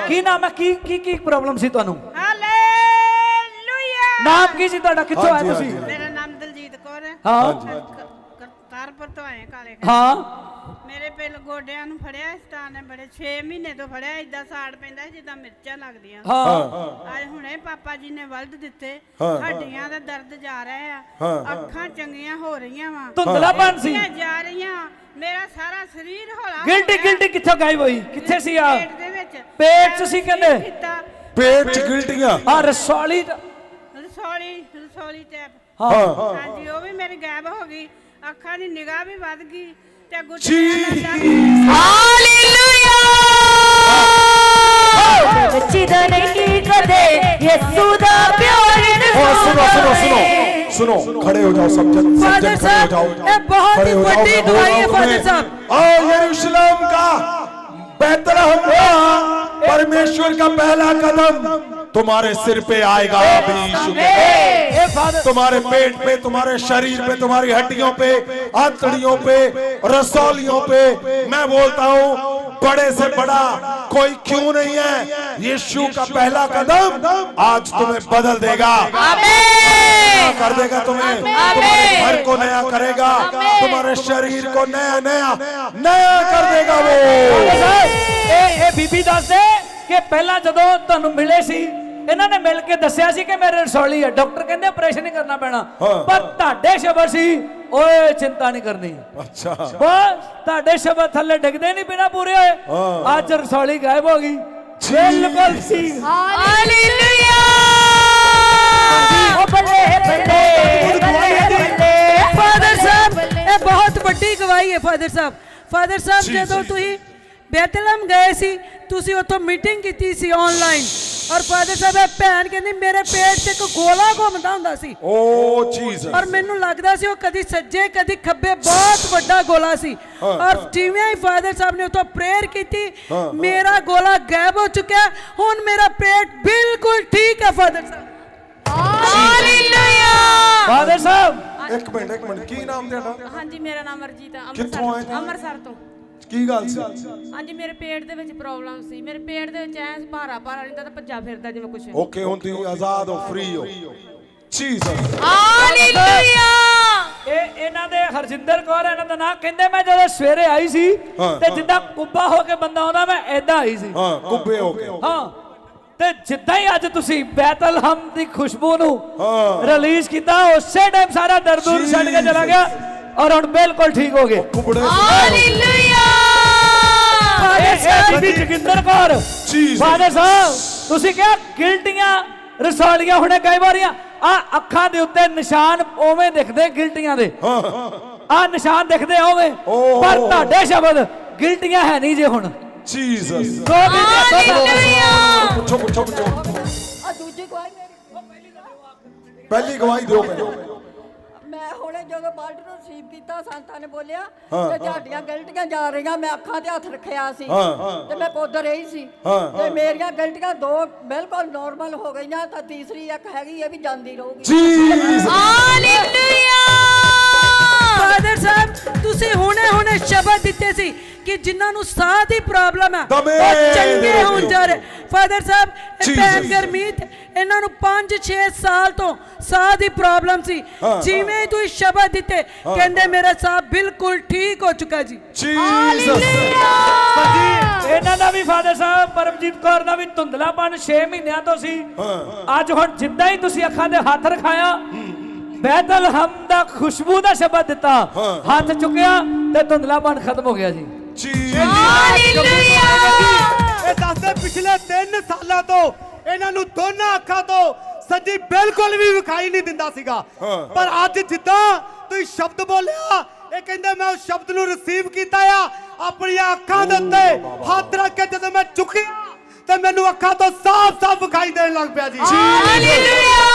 ਕੀ ਨਾਮ ਹੈ, ਕੀ ਪ੍ਰੋਬਲਮ ਸੀ ਤੁਹਾਨੂੰ? ਹਾਲੇਲੂਇਆ। ਨਾਮ ਕੀ ਸੀ ਤੁਹਾਡਾ, ਕਿੱਥੋਂ ਆਏ ਤੁਸੀਂ? ਮੇਰਾ ਨਾਮ ਦਲਜੀਤ ਕੌਰ ਹੈ। ਹਾਂ ਕਰਤਾਰਪੁਰ ਤੋਂ ਆਏ ਕਾਲੇ। ਹਾਂ, ਮੇਰੇ ਪਿੱਲ ਗੋਡਿਆਂ ਨੂੰ ਫੜਿਆ ਇਸ ਤਾਂ ਨੇ, ਬੜੇ 6 ਮਹੀਨੇ ਤੋਂ ਫੜਿਆ, ਇਦਾਂ ਸਾੜ ਪੈਂਦਾ ਜਿੱਦਾਂ ਮਿਰਚਾਂ ਲੱਗਦੀਆਂ। ਅੱਜ ਹੁਣੇ ਪਾਪਾ ਜੀ ਨੇ ਵਲਦ ਦਿੱਤੇ, ਹੱਡੀਆਂ ਦਾ ਦਰਦ ਜਾ ਰਿਹਾ ਆ, ਅੱਖਾਂ ਚੰਗੀਆਂ ਹੋ ਰਹੀਆਂ ਵਾ, ਧੁੰਦਲਾਪਨ ਸੀ ਜਾ ਰਹੀਆਂ, ਮੇਰਾ ਸਾਰਾ ਸਰੀਰ ਹੌਲਾ। ਗਿਲਟੀ ਕਿੱਥੋਂ ਗਾਇਬ ਹੋਈ, ਕਿੱਥੇ ਸੀ? ਆ ਪੇਟ ਦੇ ਵਿੱਚ, ਪੇਟ 'ਚ ਸੀ ਕਹਿੰਦੇ, पेट च गिल्टियां। ਆ ਰਸੌਲੀ ਰਸੌਲੀ ਟੈਪ। ਹਾਂ ਹਾਂਜੀ, ਉਹ ਵੀ ਮੇਰੀ ਗਾਇਬ ਹੋ ਗਈ, ਅੱਖਾਂ ਦੀ ਨਿਗਾਹ ਵੀ ਵੱਧ ਗਈ ਤੇ ਗੁੱਟੀਆਂ ਹਾਲੇਲੂਇਆ ਜਿੱਦਾਂ ਨਹੀਂ ਕਦੇ ਯਿਸੂ ਦਾ ਪਿਆਰ सुनो खड़े हो जाओ, सब जन खड़े हो जाओ। बहुत ही बड़ी गवाही है फादर साहब। और यरूशलेम का, बैतलहम का परमेश्वर का पहला कदम तुम्हारे सिर पे आएगा अभी यीशु के। तुम्हारे पेट पे, तुम्हारे शरीर पे, तुम्हारी हड्डियों पे, आंतड़ियों पे, रसौलियों पे, मैं बोलता हूँ बड़े से बड़ा कोई क्यों नहीं है। यीशु का पहला कदम आज तुम्हें बदल देगा, नया कर देगा तुम्हें, तुम्हारे घर को नया करेगा, तुम्हारे शरीर को नया नया नया कर देगा वो। ਇਹ ਬੀਬੀ ਦੱਸਦੇ ਕਿ ਪਹਿਲਾਂ ਜਦੋਂ ਤੁਹਾਨੂੰ ਮਿਲੇ ਸੀ ਇਹਨਾਂ ਨੇ ਮਿਲ ਕੇ ਦੱਸਿਆ ਸੀ ਕਿ ਮੇਰੇ ਰਸੌਲੀ ਹੈ, ਡਾਕਟਰ ਕਹਿੰਦੇ ਆਪਰੇਸ਼ਨ ਹੀ ਕਰਨਾ ਪੈਣਾ, ਪਰ ਤੁਹਾਡੇ ਸ਼ਬਦ ਸੀ ਓਏ ਚਿੰਤਾ ਨਹੀਂ ਕਰਨੀ। ਅੱਛਾ, ਬਸ ਤੁਹਾਡੇ ਸ਼ਬਦ ਥੱਲੇ ਡਿੱਗਦੇ ਨਹੀਂ ਬਿਨਾ ਪੂਰੇ ਹੋਏ, ਅੱਜ ਰਸੌਲੀ ਗਾਇਬ ਹੋ ਗਈ। ਬਿਲਕੁਲ ਸੀ। ਹਾਲੇਲੂਇਆ ਓ ਬੱਲੇ ਬੱਲੇ ਫਾਦਰ ਸਾਹਿਬ ਇਹ ਬਹੁਤ ਵੱਡੀ ਗਵਾਹੀ ਹੈ ਫਾਦਰ ਸਾਹਿਬ। ਫਾਦਰ ਸਾਹਿਬ ਜਦੋਂ ਤੁਸੀਂ ਬੈਤਲਹਮ ਗਏ ਸੀ ਤੁਸੀਂ ਉੱਥੋਂ ਮੀਟਿੰਗ ਕੀਤੀ ਸੀ ਆਨਲਾਈਨ, ਔਰ ਫਾਦਰ ਸਾਹਿਬ ਇਹ ਭੈਣ ਕਹਿੰਦੀ ਮੇਰੇ ਪੇਟ 'ਚ ਇੱਕ ਗੋਲਾ ਘੁੰਮਦਾ ਹੁੰਦਾ ਸੀ। ਓ ਚੀਜ਼, ਔਰ ਮੈਨੂੰ ਲੱਗਦਾ ਸੀ ਉਹ ਕਦੀ ਸੱਜੇ ਕਦੀ ਖੱਬੇ ਬਹੁਤ ਵੱਡਾ ਗੋਲਾ ਸੀ, ਔਰ ਜਿਵੇਂ ਹੀ ਫਾਦਰ ਸਾਹਿਬ ਨੇ ਉੱਥੋਂ ਪ੍ਰੇਅਰ ਕੀਤੀ ਮੇਰਾ ਗੋਲਾ ਗਾਇਬ ਹੋ ਚੁੱਕਿਆ, ਹੁਣ ਮੇਰਾ ਪੇਟ ਬਿਲਕੁਲ ਠੀਕ ਹੈ ਫਾਦਰ ਸਾਹਿਬ। ਹਾਲੇਲੂਇਆ ਫਾਦਰ ਸਾਹਿਬ ਇੱਕ ਮਿੰਟ ਕੀ ਨਾਮ ਤੁਹਾਡਾ? ਹਾਂਜੀ ਮੇਰਾ ਨਾਮ ਅਰਜੀਤ ਆ, ਕਿੱਥੋਂ ਆਏ ਜੀ? ਅੰਮ੍ਰਿਤਸਰ ਤੋਂ। ਕੀ ਗੱਲ ਸੀ? ਹਾਂਜੀ ਮੇਰੇ ਪੇਟ ਦੇ ਵਿੱਚ ਪ੍ਰੋਬਲਮ ਸੀ, ਮੇਰੇ ਪੇਟ ਦੇ ਵਿੱਚ ਐ ਭਾਰਾ ਰਹਿੰਦਾ ਤਾਂ ਭੱਜਾ ਫਿਰਦਾ ਜਿਵੇਂ ਕੁਛ। ਓਕੇ, ਹੁਣ ਤੁਸੀਂ ਆਜ਼ਾਦ ਹੋ, ਫ੍ਰੀ ਹੋ। ਜੀਸਸ ਹਾਲੇਲੂਇਆ ਇਹਨਾਂ ਦੇ ਹਰਜਿੰਦਰ ਕੌਰ ਇਹਨਾਂ ਦਾ ਨਾਂ, ਕਹਿੰਦੇ ਮੈਂ ਜਦੋਂ ਸਵੇਰੇ ਆਈ ਸੀ ਤੇ ਜਿੱਦਾਂ ਕੁੱਬਾ ਹੋ ਕੇ ਬੰਦਾ ਆਉਂਦਾ ਮੈਂ ਏਦਾਂ ਆਈ ਸੀ। ਹਾਂ, ਕੁੱਬੇ ਹੋ ਕੇ। ਹਾਂ, ਤੇ ਜਿੱਦਾਂ ਹੀ ਅੱਜ ਤੁਸੀਂ ਬੈਤਲਹਮ ਦੀ ਖੁਸ਼ਬੂ ਨੂੰ ਰਿਲੀਜ਼ ਕੀਤਾ ਉਸੇ ਟਾਈਮ ਸਾਰਾ ਦਰਦ ਦੂਰ ਛੱਡ ਕੇ ਚਲਾ ਗਿਆ ਔਰ ਹੁਣ ਬਿਲਕੁਲ ਠੀਕ ਹੋ ਗਏ। ਹਾਲੇਲੂਇਆ ਬੀਬੀ ਜੋਗਿੰਦਰ ਕੌਰ ਫਾਦਰ ਸਾਹਿਬ ਤੁਸੀਂ ਕਿਹਾ ਗਿਲਟੀਆਂ ਰਸੌਲੀਆਂ ਹੁਣੇ ਕਈ ਵਾਰੀਆਂ ਆ ਅੱਖਾਂ ਦੇ ਉੱਤੇ ਨਿਸ਼ਾਨ ਉਵੇਂ ਦਿਖਦੇ ਗਿਲਟੀਆਂ ਦੇ, ਆ ਨਿਸ਼ਾਨ ਦਿਖਦੇ ਉਵੇਂ, ਪਰ ਤੁਹਾਡੇ ਸ਼ਬਦ ਗਿਲਟੀਆਂ ਹੈ ਨਹੀਂ ਜੇ ਹੁਣ। ਜੀਸਸ ਪੁੱਛੋ ਆ ਦੂਜੀ ਗਵਾਹੀ ਪਹਿਲੀ ਗਵਾਹੀ ਦਿਓ ਪਹਿਲਾਂ। ਮੈਂ ਹੁਣੇ ਜਦੋਂ ਬਾਲਟ ਨੂੰ ਰਿਸੀਵ ਕੀਤਾ ਸੰਤਾਂ ਨੇ ਬੋਲਿਆ ਕਿ ਤੁਹਾਡੀਆਂ ਗਲਤੀਆਂ ਜਾ ਰਹੀਆਂ, ਮੈਂ ਅੱਖਾਂ ਤੇ ਹੱਥ ਰੱਖਿਆ ਸੀ ਤੇ ਮੈਂ ਕੋਦਰ ਰਹੀ ਸੀ ਤੇ ਮੇਰੀਆਂ ਗਲਤੀਆਂ 2 ਬਿਲਕੁਲ ਨਾਰਮਲ ਹੋ ਗਈਆਂ, ਤਾਂ ਤੀਸਰੀ ਇੱਕ ਹੈਗੀ ਇਹ ਵੀ ਜਾਂਦੀ ਰਹੂਗੀ। ਹਾਲੇਲੂਇਆ ਫਾਦਰ ਸਾਹਿਬ ਤੁਸੀਂ ਹੁਣੇ ਸ਼ਬਦ ਦਿੱਤੇ ਸੀ ਕਿ ਜਿਨ੍ਹਾਂ ਨੂੰ ਸਾਹ ਦੀ ਪ੍ਰੋਬਲਮ ਹੈ ਉਹ ਚੰਗੇ ਹੋਣ ਜਾ ਰਹੇ। ਫਾਦਰ ਸਾਹਿਬ ਇਹ ਭੈਣ ਗਰਮੀਤ ਇਹਨਾਂ ਨੂੰ 5-6 ਸਾਲ ਤੋਂ ਸਾਹ ਦੀ ਪ੍ਰੋਬਲਮ ਸੀ, ਜਿਵੇਂ ਤੁਸੀਂ ਸ਼ਬਦ ਦਿੱਤੇ ਕਹਿੰਦੇ ਮੇਰਾ ਸਾਹ ਬਿਲਕੁਲ ਠੀਕ ਹੋ ਚੁੱਕਾ ਜੀ। ਇਹਨਾਂ ਦਾ ਵੀ ਫਾਦਰ ਸਾਹਿਬ ਪਰਮਜੀਤ ਕੌਰ ਦਾ ਵੀ ਧੁੰਦਲਾਪਨ 6 ਮਹੀਨਿਆਂ ਤੋਂ ਸੀ, ਅੱਜ ਹੁਣ ਜਿੱਦਾਂ ਹੀ ਤੁਸੀਂ ਅੱਖਾਂ ਤੇ ਹੱਥ ਰਖਾਇਆ ਬੈਤਲਹਮ ਦਾ ਖੁਸ਼ਬੂ ਦਾ ਸ਼ਬਦ ਦਿੱਤਾ, ਹੱਥ ਚੁੱਕਿਆ ਤੇ ਧੁੰਦਲਾਪਨ ਖਤਮ ਹੋ ਗਿਆ ਜੀ। ਹਾਲੇਲੂਇਆ ਇਹ ਦੱਸਦੇ ਪਿਛਲੇ 3 ਸਾਲਾਂ ਤੋਂ ਇਹਨਾਂ ਨੂੰ ਦੋਨਾਂ ਅੱਖਾਂ ਤੋਂ ਸੱਜੀ ਬਿਲਕੁਲ ਵੀ ਵਿਖਾਈ ਨਹੀਂ ਦਿੰਦਾ ਸੀਗਾ, ਪਰ ਅੱਜ ਜਿੱਦਾਂ ਤੁਸੀਂ ਸ਼ਬਦ ਬੋਲਿਆ ਇਹ ਕਹਿੰਦੇ ਮੈਂ ਉਸ ਸ਼ਬਦ ਨੂੰ ਰਿਸੀਵ ਕੀਤਾ ਆ, ਆਪਣੀਆਂ ਅੱਖਾਂ ਦੇ ਉੱਤੇ ਹੱਥ ਰੱਖ ਕੇ ਜਦੋਂ ਮੈਂ ਚੁੱਕਿਆ ਤੇ ਮੈਨੂੰ ਅੱਖਾਂ ਤੋਂ ਸਾਫ਼ ਵਿਖਾਈ ਦੇਣ ਲੱਗ ਪਿਆ ਜੀ।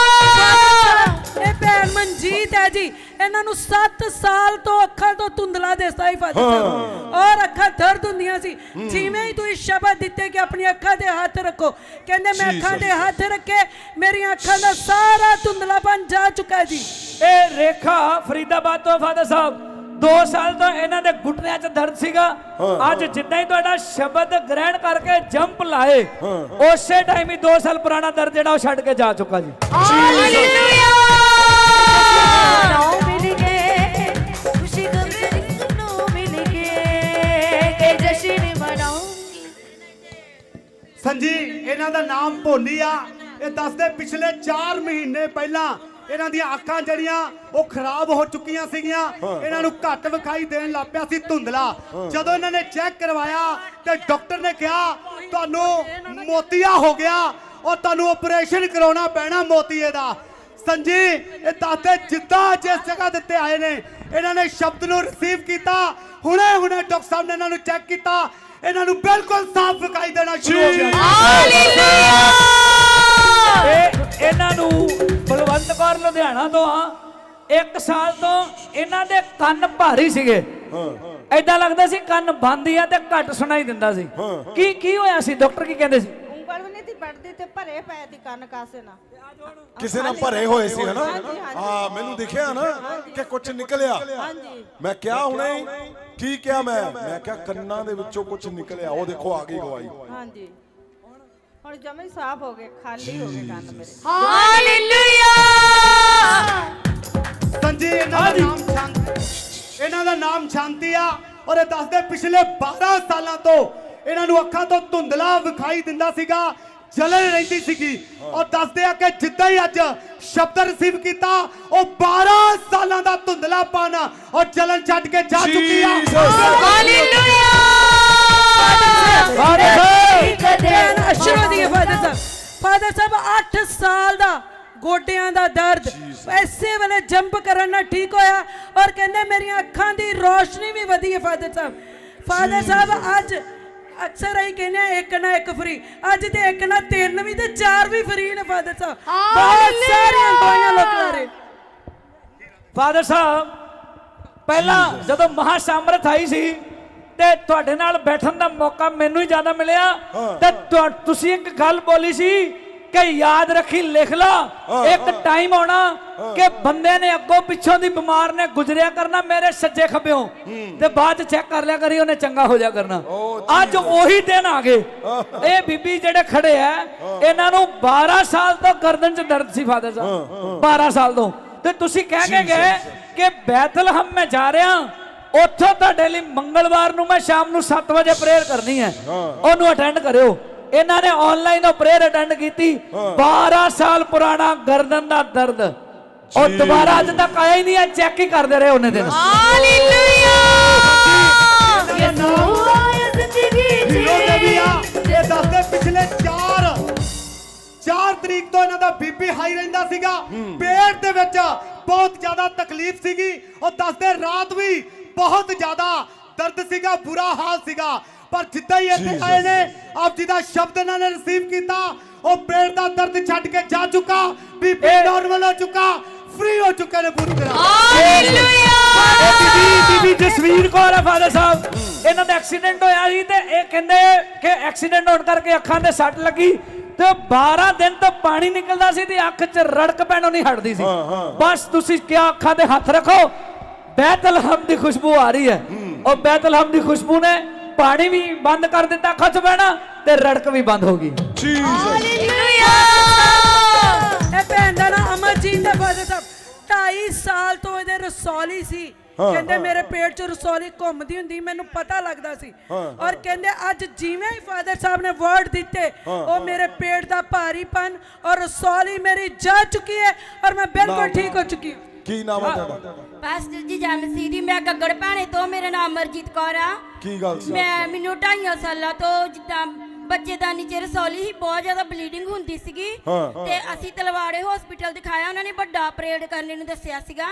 ਇਹ ਭੈਣ ਮਨਜੀਤ ਹੈ ਜੀ, ਇਹਨਾਂ ਨੂੰ 7 ਸਾਲ ਤੋਂ ਅੱਖਾਂ ਤੋਂ ਧੁੰਦਲਾ ਦਿਸਦਾ ਹੀ ਫਾਦਰ ਸਾਹਿਬ, ਔਰ ਅੱਖਾਂ ਦਰਦ ਹੁੰਦੀਆਂ ਸੀ, ਜਿਵੇਂ ਹੀ ਤੁਸੀਂ ਸ਼ਬਦ ਦਿੱਤੇ ਕਿ ਆਪਣੀ ਅੱਖਾਂ ਤੇ ਹੱਥ ਰੱਖੋ, ਕਹਿੰਦੇ ਮੈਂ ਅੱਖਾਂ ਤੇ ਹੱਥ ਰੱਖੇ ਮੇਰੀਆਂ ਅੱਖਾਂ ਦਾ ਸਾਰਾ ਧੁੰਦਲਾਪਨ ਜਾ ਚੁੱਕਾ ਜੀ। ਇਹ ਰੇਖਾ ਫਰੀਦਾਬਾਦ ਤੋਂ ਫਾਦਰ ਸਾਹਿਬ 2 ਸਾਲ ਤੋਂ ਇਹਨਾਂ ਦੇ ਘੁਟਨਿਆਂ 'ਚ ਦਰਦ ਸੀਗਾ, ਅੱਜ ਜਿੱਦਾਂ ਹੀ ਤੁਹਾਡਾ ਸ਼ਬਦ ਗ੍ਰਹਿਣ ਕਰਕੇ ਜੰਪ ਲਾਏ ਉਸੇ ਟਾਈਮ ਹੀ 2 ਸਾਲ ਪੁਰਾਣਾ ਦਰਦ ਜਿਹੜਾ ਉਹ ਛੱਡ ਕੇ ਜਾ ਚੁੱਕਾ ਜੀ। ਹਾਲੇਲੂਇਆ ਨਾਉ ਮਿਲ ਗਏ ਖੁਸ਼ੀ ਗਮ ਨੂੰ ਮਿਲ ਗਏ ਕਿ ਜਸ਼ਨ ਮਨਾਉਂਗੀ। ਸੰਜੀ ਇਹਨਾਂ ਦਾ ਨਾਮ ਭੋਲੀ ਆ, ਇਹ ਦੱਸਦੇ ਪਿਛਲੇ 4 ਮਹੀਨੇ ਪਹਿਲਾਂ ਇਹਨਾਂ ਦੀਆਂ ਅੱਖਾਂ ਜਿਹੜੀਆਂ ਉਹ ਖਰਾਬ ਹੋ ਚੁੱਕੀਆਂ ਸੀਗੀਆਂ, ਇਹਨਾਂ ਨੂੰ ਘੱਟ ਵਿਖਾਈ ਦੇਣ ਲੱਗ ਪਿਆ ਸੀ ਧੁੰਦਲਾ। ਜਦੋਂ ਇਹਨਾਂ ਨੇ ਚੈੱਕ ਕਰਵਾਇਆ ਤੇ ਡਾਕਟਰ ਨੇ ਕਿਹਾ ਤੁਹਾਨੂੰ ਮੋਤੀਆ ਹੋ ਗਿਆ ਔਰ ਤੁਹਾਨੂੰ ਆਪਰੇਸ਼ਨ ਕਰਾਉਣਾ ਪੈਣਾ ਮੋਤੀਏ ਦਾ। ਸੰਜੀ ਇਹ ਦੱਸਦੇ ਜਿੱਦਾਂ ਜਿਸ ਜਗ੍ਹਾ ਦਿੱਤੇ ਆਏ ਨੇ ਇਹਨਾਂ ਨੇ ਸ਼ਬਦ ਨੂੰ ਰਿਸੀਵ ਕੀਤਾ, ਹੁਣੇ ਡਾਕਟਰ ਸਾਹਿਬ ਨੇ ਇਹਨਾਂ ਨੂੰ ਚੈੱਕ ਕੀਤਾ, ਇਹਨਾਂ ਨੂੰ ਬਿਲਕੁਲ ਸਾਫ਼ ਵਿਖਾਈ ਦੇਣਾ ਸ਼ੁਰੂ ਹੋ ਗਿਆ। ਇਹਨਾਂ ਨੂੰ ਬਲਵੰਤ ਕੌਰ ਲੁਧਿਆਣਾ ਤੋਂ ਆ, 1 ਸਾਲ ਤੋਂ ਇਹਨਾਂ ਦੇ ਕੰਨ ਭਾਰੀ ਸੀਗੇ, ਐਦਾਂ ਲੱਗਦਾ ਸੀ ਕੰਨ ਬੰਦ ਆ ਤੇ ਘੱਟ ਸੁਣਾਈ ਦਿੰਦਾ ਸੀ। ਕੀ ਹੋਇਆ ਸੀ? ਡਾਕਟਰ ਕੀ ਕਹਿੰਦੇ ਸੀ? ਉਂਗਲ ਵੀ ਨਹੀਂ ਸੀ ਪੜਦੀ ਤੇ ਭਰੇ ਪਏ ਦੀ ਕੰਨ ਕਾਸੇ ਨਾ ਕਿਸੇ ਨਾਲ ਭਰੇ ਹੋਏ ਸੀ ਹਨਾ ਹਾਂ ਮੈਨੂੰ ਦਿਖਿਆ ਨਾ ਕਿ ਕੁਝ ਨਿਕਲਿਆ ਹਾਂਜੀ ਮੈਂ ਕਿਹਾ ਹੁਣੇ ਕੀ ਕਿਹਾ ਮੈਂ ਕਿਹਾ ਕੰਨਾਂ ਦੇ ਵਿੱਚੋਂ ਕੁਝ ਨਿਕਲਿਆ ਉਹ ਦੇਖੋ ਆ ਗਈ ਗਵਾਹੀ ਹਾਂਜੀ ਹੁਣ ਜਮੇ ਸਾਫ਼ ਹੋ ਗਏ ਖਾਲੀ ਹੋ ਗਏ ਕੰਨ ਮੇਰੇ ਹਾਲੇਲੂਇਆ ਸੰਜੀ ਇਹਨਾਂ ਦਾ ਨਾਮ ਸ਼ਾਂਤੀ ਆ ਔਰ ਇਹ ਦੱਸਦੇ ਪਿਛਲੇ 12 ਸਾਲਾਂ ਤੋਂ ਇਹਨਾਂ ਨੂੰ ਅੱਖਾਂ ਤੋਂ ਧੁੰਦਲਾ ਵਿਖਾਈ ਦਿੰਦਾ ਸੀਗਾ ਜਲਨ ਰਹਿੰਦੀ ਸੀਗੀ ਔਰ ਦੱਸਦੇ ਆ ਕਿ ਜਿੱਦਾਂ ਹੀ ਅੱਜ ਸ਼ਬਦ ਰਿਸੀਵ ਕੀਤਾ ਉਹ 12 ਸਾਲਾਂ ਦਾ ਧੁੰਦਲਾਪਨ ਔਰ ਜਲਨ ਛੱਡ ਕੇ ਜਾ ਚੁੱਕੀ ਆ ਹਾਲੇਲੂਇਆ ਅਸ਼ਰੋ ਦੀ ਫਾਦਰ ਸਾਹਿਬ 8 ਸਾਲ ਦਾ ਗੋਡਿਆਂ ਦਾ ਦਰਦ ਐਸੇ ਵੇਲੇ ਜੰਪ ਕਰਨ ਨਾਲ ਠੀਕ ਹੋਇਆ ਔਰ ਕਹਿੰਦੇ ਮੇਰੀਆਂ ਅੱਖਾਂ ਦੀ ਰੋਸ਼ਨੀ ਵੀ ਵਧੀ ਹੈ ਫਾਦਰ ਸਾਹਿਬ ਅੱਜ ਅਕਸਰ ਹੀ ਕਹਿੰਦੇ ਆ ਇੱਕ ਨਾ ਇੱਕ ਫ੍ਰੀ ਅੱਜ ਤੇ ਇੱਕ ਨਾ 3 ਵੀ ਤੇ 4 ਵੀ ਫ੍ਰੀ ਨੇ ਫਾਦਰ ਸਾਹਿਬ ਬਹੁਤ ਸਾਰੀਆਂ ਦਵਾਈਆਂ ਲੋਕਾਂ ਦੇ ਫਾਦਰ ਸਾਹਿਬ ਪਹਿਲਾਂ ਜਦੋਂ ਮਹਾ ਸਮਰਥ ਆਈ ਸੀ ਤੇ ਤੁਹਾਡੇ ਨਾਲ ਬੈਠਣ ਦਾ ਮੌਕਾ ਮੈਨੂੰ ਹੀ ਜ਼ਿਆਦਾ ਮਿਲਿਆ ਤੇ ਤੁਸੀਂ ਇੱਕ ਗੱਲ ਬੋਲੀ ਸੀ ਕਿ ਯਾਦ ਰੱਖੀ ਲਿਖ ਲਾ ਇੱਕ ਟਾਈਮ ਆਉਣਾ ਕਿ ਬੰਦੇ ਨੇ ਅੱਗੋਂ ਪਿੱਛੋਂ ਦੀ ਬਿਮਾਰ ਨੇ ਗੁਜ਼ਰਿਆ ਕਰਨਾ ਮੇਰੇ ਸੱਜੇ ਖੱਬਿਓਂ ਤੇ ਬਾਅਦ ਚ ਚੈੱਕ ਕਰ ਲਿਆ ਕਰੀ ਉਹਨੇ ਚੰਗਾ ਹੋ ਜਾ ਕਰਨਾ ਅੱਜ ਉਹੀ ਦਿਨ ਆ ਗਏ ਇਹ ਬੀਬੀ ਜਿਹੜੇ ਖੜੇ ਆ ਇਹਨਾਂ ਨੂੰ 12 ਸਾਲ ਤੋਂ ਗਰਦਨ ਚ ਦਰਦ ਸੀ ਫਾਦਰ ਸਾਹਿਬ 12 ਸਾਲ ਤੋਂ ਤੇ ਤੁਸੀਂ ਕਹਿ ਕੇ ਗਏ ਕਿ ਬੈਤਲਹਮ ਮੈਂ ਜਾ ਰਿਹਾ ਉੱਥੋਂ ਤੁਹਾਡੇ ਲਈ ਮੰਗਲਵਾਰ ਨੂੰ ਮੈਂ ਸ਼ਾਮ ਨੂੰ 7 ਵਜੇ ਪ੍ਰੇਅਰ ਕਰਨੀ ਹੈ ਉਹਨੂੰ ਅਟੈਂਡ ਕਰਿਓ ਇਹਨਾਂ ਨੇ ਆਨਲਾਈਨ ਉਹ ਪ੍ਰੇਅਰ ਅਟੈਂਡ ਕੀਤੀ 12 ਸਾਲ ਪੁਰਾਣਾ ਗਰਦਨ ਦਾ ਦਰਦ ਉਹ ਦੁਬਾਰਾ ਅੱਜ ਤੱਕ ਆਇਆ ਹੀ ਨਹੀਂ ਹੈ ਚੈੱਕ ਹੀ ਕਰਦੇ ਰਹੇ ਉਹਨੇ ਦਿਨ ਹਾਲੇਲੂਇਆ ਯਿਸੂ ਆਇਆ ਜ਼ਿੰਦਗੀ ਜੀ ਇਹ ਦੱਸਦੇ ਪਿਛਲੇ 4 ਤਰੀਕ ਤੋਂ ਇਹਨਾਂ ਦਾ ਬੀਪੀ ਹਾਈ ਰਹਿੰਦਾ ਸੀਗਾ ਪੇਟ ਦੇ ਵਿੱਚ ਬਹੁਤ ਜ਼ਿਆਦਾ ਤਕਲੀਫ ਸੀਗੀ ਉਹ ਦੱਸਦੇ ਰਾਤ ਵੀ ਬਹੁਤ ਜ਼ਿਆਦਾ ਦਰਦ ਸੀਗਾ ਬੁਰਾ ਹਾਲ ਸੀਗਾ ਪਰ ਜਿੱਦਾਂ ਹੀ ਇੱਥੇ ਆਏ ਨੇ ਆਪ ਜੀ ਦਾ ਸ਼ਬਦ ਇਹਨਾਂ ਨੇ ਰਿਸੀਵ ਕੀਤਾ ਉਹ ਪੇਟ ਦਾ ਦਰਦ ਛੱਡ ਕੇ ਜਾ ਚੁੱਕਾ ਬੀਪੀ ਨਾਰਮਲ ਹੋ ਚੁੱਕਾ ਫ੍ਰੀ ਹੋ ਚੁੱਕੇ ਨੇ ਪੂਰੀ ਤਰ੍ਹਾਂ ਹਾਲੇਲੂਇਆ ਬੀਬੀ ਜਸਵੀਰ ਕੌਰ ਫਾਦਰ ਸਾਹਿਬ ਇਹਨਾਂ ਦਾ ਐਕਸੀਡੈਂਟ ਹੋਇਆ ਸੀ ਤੇ ਇਹ ਕਹਿੰਦੇ ਕਿ ਐਕਸੀਡੈਂਟ ਹੋਣ ਕਰਕੇ ਅੱਖਾਂ ਤੇ ਸੱਟ ਲੱਗੀ ਤੇ 12 ਦਿਨ ਤੋਂ ਪਾਣੀ ਨਿਕਲਦਾ ਸੀ ਤੇ ਅੱਖ 'ਚ ਰੜਕ ਪੈਣੋਂ ਨਹੀਂ ਹਟਦੀ ਸੀ ਬਸ ਤੁਸੀਂ ਕਿਹਾ ਅੱਖਾਂ ਤੇ ਹੱਥ ਰੱਖੋ ਬੈਤਲਹਮ ਦੀ ਖੁਸ਼ਬੂ ਆ ਰਹੀ ਹੈ ਉਹ ਬੈਤਲਹਮ ਦੀ ਖੁਸ਼ਬੂ ਨੇ ਪਾਣੀ ਵੀ ਬੰਦ ਕਰ ਦਿੱਤਾ ਅੱਖਾਂ 'ਚ ਪੈਣਾ ਤੇ ਰੜਕ ਵੀ ਬੰਦ ਹੋ ਗਈ ਹਾਲੇਲੂਇਆ ਇਹ ਭੈਣ ਦਾ ਨਾਮ ਅਮਰਜੀਤ ਹੈ ਫਾਦਰ ਸਾਹਿਬ 2.5 ਸਾਲ ਤੋਂ ਇਹਦੇ ਰਸੌਲੀ ਸੀ ਕਹਿੰਦੇ ਮੇਰੇ ਪੇਟ 'ਚ ਰਸੌਲੀ ਘੁੰਮਦੀ ਹੁੰਦੀ ਮੈਨੂੰ ਪਤਾ ਲੱਗਦਾ ਸੀ ਔਰ ਕਹਿੰਦੇ ਅੱਜ ਜਿਵੇਂ ਹੀ ਫਾਦਰ ਸਾਹਿਬ ਨੇ ਵਰਡ ਦਿੱਤੇ ਉਹ ਮੇਰੇ ਪੇਟ ਦਾ ਭਾਰੀਪਨ ਔਰ ਰਸੌਲੀ ਮੇਰੀ ਜਾ ਚੁੱਕੀ ਹੈ ਔਰ ਮੈਂ ਬਿਲਕੁਲ ਠੀਕ ਹੋ ਚੁੱਕੀ ਹਾਂ ਕੀ ਨਾਮ ਹੈ ਤੁਹਾਡਾ ਪਾਸਟਰ ਜੀ ਜਮਸੀ ਦੀ ਮੈਂ ਗੱਗੜ ਭਾਣੇ ਤੋਂ ਮੇਰਾ ਨਾਮ ਅਮਰਜੀਤ ਕੌਰ ਆ ਕੀ ਗੱਲ ਸੀ ਮੈਨੂੰ 2.5 ਸਾਲਾਂ ਤੋਂ ਜਿੱਦਾਂ ਬੱਚੇਦਾਨੀ ਚ ਰਸੌਲੀ ਹੀ ਬਹੁਤ ਜ਼ਿਆਦਾ ਬਲੀਡਿੰਗ ਹੁੰਦੀ ਸੀਗੀ ਤੇ ਅਸੀਂ ਤਲਵਾੜੇ ਹਸਪੀਟਲ ਦਿਖਾਇਆ ਉਹਨਾਂ ਨੇ ਵੱਡਾ ਆਪਰੇਟ ਕਰਨ ਨੂੰ ਦੱਸਿਆ ਸੀਗਾ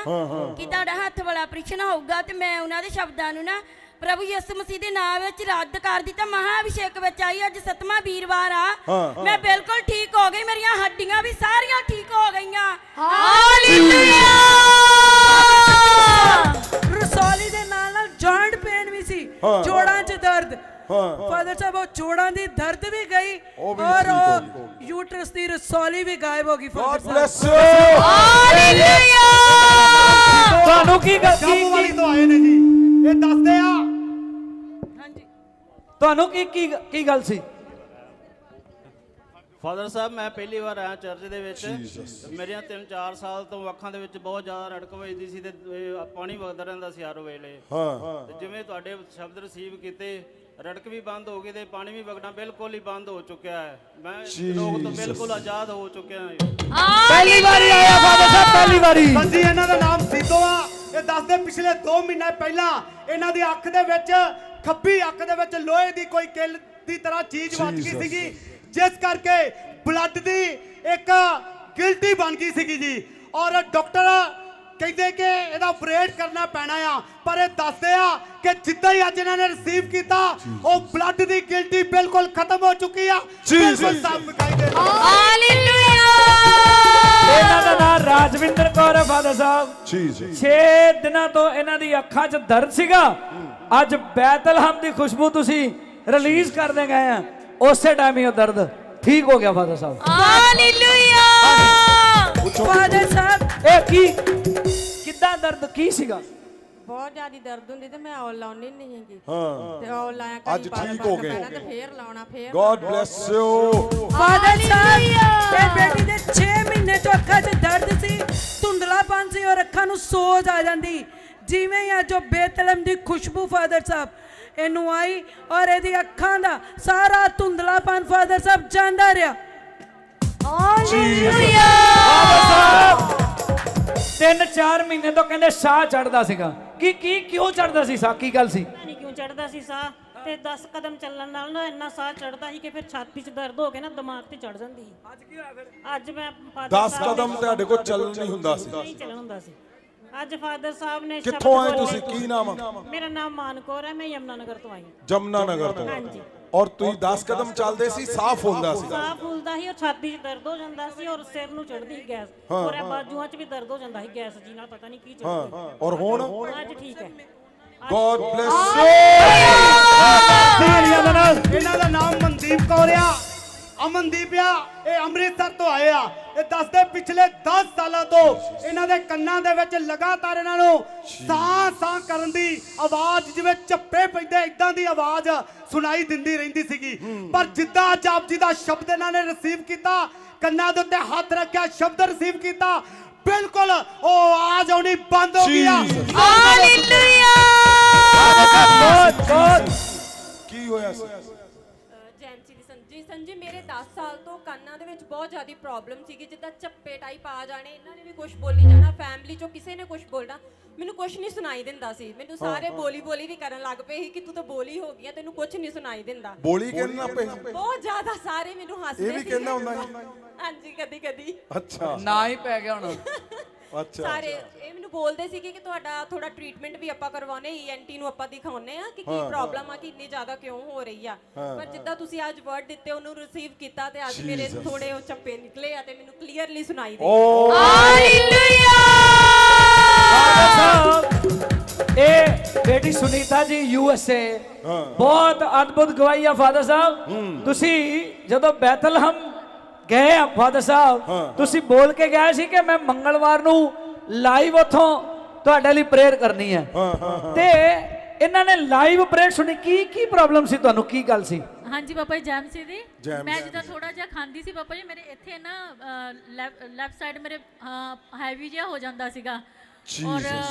ਕਿ ਤੁਹਾਡਾ ਹੱਥ ਵਾਲਾ ਆਪਰੇਸ਼ਨ ਹੋਊਗਾ ਤੇ ਮੈਂ ਉਹਨਾਂ ਦੇ ਸ਼ਬਦਾਂ ਨੂੰ ਨਾ ਪ੍ਰਭੂ ਯਿਸੂ ਮਸੀਹ ਦੇ ਨਾਮ ਵਿੱਚ ਰੱਦ ਕਰ ਦਿੱਤਾ ਮਹਾ ਅਭਿਸ਼ੇਕ ਵਿੱਚ ਆਈ ਅੱਜ 7ਵਾਂ ਵੀਰਵਾਰ ਆ ਮੈਂ ਬਿਲਕੁਲ ਠੀਕ ਹੋ ਗਈ ਮੇਰੀਆਂ ਹੱਡੀਆਂ ਵੀ ਸਾਰੀਆਂ ਠੀਕ ਹੋ ਗਈਆਂ ਹਾਲੇਲੂਇਆ ਰਸੌਲੀ ਦੇ ਨਾਲ ਜੁਆਇੰਟ ਪੇਨ ਵੀ ਸੀ ਜੋੜਾਂ 'ਚ ਦਰਦ ਫਾਦਰ ਸਾਹਿਬ ਉਹ ਜੋੜਾਂ ਦੀ ਦਰਦ ਵੀ ਗਈ ਔਰ ਉਹ ਯੂਟਰਸ ਦੀ ਰਸੌਲੀ ਵੀ ਗਾਇਬ ਹੋ ਗਈ ਫਾਦਰ ਸਾਹਿਬ ਹਾਲੇਲੂਇਆ ਤੁਹਾਨੂੰ ਕੀ ਵਾਲੀ ਤੋਂ ਆਏ ਨੇ ਜੀ ਇਹ ਦੱਸਦੇ ਆ ਹਾਂਜੀ ਤੁਹਾਨੂੰ ਕੀ ਗੱਲ ਸੀ ਫਾਦਰ ਸਾਹਿਬ ਮੈਂ ਪਹਿਲੀ ਵਾਰ ਆਇਆ ਚਰਚ ਦੇ ਵਿੱਚ ਮੇਰੀਆਂ 3-4 ਸਾਲ ਤੋਂ ਅੱਖਾਂ ਦੇ ਵਿੱਚ ਬਹੁਤ ਜ਼ਿਆਦਾ ਰੜਕ ਵੱਜਦੀ ਸੀ ਤੇ ਪਾਣੀ ਵਗਦਾ ਰਹਿੰਦਾ ਸੀ ਹਰ ਵੇਲੇ ਤੇ ਜਿਵੇਂ ਤੁਹਾਡੇ ਸ਼ਬਦ ਰਿਸੀਵ ਕੀਤੇ ਰੜਕ ਵੀ ਬੰਦ ਹੋ ਗਈ ਤੇ ਪਾਣੀ ਵੀ ਵਗਣਾ ਬਿਲਕੁਲ ਹੀ ਬੰਦ ਹੋ ਚੁੱਕਿਆ ਹੈ ਮੈਂ ਰੋਗ ਤੋਂ ਬਿਲਕੁਲ ਆਜ਼ਾਦ ਹੋ ਚੁੱਕਿਆ ਹਾਂ ਪਹਿਲੀ ਵਾਰੀ ਆਇਆ ਫਾਦਰ ਸਾਹਿਬ ਪਹਿਲੀ ਵਾਰੀ ਹਾਂਜੀ ਇਹਨਾਂ ਦਾ ਨਾਮ ਸੀਤੋ ਆ ਇਹ ਦੱਸਦੇ ਪਿਛਲੇ 2 ਮਹੀਨੇ ਪਹਿਲਾਂ ਇਹਨਾਂ ਦੀ ਅੱਖ ਦੇ ਵਿੱਚ ਖੱਬੀ ਅੱਖ ਦੇ ਵਿੱਚ ਲੋਹੇ ਦੀ ਕੋਈ ਕਿੱਲ ਦੀ ਤਰ੍ਹਾਂ ਚੀਜ਼ ਵੱਜ ਗਈ ਸੀਗੀ ਜਿਸ ਕਰਕੇ ਬਲੱਡ ਦੀ ਇੱਕ ਗਿਲਟੀ ਬਣ ਗਈ ਸੀਗੀ ਜੀ ਔਰ ਡਾਕਟਰ ਕਹਿੰਦੇ ਕਿ ਇਹਦਾ ਆਪਰੇਟ ਕਰਨਾ ਪੈਣਾ ਆ ਪਰ ਇਹ ਦੱਸਦੇ ਆ ਕਿ ਜਿੱਦਾਂ ਹੀ ਅੱਜ ਇਹਨਾਂ ਨੇ ਰਿਸੀਵ ਕੀਤਾ ਉਹ ਬਲੱਡ ਦੀ ਗਿਲਟੀ ਬਿਲਕੁਲ ਖਤਮ ਹੋ ਚੁੱਕੀ ਆ ਬਿਲਕੁਲ ਸਾਫ਼ ਦਿਖਾਈ ਦੇ ਰਹੀ ਹਾਲੇਲੂਇਆ ਇਹਨਾਂ ਦਾ ਨਾਮ ਰਾਜਵਿੰਦਰ ਕੌਰ ਹੈ ਫਾਦਰ ਸਾਹਿਬ 6 ਦਿਨਾਂ ਤੋਂ ਇਹਨਾਂ ਦੀ ਅੱਖਾਂ 'ਚ ਦਰਦ ਸੀਗਾ ਅੱਜ ਬੈਤਲਹਮ ਦੀ ਖੁਸ਼ਬੂ ਤੁਸੀਂ ਰਿਲੀਜ਼ ਕਰਦੇ ਗਏ ਆ ਉਸੇ ਟਾਈਮ ਹੀ ਉਹ ਦਰਦ ਠੀਕ ਹੋ ਗਿਆ ਫਾਦਰ ਸਾਹਿਬ। ਹਾਲੇਲੂਇਆ। ਫਾਦਰ ਸਾਹਿਬ ਇਹ ਕੀ ਕਿੱਦਾਂ ਦਰਦ ਕੀ ਸੀਗਾ? ਬਹੁਤ ਜ਼ਿਆਦਾ ਦਰਦ ਹੁੰਦੀ ਤੇ ਮੈਂ ਔਲ ਲਾਉਣੀ ਨਹੀਂ ਹੈਗੀ ਹਾਂ ਤੇ ਔਲ ਲਾਇਆ ਅੱਜ ਠੀਕ ਹੋ ਗਏ। ਤੇ ਫੇਰ ਲਾਉਣਾ ਫੇਰ ਗॉड ब्लेस यू। ਫਾਦਰ ਸਾਹਿਬ ਇਹ ਬੇਟੀ ਦੇ 6 ਮਹੀਨੇ ਤੋਂ ਅੱਖਾਂ 'ਚ ਦਰਦ ਸੀ, ਧੁੰਦਲਾਪਨ ਸੀ ਔਰ ਅੱਖਾਂ ਨੂੰ ਸੋਜ ਆ ਜਾਂਦੀ। ਜਿਵੇਂ ਹੀ ਅੱਜ ਉਹ ਬੇਤਲਮ ਦੀ ਖੁਸ਼ਬੂ ਫਾਦਰ ਸਾਹਿਬ ਇਹਨੂੰ ਆਈ ਔਰ ਇਹਦੀ ਅੱਖਾਂ ਦਾ ਸਾਰਾ ਧੁੰਦਲਾਪਨ ਫਾਦਰ ਸਾਹਿਬ ਜਾਂਦਾ ਰਿਹਾ। ਹਾਲੇਲੂਇਆ। 3-4 ਮਹੀਨੇ ਤੋਂ ਕਹਿੰਦੇ ਸਾਹ ਚੜਦਾ ਸੀਗਾ। ਕੀ ਕਿਉਂ ਚੜਦਾ ਸੀ ਸਾਹ? ਕੀ ਗੱਲ ਸੀ? ਨਹੀਂ ਕਿਉਂ ਚੜਦਾ ਸੀ ਸਾਹ? ਤੇ 10 ਕਦਮ ਚੱਲਣ ਨਾਲ ਨਾ ਇੰਨਾ ਸਾਹ ਚੜਦਾ ਸੀ ਕਿ ਫਿਰ ਛਾਤੀ 'ਚ ਦਰਦ ਹੋ ਕੇ ਨਾ ਦਿਮਾਗ ਤੇ ਚੜ ਜਾਂਦੀ ਸੀ। ਅੱਜ ਕੀ ਹੋਇਆ ਫਿਰ? ਅੱਜ ਮੈਂ 10 ਕਦਮ ਤੁਹਾਡੇ ਕੋਲ ਚੱਲਣ ਨਹੀਂ ਹੁੰਦਾ ਸੀ? ਨਹੀਂ ਚੱਲਣ ਹੁੰਦਾ ਸੀ। ਅੱਜ ਫਾਦਰ ਸਾਹਿਬ ਨੇ ਕਿੱਥੋਂ ਆਏ ਤੁਸੀਂ? ਕੀ ਨਾਮ ਆ? ਮੇਰਾ ਨਾਮ ਮਾਨਕੌਰ ਹੈ, ਮੈਂ ਯਮਨਾ ਨਗਰ ਤੋਂ ਆਈ। ਜਮਨਾ ਨਗਰ ਤੋਂ। ਹਾਂਜੀ। ਔਰ ਤੁਸੀਂ 10 ਕਦਮ ਚੱਲਦੇ ਸੀ, ਸਾਫ਼ ਹੁੰਦਾ ਸੀ? ਸਾਹ ਫੁੱਲਦਾ ਸੀ ਔਰ ਛਾਤੀ 'ਚ ਦਰਦ ਹੋ ਜਾਂਦਾ ਸੀ ਔਰ ਸਿਰ ਨੂੰ ਚੜਦੀ ਸੀ ਗੈਸ ਔਰ ਇਹ ਬਾਜੂਆਂ 'ਚ ਵੀ ਦਰਦ ਹੋ ਜਾਂਦਾ ਸੀ ਗੈਸ ਜੀ ਨਾਲ, ਪਤਾ ਨਹੀਂ ਕੀ ਚੜਦੀ। ਔਰ ਹੁਣ ਅੱਜ ਠੀਕ ਹੈ। God bless you. ਇਹਨਾਂ ਦਾ ਨਾਮ ਮਨਦੀਪ ਕੌਰ ਆ, ਅਮਨਦੀਪ ਆ। ਇਹ ਅੰਮ੍ਰਿਤਸਰ ਤੋਂ ਆਏ ਆ। ਇਹ ਦੱਸਦੇ ਪਿਛਲੇ 10 ਸਾਲਾਂ ਤੋਂ ਇਹਨਾਂ ਦੇ ਕੰਨਾਂ ਦੇ ਵਿੱਚ ਲਗਾਤਾਰ ਇਹਨਾਂ ਨੂੰ ਸਾਹ ਕਰਨ ਦੀ ਆਵਾਜ਼, ਜਿਵੇਂ ਝੱਪੇ ਪੈਂਦੇ ਇਦਾਂ ਦੀ ਆਵਾਜ਼ ਸੁਣਾਈ ਦਿੰਦੀ ਰਹਿੰਦੀ ਸੀਗੀ। ਪਰ ਜਿੱਦਾਂ ਅੱਜ ਆਪ ਜੀ ਦਾ ਸ਼ਬਦ ਇਹਨਾਂ ਨੇ ਰਿਸੀਵ ਕੀਤਾ, ਕੰਨਾਂ ਦੇ ਉੱਤੇ ਹੱਥ ਰੱਖਿਆ, ਸ਼ਬਦ ਰਿਸੀਵ ਕੀਤਾ, ਬਿਲਕੁਲ ਉਹ ਆਵਾਜ਼ ਆਉਣੀ ਬੰਦ ਹੋ ਗਈ। ਹਾਲੇਲੂਇਆ। ਕੀ ਹੋਇਆ ਸੀ? ਜੈਮਸੀ ਦੀ ਸੰਜੀ ਮੇਰੇ 10 ਸਾਲ ਤੋਂ ਕੰਨਾਂ ਦੇ ਵਿੱਚ ਬਹੁਤ ਜ਼ਿਆਦਾ ਪ੍ਰੋਬਲਮ ਸੀਗੀ, ਜਿੱਦਾਂ ਚੱਪੇ ਟਾਈਪ ਆ ਜਾਣੇ, ਇਹਨਾਂ ਨੇ ਵੀ ਕੁਝ ਬੋਲੀ ਜਾਣਾ, ਫੈਮਿਲੀ ਚੋਂ ਕਿਸੇ ਨੇ ਕੁਝ ਬੋਲਣਾ, ਮੈਨੂੰ ਕੁਝ ਨਹੀਂ ਸੁਣਾਈ ਦਿੰਦਾ ਸੀ। ਮੈਨੂੰ ਸਾਰੇ ਬੋਲੀ ਵੀ ਕਰਨ ਲੱਗ ਪਏ ਸੀ ਕਿ ਤੂੰ ਤਾਂ ਬੋਲੀ ਹੋ ਗਈ ਆ, ਤੈਨੂੰ ਕੁਝ ਨਹੀਂ ਸੁਣਾਈ ਦਿੰਦਾ। ਬੋਲੀ ਕਹਿਣਾ ਪਏ? ਬਹੁਤ ਜ਼ਿਆਦਾ ਸਾਰੇ ਮੈਨੂੰ ਹੱਸਦੇ ਸੀ। ਇਹ ਵੀ ਕਹਿੰਦਾ ਹੁੰਦਾ ਜੀ? ਹਾਂਜੀ, ਕਦੀ ਅੱਛਾ, ਨਾ ਹੀ ਪੈ ਗਿਆ ਹੁਣ। ਅੱਛਾ। ਸਾਰੇ ਇਹ ਮੈਨੂੰ ਬੋਲਦੇ ਸੀਗੇ ਕਿ ਤੁਹਾਡਾ ਥੋੜਾ ਟ੍ਰੀਟਮੈਂਟ ਵੀ ਆਪਾਂ ਕਰਵਾਉਨੇ, ਈਐਨਟੀ ਨੂੰ ਆਪਾਂ ਦਿਖਾਉਨੇ ਆ ਕਿ ਕੀ ਪ੍ਰੋਬਲਮ ਆ, ਕਿ ਇੰਨੀ ਜ਼ਿਆਦਾ ਕਿਉਂ ਹੋ ਰਹੀ ਆ। ਪਰ ਜਿੱਦਾਂ ਤੁਸੀਂ ਅੱਜ ਵਰਡ ਦਿੱਤੇ, ਉਹਨੂੰ ਰਿਸੀਵ ਕੀਤਾ ਤੇ ਅੱਜ ਮੇਰੇ ਥੋੜੇ ਉਹ ਚੱਪੇ ਨਿਕਲੇ ਆ ਤੇ ਮੈਨੂੰ ਕਲੀਅਰਲੀ ਸੁਣਾਈ ਦੇ। ਹਾਲੇਲੂਇਆ। ਇਹ ਬੇਟੀ ਸੁਨੀਤਾ ਜੀ USA ਬਹੁਤ ਅਦਭੁਤ ਗਵਾਹੀ ਆ ਫਾਦਰ ਸਾਹਿਬ। ਤੁਸੀਂ ਜਦੋਂ ਬੈਤਲਹਮ ਗਏ ਆ ਫਾਦਰ ਸਾਹਿਬ, ਤੁਸੀਂ ਬੋਲ ਕੇ ਗਏ ਸੀ ਕਿ ਮੈਂ ਮੰਗਲਵਾਰ ਨੂੰ ਲਾਈਵ ਉਥੋਂ ਤੁਹਾਡੇ ਲਈ ਪ੍ਰੇਅਰ ਕਰਨੀ ਹੈ। ਤੇ ਇਹਨਾਂ ਨੇ ਲਾਈਵ ਪ੍ਰੇਅਰ ਸੁਣੀ। ਕੀ ਪ੍ਰੋਬਲਮ ਸੀ ਤੁਹਾਨੂੰ? ਕੀ ਗੱਲ ਸੀ? ਹਾਂਜੀ ਪਾਪਾ ਜੀ, ਜੈਮਸੀ ਦੀ ਮੈਂ ਜਿੱਦਾਂ ਥੋੜਾ ਜਿਹਾ ਖਾਂਦੀ ਸੀ ਪਾਪਾ ਜੀ, ਮੇਰੇ ਇੱਥੇ ਨਾ ਲੈਫਟ ਸਾਈਡ ਮੇਰੇ ਹੈਵੀ ਜਿਹਾ ਹੋ ਜਾਂਦਾ ਸੀਗਾ। ਔਰ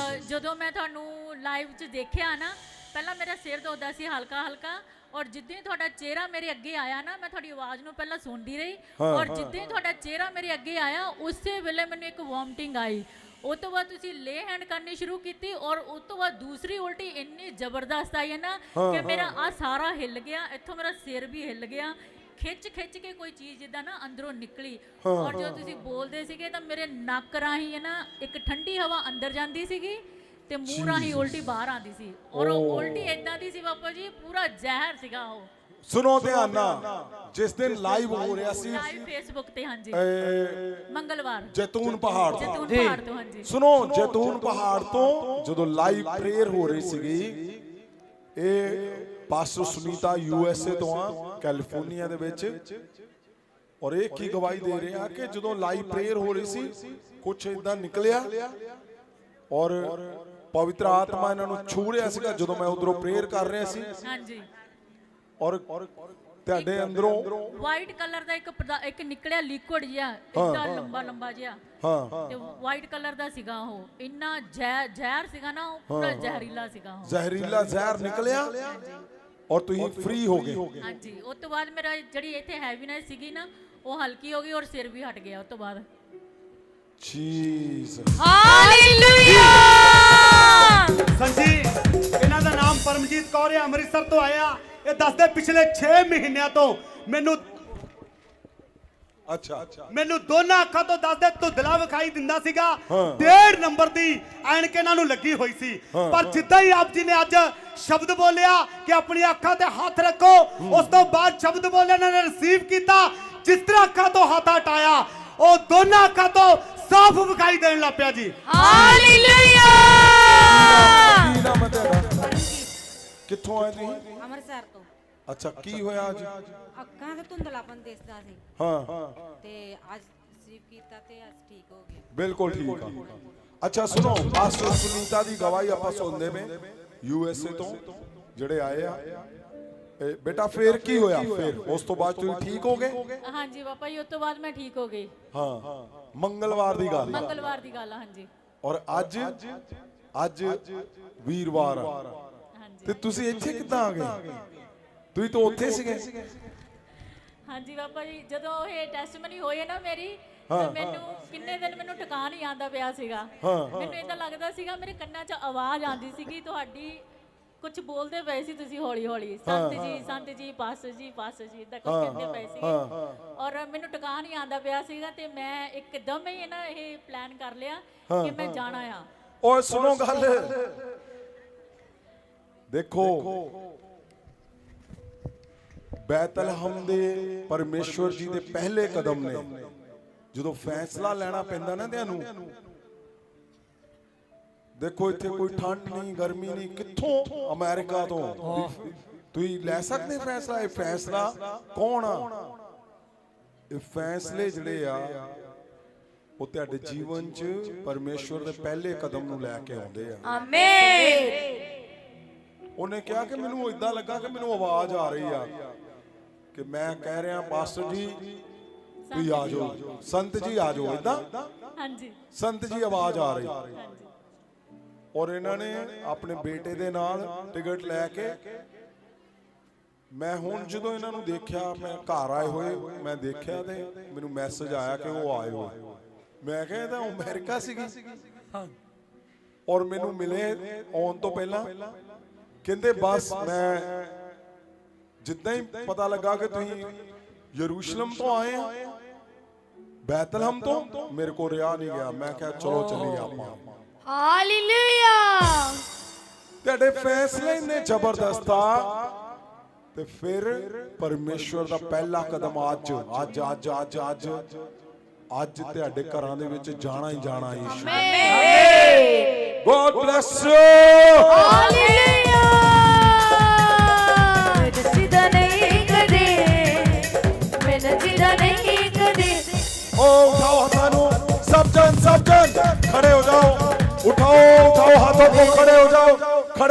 ਜਦੋਂ ਮੈਂ ਤੁਹਾਨੂੰ ਲਾਈਵ 'ਚ ਦੇਖਿਆ ਨਾ, ਪਹਿਲਾਂ ਮੇਰਾ ਸਿਰ ਦੁਖਦਾ ਸੀ ਹਲਕਾ ਹਲਕਾ, ਔਰ ਜਿੱਦਾਂ ਹੀ ਤੁਹਾਡਾ ਚਿਹਰਾ ਮੇਰੇ ਅੱਗੇ ਆਇਆ ਨਾ, ਮੈਂ ਤੁਹਾਡੀ ਆਵਾਜ਼ ਨੂੰ ਪਹਿਲਾਂ ਸੁਣਦੀ ਰਹੀ, ਔਰ ਜਿੱਦਾਂ ਹੀ ਤੁਹਾਡਾ ਚਿਹਰਾ ਮੇਰੇ ਅੱਗੇ ਆਇਆ, ਉਸੇ ਵੇਲੇ ਮੈਨੂੰ ਇੱਕ ਵੋਮਟਿੰਗ ਆਈ। ਉਸ ਤੋਂ ਬਾਅਦ ਤੁਸੀਂ ਲੇ ਹੈਂਡ ਕਰਨੀ ਸ਼ੁਰੂ ਕੀਤੀ ਔਰ ਉਸ ਤੋਂ ਬਾਅਦ ਦੂਸਰੀ ਉਲਟੀ ਇੰਨੀ ਜ਼ਬਰਦਸਤ ਆਈ ਹੈ ਨਾ ਕਿ ਮੇਰਾ ਆ ਸਾਰਾ ਹਿੱਲ ਗਿਆ, ਇੱਥੋਂ ਮੇਰਾ ਸਿਰ ਵੀ ਹਿੱਲ ਗਿਆ। ਖਿੱਚ ਕੇ ਕੋਈ ਚੀਜ਼ ਜਿੱਦਾਂ ਨਾ ਅੰਦਰੋਂ ਨਿਕਲੀ। ਔਰ ਜਦੋਂ ਤੁਸੀਂ ਬੋਲਦੇ ਸੀਗੇ ਤਾਂ ਮੇਰੇ ਨੱਕ ਰਾਹੀਂ ਹੈ ਨਾ ਇੱਕ ਠੰਡੀ ਹਵਾ ਅੰਦਰ ਜਾਂਦੀ ਸੀਗੀ ਤੇ ਮੂੰਹ ਰਾਹੀਂ ਉਲਟੀ ਬਾਹਰ ਆਉਂਦੀ ਸੀ। ਔਰ ਉਹ ਉਲਟੀ ਇਦਾਂ ਦੀ ਸੀ ਬਾਪਾ ਜੀ, ਪੂਰਾ ਜ਼ਹਿਰ ਸੀਗਾ ਉਹ। ਸੁਣੋ ਧਿਆਨ ਨਾਲ, ਜਿਸ ਦਿਨ ਲਾਈਵ ਹੋ ਰਿਹਾ ਸੀ ਲਾਈਵ ਫੇਸਬੁੱਕ ਤੇ, ਹਾਂਜੀ, ਮੰਗਲਵਾਰ, ਜੈਤੂਨ ਪਹਾੜ ਤੋਂ, ਹਾਂਜੀ। ਸੁਣੋ, ਜੈਤੂਨ ਪਹਾੜ ਤੋਂ ਜਦੋਂ ਲਾਈਵ ਪ੍ਰੇਅਰ ਹੋ ਰਹੀ ਸੀਗੀ, ਇਹ ਪਾਸਟਰ ਸੁਨੀਤਾ USA ਤੋਂ ਆ, ਕੈਲੀਫੋਰਨੀਆ ਦੇ ਵਿੱਚ। ਔਰ ਇਹ ਕੀ ਗਵਾਹੀ ਦੇ ਰਹੇ ਆ ਕਿ ਜਦੋਂ ਲਾਈਵ ਪ੍ਰੇਅਰ ਹੋ ਰਹੀ ਸੀ, ਕੁਝ ਇਦਾਂ ਨਿਕਲਿਆ ਔਰ ਪਵਿੱਤਰ ਆਤਮਾ ਇਹਨਾਂ ਨੂੰ ਛੂ ਰਿਹਾ ਸੀਗਾ ਜਦੋਂ ਮੈਂ ਉਧਰੋਂ ਪ੍ਰੇਅਰ ਕਰ ਰਿਹਾ ਸੀ। ਹਾਂਜੀ। ਔਰ ਤੁਹਾਡੇ ਅੰਦਰੋਂ ਵਾਈਟ ਕਲਰ ਦਾ ਇੱਕ ਨਿਕਲਿਆ ਲਿਕੁਇਡ ਜਿਹਾ, ਇੱਦਾਂ ਲੰਬਾ ਜਿਹਾ, ਤੇ ਵਾਈਟ ਕਲਰ ਦਾ ਸੀਗਾ ਉਹ। ਇੰਨਾ ਜ਼ਹਿਰ ਸੀਗਾ ਨਾ, ਉਹ ਪੂਰਾ ਜ਼ਹਿਰੀਲਾ ਸੀਗਾ ਉਹ। ਜ਼ਹਿਰੀਲਾ ਜ਼ਹਿਰ ਨਿਕਲਿਆ ਔਰ ਤੁਸੀਂ ਫ੍ਰੀ ਹੋ ਗਏ। ਹਾਂਜੀ। ਉਸ ਤੋਂ ਬਾਅਦ ਮੇਰਾ ਜਿਹੜੀ ਇੱਥੇ ਹੈਵੀਨੈਸ ਸੀਗੀ ਨਾ, ਉਹ ਹਲਕੀ ਹੋ ਗਈ ਔਰ ਸਿਰ ਵੀ ਹਟ ਗਿਆ ਉਸ ਤੋਂ ਬਾਅਦ। ਜੀਸਸ। ਹਾਲੇਲੂਇਆ। ਸੰਜੀ, ਇਹਨਾਂ ਦਾ ਨਾਮ ਪਰਮਜੀਤ ਕੌਰ ਹੈ, ਅੰਮ੍ਰਿਤਸਰ ਤੋਂ ਆਇਆ। ਇਹ ਦੱਸਦੇ ਪਿਛਲੇ 6 ਮਹੀਨਿਆਂ ਤੋਂ ਮੈਨੂੰ ਦੋਨਾਂ ਅੱਖਾਂ ਤੋਂ ਦੱਸਦੇ ਧੁੰਦਲਾ ਵਿਖਾਈ ਦਿੰਦਾ ਸੀਗਾ। 1.5 ਨੰਬਰ ਦੀ ਐਨਕ ਇਹਨਾਂ ਨੂੰ ਲੱਗੀ ਹੋਈ ਸੀ। ਪਰ ਜਿੱਦਾਂ ਹੀ ਆਪ ਜੀ ਨੇ ਅੱਜ ਸ਼ਬਦ ਬੋਲਿਆ ਕਿ ਆਪਣੀ ਅੱਖਾਂ ਤੇ ਹੱਥ ਰੱਖੋ, ਉਸ ਤੋਂ ਬਾਅਦ ਸ਼ਬਦ ਬੋਲਿਆ, ਇਹਨਾਂ ਨੇ ਰਿਸੀਵ ਕੀਤਾ। ਜਿਸ ਤਰ੍ਹਾਂ ਅੱਖਾਂ ਤੋਂ ਹੱਥ ਹਟਾਇਆ, ਉਹ ਦੋਨਾਂ ਅੱਖਾਂ ਤੋਂ ਸਾਫ਼ ਵਿਖਾਈ ਦੇਣ ਲੱਗ ਪਿਆ ਜੀ। ਹਾਲੇਲੂਇਆ। ਕੀ ਨਾਮ ਹੈ ਤੁਹਾਡਾ? ਕਿੱਥੋਂ ਆਏ ਤੁਸੀਂ? ਅੰਮ੍ਰਿਤਸਰ ਤੋਂ। ਅੱਛਾ ਕੀ ਹੋਇਆ ਅੱਜ? ਅੱਖਾਂ ਤੇ ਧੁੰਦਲਾਪਨ ਦਿਸਦਾ ਸੀ ਹਾਂ ਤੇ ਅੱਜ ਰਿਸੀਵ ਕੀਤਾ ਤੇ ਅੱਜ ਠੀਕ ਹੋ ਗਿਆ। ਬਿਲਕੁਲ ਠੀਕ ਆ। ਅੱਛਾ ਸੁਣੋ, ਪਾਸਟਰ ਸੁਨੀਤਾ ਦੀ ਗਵਾਹੀ ਆਪਾਂ ਸੁਣਦੇ ਪਏ USA ਤੋਂ ਜਿਹੜੇ ਆਏ ਆ। ਬੇਟਾ ਫੇਰ ਕੀ ਹੋਇਆ? ਫੇਰ ਉਸ ਤੋਂ ਬਾਅਦ ਤੁਸੀਂ ਠੀਕ ਹੋ ਗਏ? ਹਾਂਜੀ ਪਾਪਾ ਜੀ, ਉਸ ਤੋਂ ਬਾਅਦ ਮੈਂ ਠੀਕ ਹੋ ਗਈ। ਹਾਂ ਮੰਗਲਵਾਰ ਦੀ ਗੱਲ। ਮੰਗਲਵਾਰ ਦੀ ਗੱਲ ਆ। ਹਾਂਜੀ। ਔਰ ਅੱਜ ਵੀਰਵਾਰ ਆ। ਤੇ ਤੁਸੀਂ ਇੱਥੇ ਕਿੱਦਾਂ ਆ ਗਏ? ਤੁਸੀਂ ਤਾਂ ਉੱਥੇ ਸੀਗੇ। ਹਾਂਜੀ ਪਾਪਾ ਜੀ, ਜਦੋਂ ਇਹ ਟੈਸਟਮਨੀ ਹੋਈ ਨਾ ਮੇਰੀ, ਤੇ ਮੈਨੂੰ ਕਿੰਨੇ ਦਿਨ ਮੈਨੂੰ ਟਿਕਾ ਨਹੀਂ ਆਂਦਾ ਪਿਆ ਸੀਗਾ। ਮੈਨੂੰ ਇਦਾਂ ਲੱਗਦਾ ਸੀਗਾ ਮੇਰੇ ਕੰਨਾਂ 'ਚ ਆਵਾਜ਼ ਆਉਂਦੀ ਸੀਗੀ ਤੁਹਾਡੀ, ਕੁਝ ਬੋਲਦੇ ਪਏ ਸੀ ਤੁਸੀਂ ਹੌਲੀ ਹੌਲੀ, ਸੰਤ ਜੀ ਪਾਸਟਰ ਜੀ ਇਦਾਂ ਕੁਝ ਕਹਿੰਦੇ ਪਏ ਸੀਗੇ। ਔਰ ਮੈਨੂੰ ਟਿਕਾ ਨਹੀਂ ਆਂਦਾ ਪਿਆ ਸੀਗਾ ਤੇ ਮੈਂ ਇੱਕਦਮ ਹੀ ਨਾ ਇਹ ਪਲਾਨ ਕਰ ਲਿਆ ਕਿ ਮੈਂ ਜਾਣਾ ਆ। ਓਏ ਸੁਣੋ ਗੱਲ, ਦੇਖੋ ਬੈਤਲਹਮ ਦੇ ਪਰਮੇਸ਼ਵਰ ਜੀ ਦੇ ਪਹਿਲੇ ਕਦਮ ਨੇ। ਜਦੋਂ ਫੈਸਲਾ ਲੈਣਾ ਪੈਂਦਾ ਨਾ ਤੁਹਾਨੂੰ, ਦੇਖੋ ਇੱਥੇ ਕੋਈ ਠੰਡ ਨਹੀਂ ਗਰਮੀ ਨਹੀਂ, ਕਿੱਥੋਂ ਅਮਰੀਕਾ ਤੋਂ ਤੁਸੀਂ ਲੈ ਸਕਦੇ ਫੈਸਲਾ। ਇਹ ਫੈਸਲਾ ਕੌਣ ਆ? ਇਹ ਫੈਸਲੇ ਜਿਹੜੇ ਆ ਉਹ ਤੁਹਾਡੇ ਜੀਵਨ 'ਚ ਪਰਮੇਸ਼ਵਰ ਦੇ ਪਹਿਲੇ ਕਦਮ ਨੂੰ ਲੈ ਕੇ ਆਉਂਦੇ ਆ। ਆਮੀਨ। ਉਹਨੇ ਕਿਹਾ ਕਿ ਮੈਨੂੰ ਇਦਾਂ ਲੱਗਾ ਕਿ ਮੈਨੂੰ ਆਵਾਜ਼ ਆ ਰਹੀ ਆ ਕਿ ਮੈਂ ਕਹਿ ਰਿਹਾ ਪਾਸਟਰ ਜੀ ਤੁਸੀਂ ਆ ਜਾਓ, ਸੰਤ ਜੀ ਆ ਜਾਓ, ਇਦਾਂ। ਹਾਂਜੀ ਸੰਤ ਜੀ ਆਵਾਜ਼ ਆ ਰਹੀ। ਔਰ ਇਹਨਾਂ ਨੇ ਆਪਣੇ ਬੇਟੇ ਦੇ ਨਾਲ ਟਿਕਟ ਲੈ ਕੇ, ਮੈਂ ਹੁਣ ਜਦੋਂ ਇਹਨਾਂ ਨੂੰ ਦੇਖਿਆ, ਮੈਂ ਘਰ ਆਏ ਹੋਏ ਮੈਂ ਦੇਖਿਆ ਤੇ ਮੈਨੂੰ ਮੈਸੇਜ ਆਇਆ ਕਿ ਉਹ ਆਏ ਹੋਏ। ਮੈਂ ਕਿਹਾ ਇਹ ਤਾਂ ਅਮਰੀਕਾ ਸੀਗੀ। ਔਰ ਮੈਨੂੰ ਮਿਲੇ ਆਉਣ ਤੋਂ ਪਹਿਲਾਂ, ਕਹਿੰਦੇ ਬਸ ਮੈਂ ਜਿੱਦਾਂ ਹੀ ਪਤਾ ਲੱਗਾ ਕਿ ਤੁਸੀਂ ਯਰੂਸ਼ਲਮ ਤੋਂ ਆਏ ਆ, ਬੈਤਲਹਮ ਤੋਂ, ਮੇਰੇ ਕੋਲ ਰਿਹਾ ਨਹੀਂ ਗਿਆ। ਮੈਂ ਕਿਹਾ ਚਲੋ ਚੱਲੀਏ ਆਪਾਂ। ਹਾਲੇਲੂਇਆ। ਤੁਹਾਡੇ ਫੈਸਲੇ ਨੇ ਜ਼ਬਰਦਸਤ ਆ। ਤੇ ਫਿਰ ਪਰਮੇਸ਼ਵਰ ਦਾ ਪਹਿਲਾ ਕਦਮ ਅੱਜ ਤੁਹਾਡੇ ਘਰਾਂ ਦੇ ਵਿੱਚ ਜਾਣਾ ਹੀ ਜਾਣਾ। ਯਿਸੂ ਆਮੀਨ। God bless you. ਹਾਲੇਲੂਇਆ। ਜਿਦਾ ਨਹੀਂ ਕਦੇ, ਮੈਂ ਜਿਦਾ ਨਹੀਂ ਕਦੇ। ओ उठाओ हाथों, सब जन खड़े हो जाओ। उठाओ हाथों को, खड़े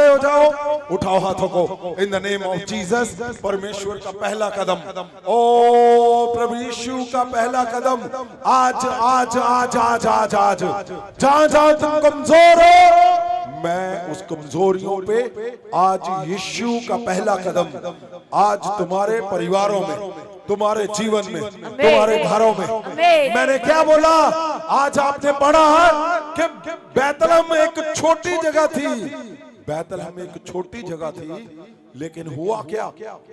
हो जाओ, उठाओ हाथों को। इन द नेम ऑफ जीसस। परमेश्वर का पहला कदम, ओ प्रभु यीशु का पहला कदम आज जहां तुम कमजोर हो, मैं उस कमजोरियों पे आज यीशु का पहला कदम आज तुम्हारे परिवारों में, तुम्हारे जीवन में, तुम्हारे घरों में। मैंने क्या बोला? आज आपने पढ़ा कि बैतलहम एक छोटी जगह थी। बैतलहम एक छोटी जगह थी, लेकिन हुआ क्या?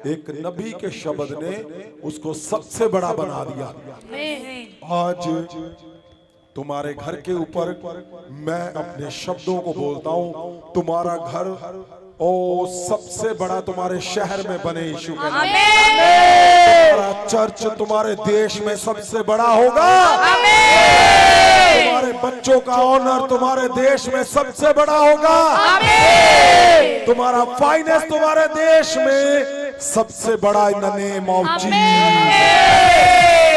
एक नबी के शब्द ने उसको सबसे बड़ा बना दिया। आज तुम्हारे घर के ऊपर मैं अपने शब्दों को बोलता हूं, तुम्हारा घर सबसे बड़ा तुम्हारे शहर में बने यीशु के नाम। तुम्हारा चर्च तुम्हारे देश में सबसे बड़ा होगा। तुम्हारे बच्चों का ऑनर तुम्हारे देश में सबसे बड़ा होगा। तुम्हारा फाइनेंस तुम्हारे देश में सबसे बड़ा। इन द नेम ऑफ जीसस।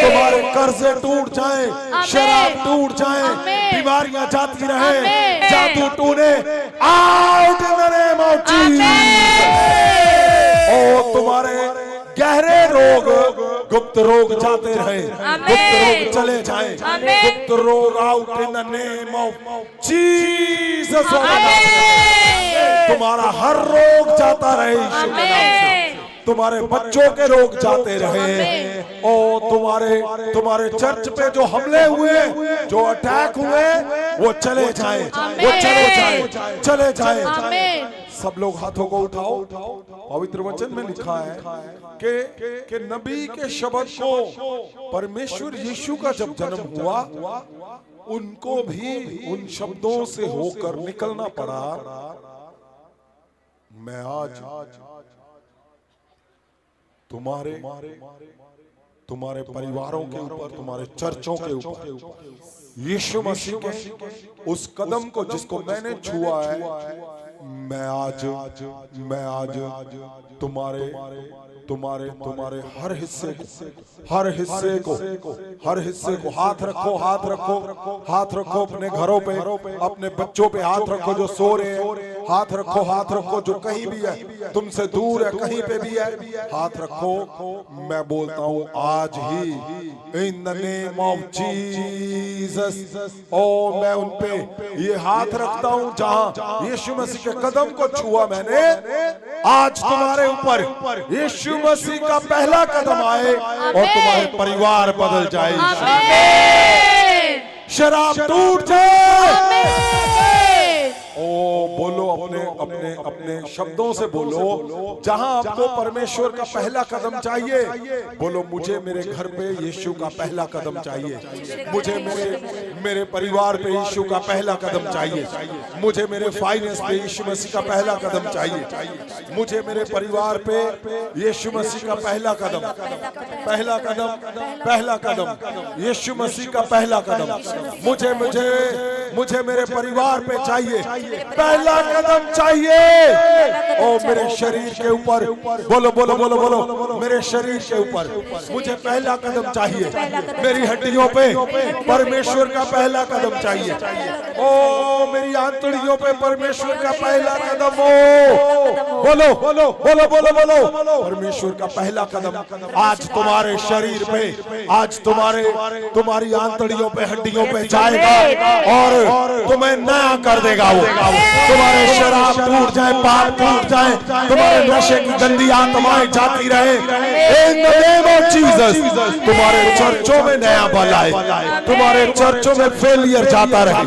तुम्हारे कर्जे टूट जाएं, शराब टूट जाएं, बीमारियां जाती रहे, जादू टूटे, out in the name of Jesus. ओ तुम्हारे गहरे रोग, गुप्त रोग जाते रहे, गुप्त रोग चले जाएं, गुप्त रोग out in the name of Jesus. तुम्हारा हर रोग जाता रहे यीशु के नाम से। तुम्हारे बच्चों के रोग जाते रहे। ओ तुम्हारे चर्च पे जो हमले हुए, जो अटैक हुए, वो चले जाएं, चले जाएं। सब लोग हाथों को उठाओ। पवित्र वचन में लिखा है कि नबी के शब्द को परमेश्वर यीशु का जब जन्म हुआ, उनको भी उन शब्दों से होकर निकलना पड़ा। मैं आज तुम्हारे परिवारों के ऊपर, तुम्हारे चर्चों के ऊपर यीशु मसीह के उस कदम को जिसको मैंने छुआ है, मैं आज तुम्हारे हर हिस्से को हाथ रखो अपने घरों पे, अपने बच्चों पे हाथ रखो जो सो रहे हैं, हाथ रखो जो कहीं भी है, तुमसे दूर है, कहीं पे भी है, हाथ रखो। मैं बोलता हूं आज ही in the name of Jesus, ओ मैं उन पे ये हाथ रखता हूं जहां यीशु मसीह के कदम को छुआ मैंने, आज तुम्हारे ऊपर यीशु मसीह का पहला कदम आए और तुम्हारे परिवार बदल जाए, शराब टूट जाए। ओ बोलो अपने शब्दों से बोलो, जहां आपको परमेश्वर का पहला कदम चाहिए, बोलो मुझे मेरे घर पे यीशु का पहला कदम चाहिए, मुझे मेरे परिवार पे यीशु का पहला कदम चाहिए, मुझे मेरे फाइनेंस पे यीशु मसीह का पहला कदम चाहिए, मुझे मेरे परिवार पे यीशु मसीह का पहला कदम यीशु मसीह का पहला कदम मुझे मेरे परिवार पे चाहिए, पहला कदम चाहिए। ओ मेरे शरीर के ऊपर बोलो मेरे शरीर के ऊपर मुझे पहला कदम चाहिए, मेरी हड्डियों पे परमेश्वर का पहला कदम चाहिए, ओ मेरी आंतड़ियों पे परमेश्वर का पहला कदम हो, बोलो परमेश्वर का पहला कदम आज तुम्हारे शरीर पे, आज तुम्हारी आंतड़ियों पे, हड्डियों पे जाएगा और तुम्हें नया कर देगा। वो तुम्हारे शराब टूट जाए, पाप टूट जाए, तुम्हारे नशे की गंदी आत्माएं जाती रहे, इन द नेम ऑफ जीसस तुम्हारे चर्चों में नया बल आए, तुम्हारे चर्चों में फेलियर जाता रहे,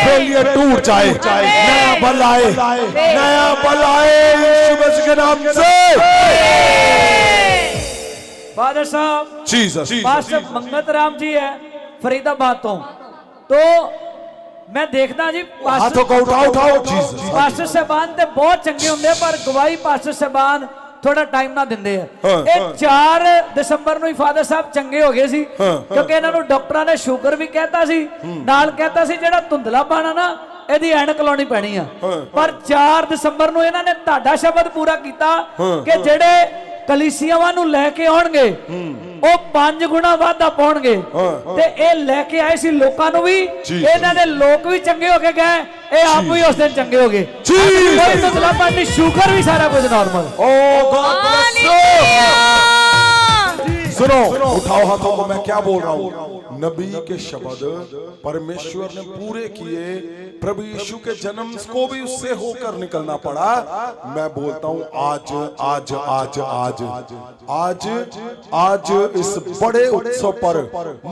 फेलियर टूट जाए, नया बल आए यीशु मसीह के नाम से। फादर साहब जीसस, पास्टर मंगत राम जी है फरीदाबाद तो मैं देखदा जी हाथों को उठाओ जीसस। पास्टर साहबान ते बहुत चंगे होंगे पर गवाही पास्टर साहबान थोड़ा टाइम ना दिंदे है। ਇਹ 4 ਦਸੰਬਰ ਨੂੰ ਹੀ ਫਾਦਰ ਸਾਹਿਬ ਚੰਗੇ ਹੋ ਗਏ ਸੀ ਕਿਉਂਕਿ ਇਹਨਾਂ ਨੂੰ ਡਾਕਟਰਾਂ ਨੇ ਸ਼ੂਗਰ ਵੀ ਕਹਿਤਾ ਸੀ, ਨਾਲ ਕਹਿਤਾ ਸੀ ਜਿਹੜਾ ਧੁੰਦਲਾ ਪਾਣਾ ਨਾ ਇਹਦੀ ਐਨਕ ਲਾਉਣੀ ਪੈਣੀ ਆ, ਪਰ 4 ਦਸੰਬਰ ਨੂੰ ਇਹਨਾਂ ਨੇ ਤੁਹਾਡਾ ਸ਼ਬਦ ਪੂਰਾ ਕੀਤਾ ਕਿ ਜਿਹੜੇ ਕਲੀਸਿਆਵਾਂ ਨੂੰ ਲੈ ਕੇ ਆਉਣਗੇ ਉਹ 5 ਗੁਣਾ ਵਾਧਾ ਪਾਉਣਗੇ ਤੇ ਇਹ ਲੈ ਕੇ ਆਏ ਸੀ ਲੋਕਾਂ ਨੂੰ ਵੀ, ਇਹਨਾਂ ਦੇ ਲੋਕ ਵੀ ਚੰਗੇ ਹੋ ਕੇ ਗਏ, ਇਹ ਆਪ ਵੀ ਉਸ ਦਿਨ ਚੰਗੇ ਹੋ ਗਏ, ਕੋਈ ਧੁੰਦਲਾ ਪਾਣੀ ਸ਼ੂਗਰ ਵੀ सारा कुछ normal. O God bless you. सुनो, उठाओ हाथों को, मैं क्या बोल रहा हूँ, नबी के शब्द परमेश्वर ने पूरे किए, प्रभु यीशु के जन्म को भी उससे होकर निकलना पड़ा। मैं बोलता हूँ आज इस बड़े उत्सव पर,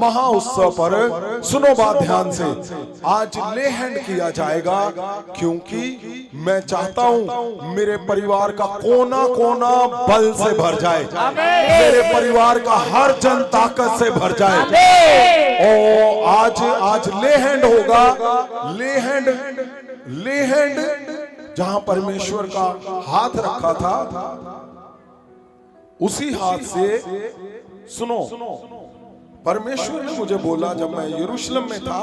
महा उत्सव पर, सुनो बात ध्यान से, आज ले हैंड किया जाएगा क्योंकि मैं चाहता हूं मेरे परिवार का कोना कोना बल से भर जाए, मेरे परिवार का हर जन ताकत से भर जाए। ओ आज ले हैंड होगा, ले हैंड जहां परमेश्वर का हाथ रखा था उसी हाथ से, सुनो, परमेश्वर ने मुझे बोला जब मैं यरूशलेम में था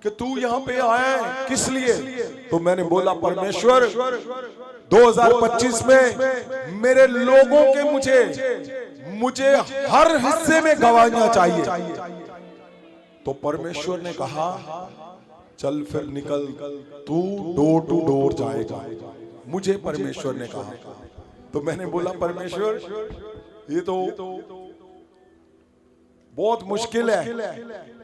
कि तू यहां पे आया है किस लिए, तो मैंने बोला परमेश्वर 2025 में मेरे लोगों के मुझे हर हिस्से में गवाहियां चाहिए। तो परमेश्वर ने कहा चल फिर निकल, तू डोर टू डोर जाएगा, मुझे परमेश्वर ने कहा। तो मैंने बोला परमेश्वर ये तो बहुत मुश्किल है।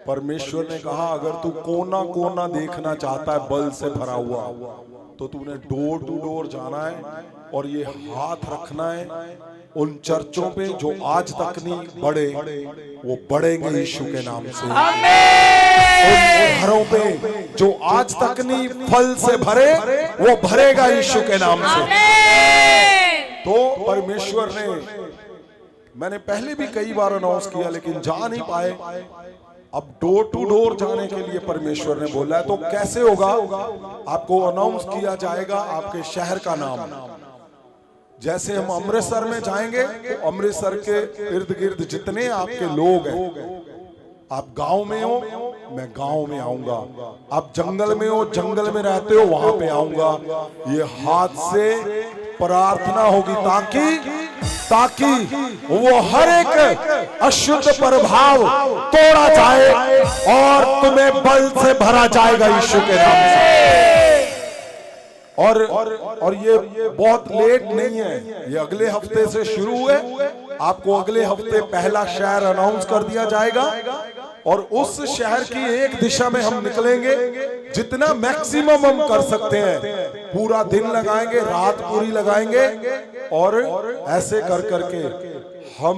परमेश्वर ने कहा अगर तू कोना कोना देखना चाहता है बल से भरा हुआ, तो तूने डोर टू डोर जाना है और ये हाथ रखना है उन चर्चों पे जो आज तक नहीं बढ़े, वो बढ़ेंगे यीशु के नाम से। उन घरों पे जो आज तक नहीं फल से भरे, वो भरेगा यीशु के नाम से। तो परमेश्वर ने, मैंने पहले भी कई बार अनाउंस किया लेकिन जा नहीं पाए, अब डोर टू डोर जाने के लिए परमेश्वर ने बोला है। तो कैसे होगा, आपको अनाउंस किया जाएगा आपके शहर का नाम। जैसे हम अमृतसर में जाएंगे तो अमृतसर के इर्द गिर्द जितने आपके लोग हैं, आप गांव में हो मैं गांव में आऊंगा। आप जंगल में हो, जंगल में रहते हो, वहां पे आऊंगा। ये हाथ से प्रार्थना होगी ताकि वो हर एक अशुद्ध प्रभाव तोड़ा जाए और तुम्हें बल से भरा जाएगा यीशु के नाम से। और ये बहुत लेट नहीं है, ये अगले हफ्ते से शुरू हुए। आपको अगले हफ्ते पहला शहर अनाउंस कर दिया जाएगा और उस शहर की एक दिशा में हम निकलेंगे। जितना मैक्सिमम हम कर सकते हैं, पूरा दिन लगाएंगे, रात पूरी लगाएंगे और ऐसे कर करके हम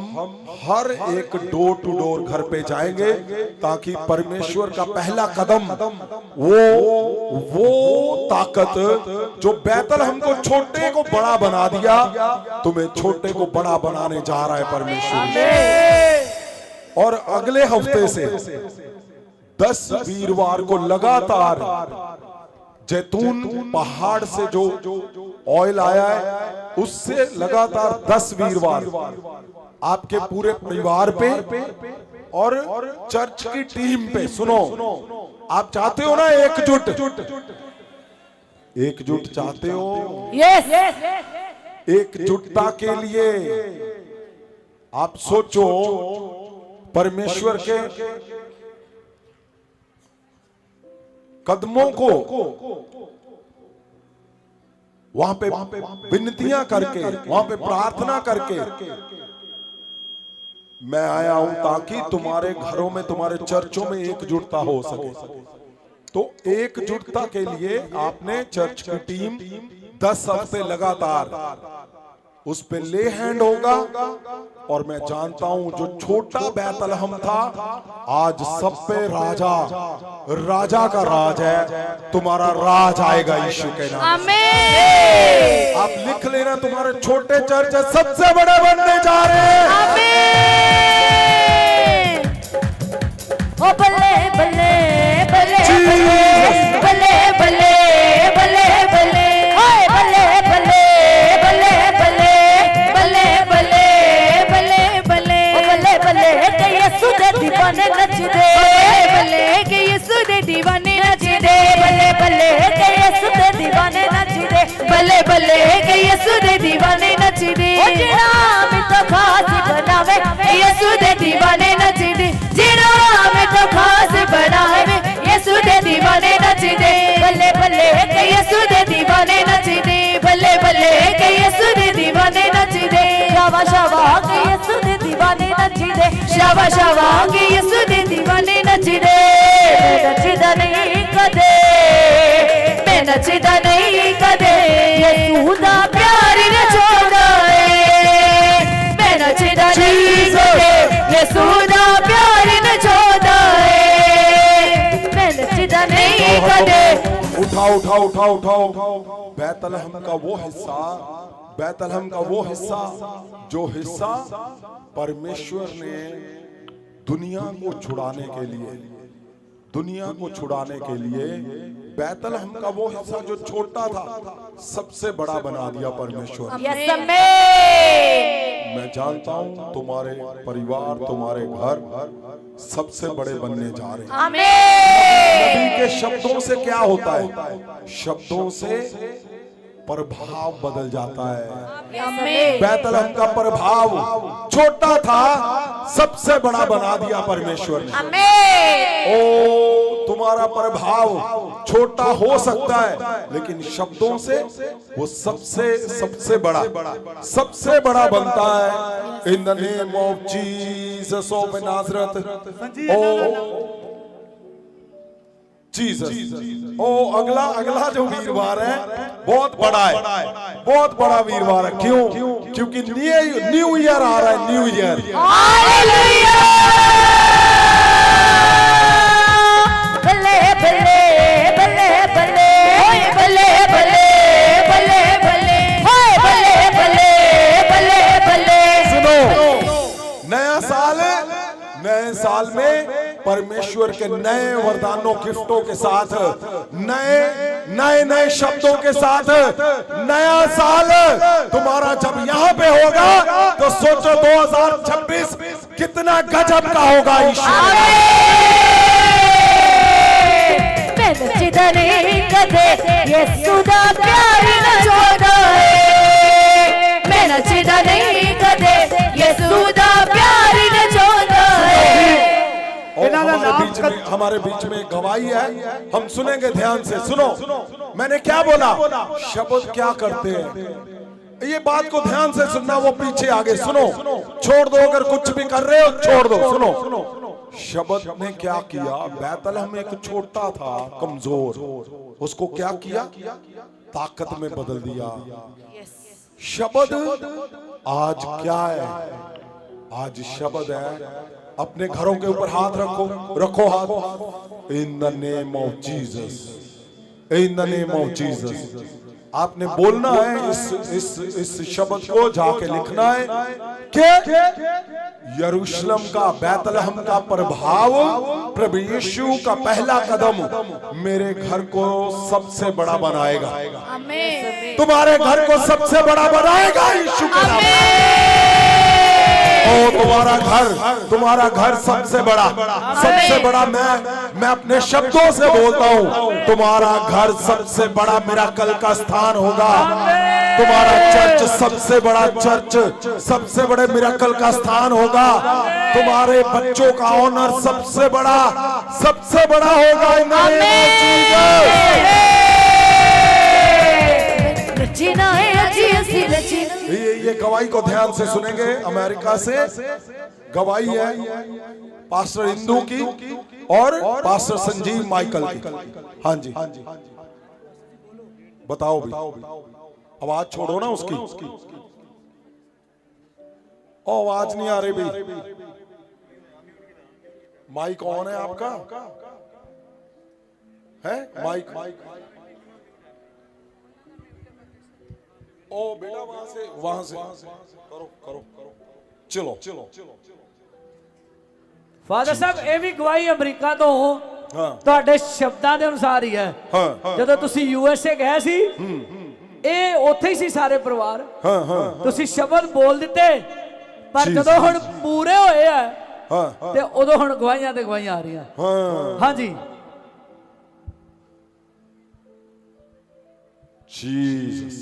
हर एक डोर टू डोर घर पे जाएंगे ताकि परमेश्वर का पहला कदम वो ताकत जो बैतल हमको छोटे को बड़ा बना दिया, तुम्हें छोटे को बड़ा बनाने जा रहा है परमेश्वर। और अगले हफ्ते से 10 वीरवार को लगातार जैतून पहाड़ से जो ऑयल आया है उससे लगातार 10 वीरवार आपके पूरे परिवार पे और चर्च की टीम पे। सुनो, आप चाहते हो ना एकजुट चाहते हो? यस। एकजुटता के लिए आप सोचो, परमेश्वर के कदमों को वहां पे विनतियां करके, वहां पे प्रार्थना करके मैं आया हूं ताकि तुम्हारे घरों में, तुम्हारे चर्चों में एकजुटता हो सके। तो एकजुटता के लिए आपने चर्च की टीम 10 हफ्ते लगातार उस पे ले हैंड होगा। और मैं जानता हूं जो छोटा बैतलहम था आज सब पे राजा का राज है। तुम्हारा राज आएगा यीशु के नाम। आमीन। आप लिख लेना, तुम्हारे छोटे चर्च सबसे बड़े बनने जा रहे हैं। आमीन। ओ बल्ले बल्ले बल्ले बल्ले बल्ले बल्ले बल्ले ओए बल्ले बल्ले बल्ले बल्ले बल्ले बल्ले बल्ले बल्ले ओ बल्ले बल्ले के यीशु दे दीवाने नच दे, बल्ले के यीशु दे दीवाने नच दे, बल्ले बल्ले के यीशु दे दीवाने नच दे, बल्ले बल्ले के यीशु दे दीवाने नच दे। ओ जिना में तो खास बनावे यीशु दे दीवाने नच दे, जिना में तो खास बनावे यीशु दे दीवाने नच दे, बल्ले बल्ले के यीशु दे दीवाने नच दे, बल्ले बल्ले के यीशु दे दीवाने नच दे। शाबा शाबा के यीशु दे दीवाने नच दे, शाबा शाबा के यीशु दे दीवाने नच दे। मैं नचदा नहीं कदे, मैं नचदा नहीं कदे, यीशु दा प्यार न छोड़ा है। मैं नचदा नहीं कदे, यीशु दा प्यार न छोड़ा है। मैं नचदा नहीं कदे। उठाओ बैतलहम का वो हिस्सा जो हिस्सा परमेश्वर ने दुनिया को छुड़ाने के लिए बैतलहम का वो हिस्सा जो छोटा था सबसे बड़ा बना दिया परमेश्वर। मैं जानता हूं तुम्हारे परिवार, तुम्हारे घर सबसे बड़े बनने जा रहे हैं। नबी के शब्दों से क्या होता है? शब्दों से प्रभाव बदल जाता है। बैतलहम का प्रभाव छोटा था, सबसे बड़ा बना दिया परमेश्वर ने। ओ तुम्हारा प्रभाव छोटा हो सकता है लेकिन शब्दों से वो सबसे बड़ा बनता है। In the name of Jesus of Nazareth. ओ जीसस। ओ अगला जो वीरवार है बहुत बड़ा है, बहुत बड़ा वीरवार है। क्यों? क्योंकि न्यू ईयर आ रहा है। New year. हालेलुया। बल्ले बल्ले बल्ले बल्ले ओए बल्ले बल्ले बल्ले बल्ले ओए बल्ले बल्ले बल्ले बल्ले। सुनो, नया साल में परमेश्वर के नए वरदानों, गिफ्टों के साथ, नए शब्दों के साथ नया साल तुम्हारा जब यहाँ पे होगा तो सोचो 2026 कितना गजब का होगा। ईश्वर नचदा नहीं कदे यीशु दा प्यार नचोदा है मैं नचदा नहीं कदे यीशु दा प्यार नचोदा है। और हमारे बीच में गवाही है, हम सुनेंगे ध्यान से। सुनो मैंने क्या बोला, शब्द क्या करते हैं, ये बात को ध्यान से सुनना, वो पीछे आगे सुनो, छोड़ दो अगर कुछ भी कर रहे हो छोड़ दो। सुनो शब्द ने क्या किया, बैतलहम एक छोटा था कमजोर, उसको क्या किया, ताकत में बदल दिया। शब्द आज क्या है, आज शब्द है। अपने घरों के ऊपर हाथ रखो, रखो हाथ। इन the name of Jesus, in the name of Jesus. आपने बोलना है इस शब्द को, जाके लिखना है कि यरूशलेम का, बैतलहम का प्रभाव, प्रभु यीशु का पहला कदम मेरे घर को सबसे बड़ा बनाएगा। आमीन। तुम्हारे घर को सबसे बड़ा बनाएगा यीशु के नाम में। ओ तुम्हारा घर सबसे बड़ा, सबसे बड़ा। मैं अपने शब्दों से बोलता हूँ, तुम्हारा घर सबसे बड़ा मिराकल का स्थान होगा। तुम्हारा चर्च सबसे बड़ा चर्च, सबसे बड़े मिराकल का स्थान होगा। तुम्हारे बच्चों का ऑनर सबसे बड़ा होगा। ये गवाही को ध्यान से सुनेंगे। अमेरिका से गवाही है पास्टर इंदू की और पास्टर संजीव माइकल की। हाँ जी बताओ भी, आवाज छोड़ो ना उसकी। ओ आवाज नहीं आ रही भाई, माइक ऑन है आपका, है माइक? ओ बेटा वहां से करो चलो। ਫਾਦਰ ਸਾਹਿਬ ਇਹ ਵੀ ਗਵਾਹੀ ਅਮਰੀਕਾ ਤੋਂ ਤੁਹਾਡੇ ਸ਼ਬਦਾਂ ਦੇ ਅਨੁਸਾਰ ਹੀ ਹੈ। ਜਦੋਂ ਤੁਸੀਂ USA ਗਏ ਸੀ, ਇਹ ਉੱਥੇ ਹੀ ਸੀ ਸਾਰੇ ਪਰਿਵਾਰ, ਤੁਸੀਂ ਸ਼ਬਦ ਬੋਲ ਦਿੱਤੇ, ਪਰ ਜਦੋਂ ਹੁਣ ਪੂਰੇ ਹੋਏ ਆ ਤੇ ਉਦੋਂ ਹੁਣ ਗਵਾਹੀਆਂ ਤੇ ਗਵਾਹੀਆਂ ਆ ਰਹੀਆਂ। ਹਾਂਜੀ जीसस।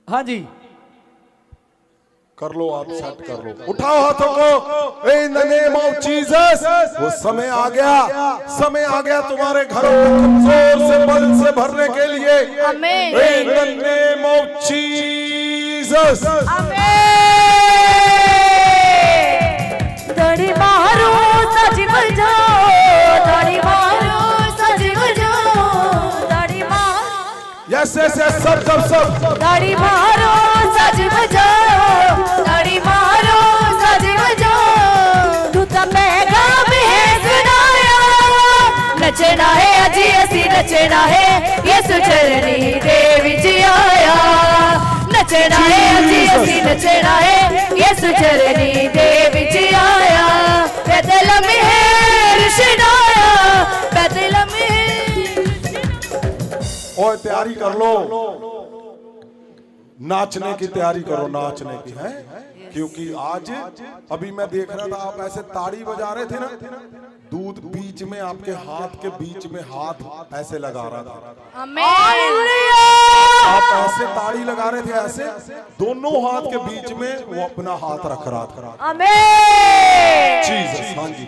हाँ जी कर लो, आप सेट कर लो, उठाओ हाथों को। इन द नेम ऑफ जीसस। वो समय आ गया तुम्हारे घरों को कमजोर से बल से भरने के लिए। आमीन। In the name of Jesus. दड़ी मारो सज बजाओ, दड़ी मारो सज बजाओ, दड़ी मारो। यस सब दड़ी मारो सज बजाओ, दड़ी मारो सज बजाओ। तू तो महंगा में सुनाया, नचना है अजी असी नचना है, यीशु चरनी दे विच आया। नचना है अजी असी नचना है, यीशु चरनी दे विच आया। बैतलहम है रुशनाया, बैतलहम है। और तैयारी कर लो, नाचने की तैयारी करो, नाचने की है। क्योंकि आज अभी मैं देख रहा था, आप ऐसे ताड़ी बजा रहे थे ना, दूध बीच में आपके हाथ के बीच में हाथ ऐसे लगा रहा था। आप ऐसे ताड़ी लगा रहे थे, ऐसे दोनों हाथ के बीच में वो अपना हाथ रख रहा था। जीसस। हाँ जी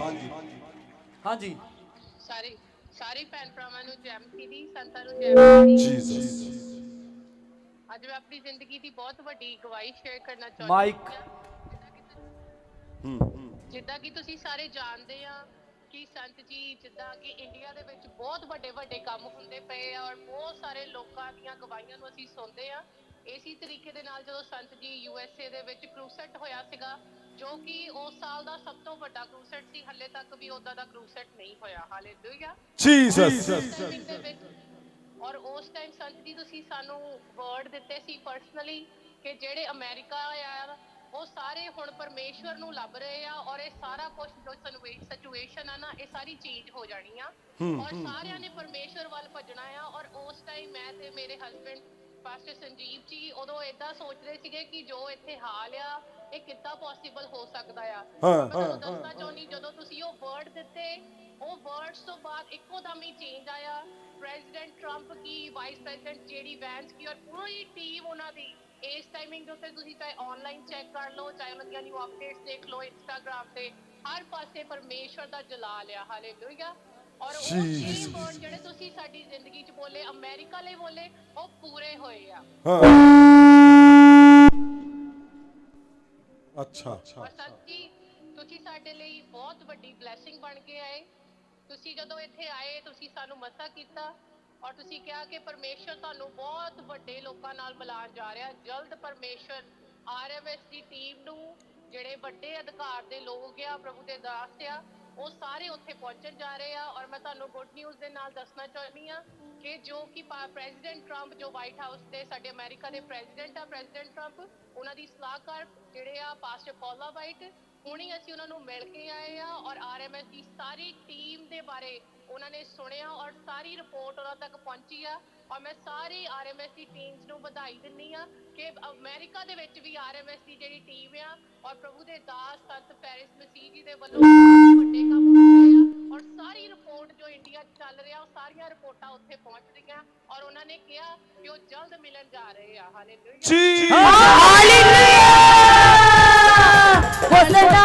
हाँ जी। सारे भैन भरावां नूं जय मसीह दी, संतां नूं जय मसीह दी। जीसस। ਅੱਜ ਮੈਂ ਆਪਣੀ ਜ਼ਿੰਦਗੀ ਦੀ ਬਹੁਤ ਵੱਡੀ ਗਵਾਹੀ ਸ਼ੇਅਰ ਕਰਨਾ ਚਾਹੁੰਦੀ ਮਾਈਕ। ਜਿੱਦਾਂ ਕਿ ਤੁਸੀਂ ਸਾਰੇ ਜਾਣਦੇ ਆ ਕਿ ਸੰਤ ਜੀ, ਜਿੱਦਾਂ ਕਿ ਇੰਡੀਆ ਦੇ ਵਿੱਚ ਬਹੁਤ ਵੱਡੇ ਕੰਮ ਹੁੰਦੇ ਪਏ ਆ ਔਰ ਬਹੁਤ ਸਾਰੇ ਲੋਕਾਂ ਦੀਆਂ ਗਵਾਹੀਆਂ ਨੂੰ ਅਸੀਂ ਸੁਣਦੇ ਆ। ਇਸੇ ਤਰੀਕੇ ਦੇ ਨਾਲ ਜਦੋਂ ਸੰਤ ਜੀ USA ਦੇ ਵਿੱਚ ਕਰੂਸੈਟ ਹੋਇਆ ਸੀਗਾ, ਜੋ ਕਿ ਉਸ ਸਾਲ ਦਾ ਸਭ ਤੋਂ ਵੱਡਾ ਕਰੂਸੈਟ ਸੀ, ਹੱਲੇ ਤੱਕ ਵੀ ਉਦਾਂ ਦਾ ਕਰੂਸੈਟ ਨਹੀਂ ਹੋਇਆ। Hallelujah Jesus. ਔਰ ਉਸ ਟਾਈਮ ਸੰਤ ਜੀ ਤੁਸੀਂ ਸਾਨੂੰ ਵਰਡ ਦਿੱਤੇ ਸੀ ਪਰਸਨਲੀ ਕਿ ਜਿਹੜੇ ਅਮਰੀਕਾ ਆ ਉਹ ਸਾਰੇ ਹੁਣ ਪਰਮੇਸ਼ਵਰ ਨੂੰ ਲੱਭ ਰਹੇ ਆ ਔਰ ਇਹ ਸਾਰਾ ਕੁਝ ਜੋ ਸਿਚੁਏਸ਼ਨ ਆ ਨਾ, ਇਹ ਸਾਰੀ ਚੇਂਜ ਹੋ ਜਾਣੀ ਆ ਔਰ ਸਾਰਿਆਂ ਨੇ ਪਰਮੇਸ਼ਵਰ ਵੱਲ ਭੱਜਣਾ ਆ। ਔਰ ਉਸ ਟਾਈਮ ਮੈਂ ਤੇ ਮੇਰੇ ਹਸਬੈਂਡ ਪਾਸਟਰ ਸੰਜੀਵ ਜੀ ਉਦੋਂ ਏਦਾਂ ਸੋਚਦੇ ਸੀਗੇ ਕਿ ਜੋ ਇੱਥੇ ਹਾਲ ਆ ਇਹ ਕਿੱਦਾਂ ਪੋਸੀਬਲ ਹੋ ਸਕਦਾ ਆ। ਮੈਂ ਤੁਹਾਨੂੰ ਦੱਸਣਾ ਚਾਹੁੰਦੀ, ਜਦੋਂ ਤੁਸੀਂ ਉਹ ਵਰਡ ਦਿੱਤੇ ਉਹ ਵਰਡਸ ਤੋਂ ਬਾਅਦ ਇੱਕੋ ਦਮ ਹੀ ਚੇਂਜ ਆਇਆ। ਪ੍ਰੈਜ਼ੀਡੈਂਟ ਟਰੰਪ ਕੀ, ਵਾਈਸ ਪ੍ਰੈਜ਼ੀਡੈਂਟ ਜੇਡੀ ਵੈਂਸ ਕੀ, ਔਰ ਪੂਰੀ ਟੀਮ ਉਹਨਾਂ ਦੀ ਇਸ ਟਾਈਮਿੰਗ ਦੇ ਉੱਤੇ ਤੁਸੀਂ ਚਾਹੇ ਆਨਲਾਈਨ ਚੈੱਕ ਕਰ ਲਓ, ਚਾਹੇ ਉਹਨਾਂ ਦੀਆਂ ਨਿਊ ਅਪਡੇਟਸ ਦੇਖ ਲਓ ਇੰਸਟਾਗ੍ਰਾਮ ਤੇ, ਹਰ ਪਾਸੇ ਪਰਮੇਸ਼ਵਰ ਦਾ ਜਲਾਲ ਆ। ਹਾਲੇਲੂਇਆ। ਔਰ ਉਹ ਸੇਮ ਵਰਡ ਜਿਹੜੇ ਤੁਸੀਂ ਸਾਡੀ ਜ਼ਿੰਦਗੀ 'ਚ ਬੋਲੇ, ਅਮਰੀਕਾ ਲਈ ਬੋਲੇ, ਉਹ ਪੂਰੇ ਹੋਏ ਆ। ਅੱਛਾ। ਔਰ ਸੱਚੀ ਤੁਸੀਂ ਸਾਡੇ ਲਈ ਬਹੁਤ ਵੱਡੀ ਬਲੇਸਿੰਗ ਬਣ ਕੇ ਆਏ। ਤੁਸੀਂ ਜਦੋਂ ਇੱਥੇ ਆਏ ਤੁਸੀਂ ਸਾਨੂੰ ਮਸਾ ਕੀਤਾ ਔਰ ਤੁਸੀਂ ਕਿਹਾ ਕਿ ਪਰਮੇਸ਼ਵਰ ਤੁਹਾਨੂੰ ਬਹੁਤ ਵੱਡੇ ਲੋਕਾਂ ਨਾਲ ਮਿਲਾਉਣ ਜਾ ਰਿਹਾ। ਜਲਦ ਪਰਮੇਸ਼ਵਰ ਆਰਐਮਐਸ ਦੀ ਟੀਮ ਨੂੰ, ਜਿਹੜੇ ਵੱਡੇ ਅਧਿਕਾਰ ਦੇ ਲੋਕ ਆ, ਪ੍ਰਭੂ ਦੇ ਦਾਸ ਆ, ਉਹ ਸਾਰੇ ਉੱਥੇ ਪਹੁੰਚਣ ਜਾ ਰਹੇ ਆ। ਔਰ ਮੈਂ ਤੁਹਾਨੂੰ ਗੁੱਡ ਨਿਊਜ਼ ਦੇ ਨਾਲ ਦੱਸਣਾ ਚਾਹੁੰਦੀ ਆ ਕਿ ਜੋ ਕਿ ਪ੍ਰੈਜ਼ੀਡੈਂਟ ਟਰੰਪ, ਜੋ ਵਾਈਟ ਹਾਊਸ ਦੇ ਸਾਡੇ ਅਮਰੀਕਾ ਦੇ ਪ੍ਰੈਜ਼ੀਡੈਂਟ ਆ, ਪ੍ਰੈਜ਼ੀਡੈਂਟ ਟਰੰਪ, ਉਹਨਾਂ ਦੀ ਸਲਾਹਕਾਰ ਜਿਹੜੇ ਆ ਪਾਸਟਰ ਪੌਲਾ ਵਾਈਟ, ਹੁਣੀ ਅਸੀਂ ਉਹਨਾਂ ਨੂੰ ਮਿਲ ਕੇ ਆਏ ਆ ਔਰ ਆਰਐਮਐਸ ਦੀ ਸਾਰੀ ਟੀਮ ਦੇ ਬਾਰੇ ਉਹਨਾਂ ਨੇ ਸੁਣਿਆ ਔਰ ਸਾਰੀ ਰਿਪੋਰਟ ਉਹਨਾਂ ਤੱਕ ਪਹੁੰਚੀ ਆ। ਔਰ ਮੈਂ ਸਾਰੀ ਆਰਐਮਐਸ ਦੀ ਟੀਮਸ ਨੂੰ ਵਧਾਈ ਦਿੰਦੀ ਆ ਕਿ ਅਮਰੀਕਾ ਦੇ ਵਿੱਚ ਵੀ ਆਰਐਮਐਸ ਦੀ ਜਿਹੜੀ ਟੀਮ ਆ ਔਰ ਪ੍ਰਭੂ ਦੇ ਦਾਸ ਸੰਤ ਪੈਰਿਸ ਮਸੀਹ ਜੀ ਦੇ ਵੱਲੋਂ ਵੱਡੇ ਕੰਮ ਹੋਏ ਆ। ਔਰ ਸਾਰੀ ਰਿਪੋਰਟ ਜੋ ਇੰਡੀਆ 'ਚ ਚੱਲ ਰਿਹਾ, ਉਹ ਸਾਰੀਆਂ ਰਿਪੋਰਟਾਂ ਉੱਥੇ ਪਹੁੰਚ ਰਹੀਆਂ ਔਰ ਉਹਨਾਂ ਨੇ ਕਿਹਾ ਕਿ ਉਹ ਜਲਦ ਮਿਲਣ ਜਾ ਰਹੇ ਆ। ਹਾਲੇਲੂਇਆ। ਹੋਸਨਾ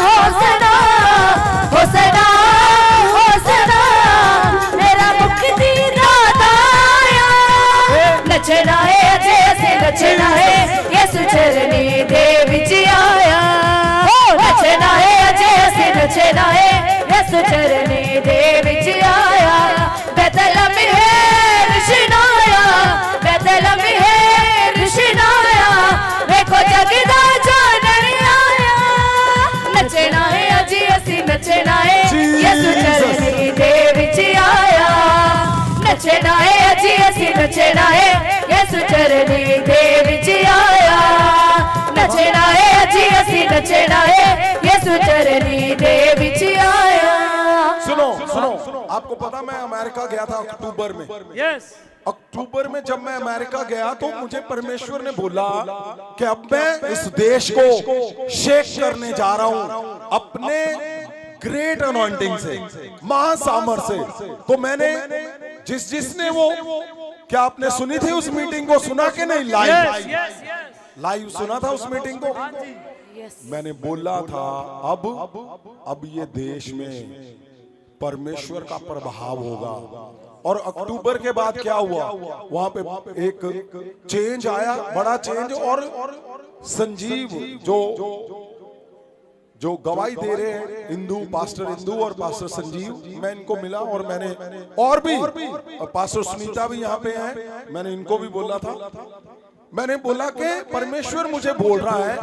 ਹੋਸਨਾ ਹੋਸਨਾ ਹੋਸਨਾ ਮੇਰਾ ਮੁਕਤੀ ਦਾਤਾ ਆਇਆ। ਨੱਚਣਾ ਹੈ ਅਜੇ ਅਸੀਂ ਨੱਚਣਾ ਹੈ, ਯਿਸੂ ਚਰਨੀ ਦੇ ਵਿੱਚ ਆਇਆ। ਨੱਚਣਾ ਹੈ ਅਜੇ ਅਸੀਂ ਨੱਚਣਾ ਹੈ, ਯਿਸੂ ਚਰਨੀ ਦੇ ਵਿੱਚ ਆਇਆ। ਬੈਤਲਹਮ ਹੈ ਰਿਸ਼ਨਾਇਆ, ਬੈਤਲਹਮ ਹੈ ਰਿਸ਼ਨਾਇਆ, ਵੇਖੋ ਜਗ ਦਾ ਜਾਣਨ ਆਇਆ। ਨੱਚਣਾ ਹੈ ਅਜੀ ਅਸੀਂ ਨੱਚਣਾ ਹੈ, ਯਿਸੂ ਚਰਨੀ ਦੇ ਵਿੱਚ ਆਇਆ। ਨੱਚਣਾ ਹੈ ਅਜੀ ਅਸੀਂ ਨੱਚਣਾ ਹੈ, ਯਿਸੂ ਚਰਨੀ ਦੇ ਵਿੱਚ ਆਇਆ। ਨੱਚਣਾ ਹੈ ਅਜੀ ਅਸੀਂ नचना है यीशु चरनी दे विच आया। सुनो सुनो, आपको पता मैं अमेरिका गया था अक्टूबर में। यस, अक्टूबर में जब मैं अमेरिका गया तो मुझे परमेश्वर ने बोला कि अब मैं इस देश को शेक करने जा रहा हूं अपने ग्रेट अनॉइंटिंग से, महासामर से। तो मैंने जिसने वो, क्या आपने सुनी थी उस मीटिंग को? सुना कि नहीं? लाइव सुना था उस मीटिंग को। मैंने बोला था अब ये देश में परमेश्वर का प्रभाव होगा। और अक्टूबर के बाद क्या हुआ, वहां पे एक चेंज आया, बड़ा चेंज। और संजीव जो गवाही दे रहे हैं, इंदू, पास्टर इंदू और पास्टर संजीव, मैं इनको मिला और मैंने और भी पास्टर सुनीता भी यहाँ पे हैं, मैंने इनको भी बोला था। मैंने बोला कि परमेश्वर मुझे बोल रहा है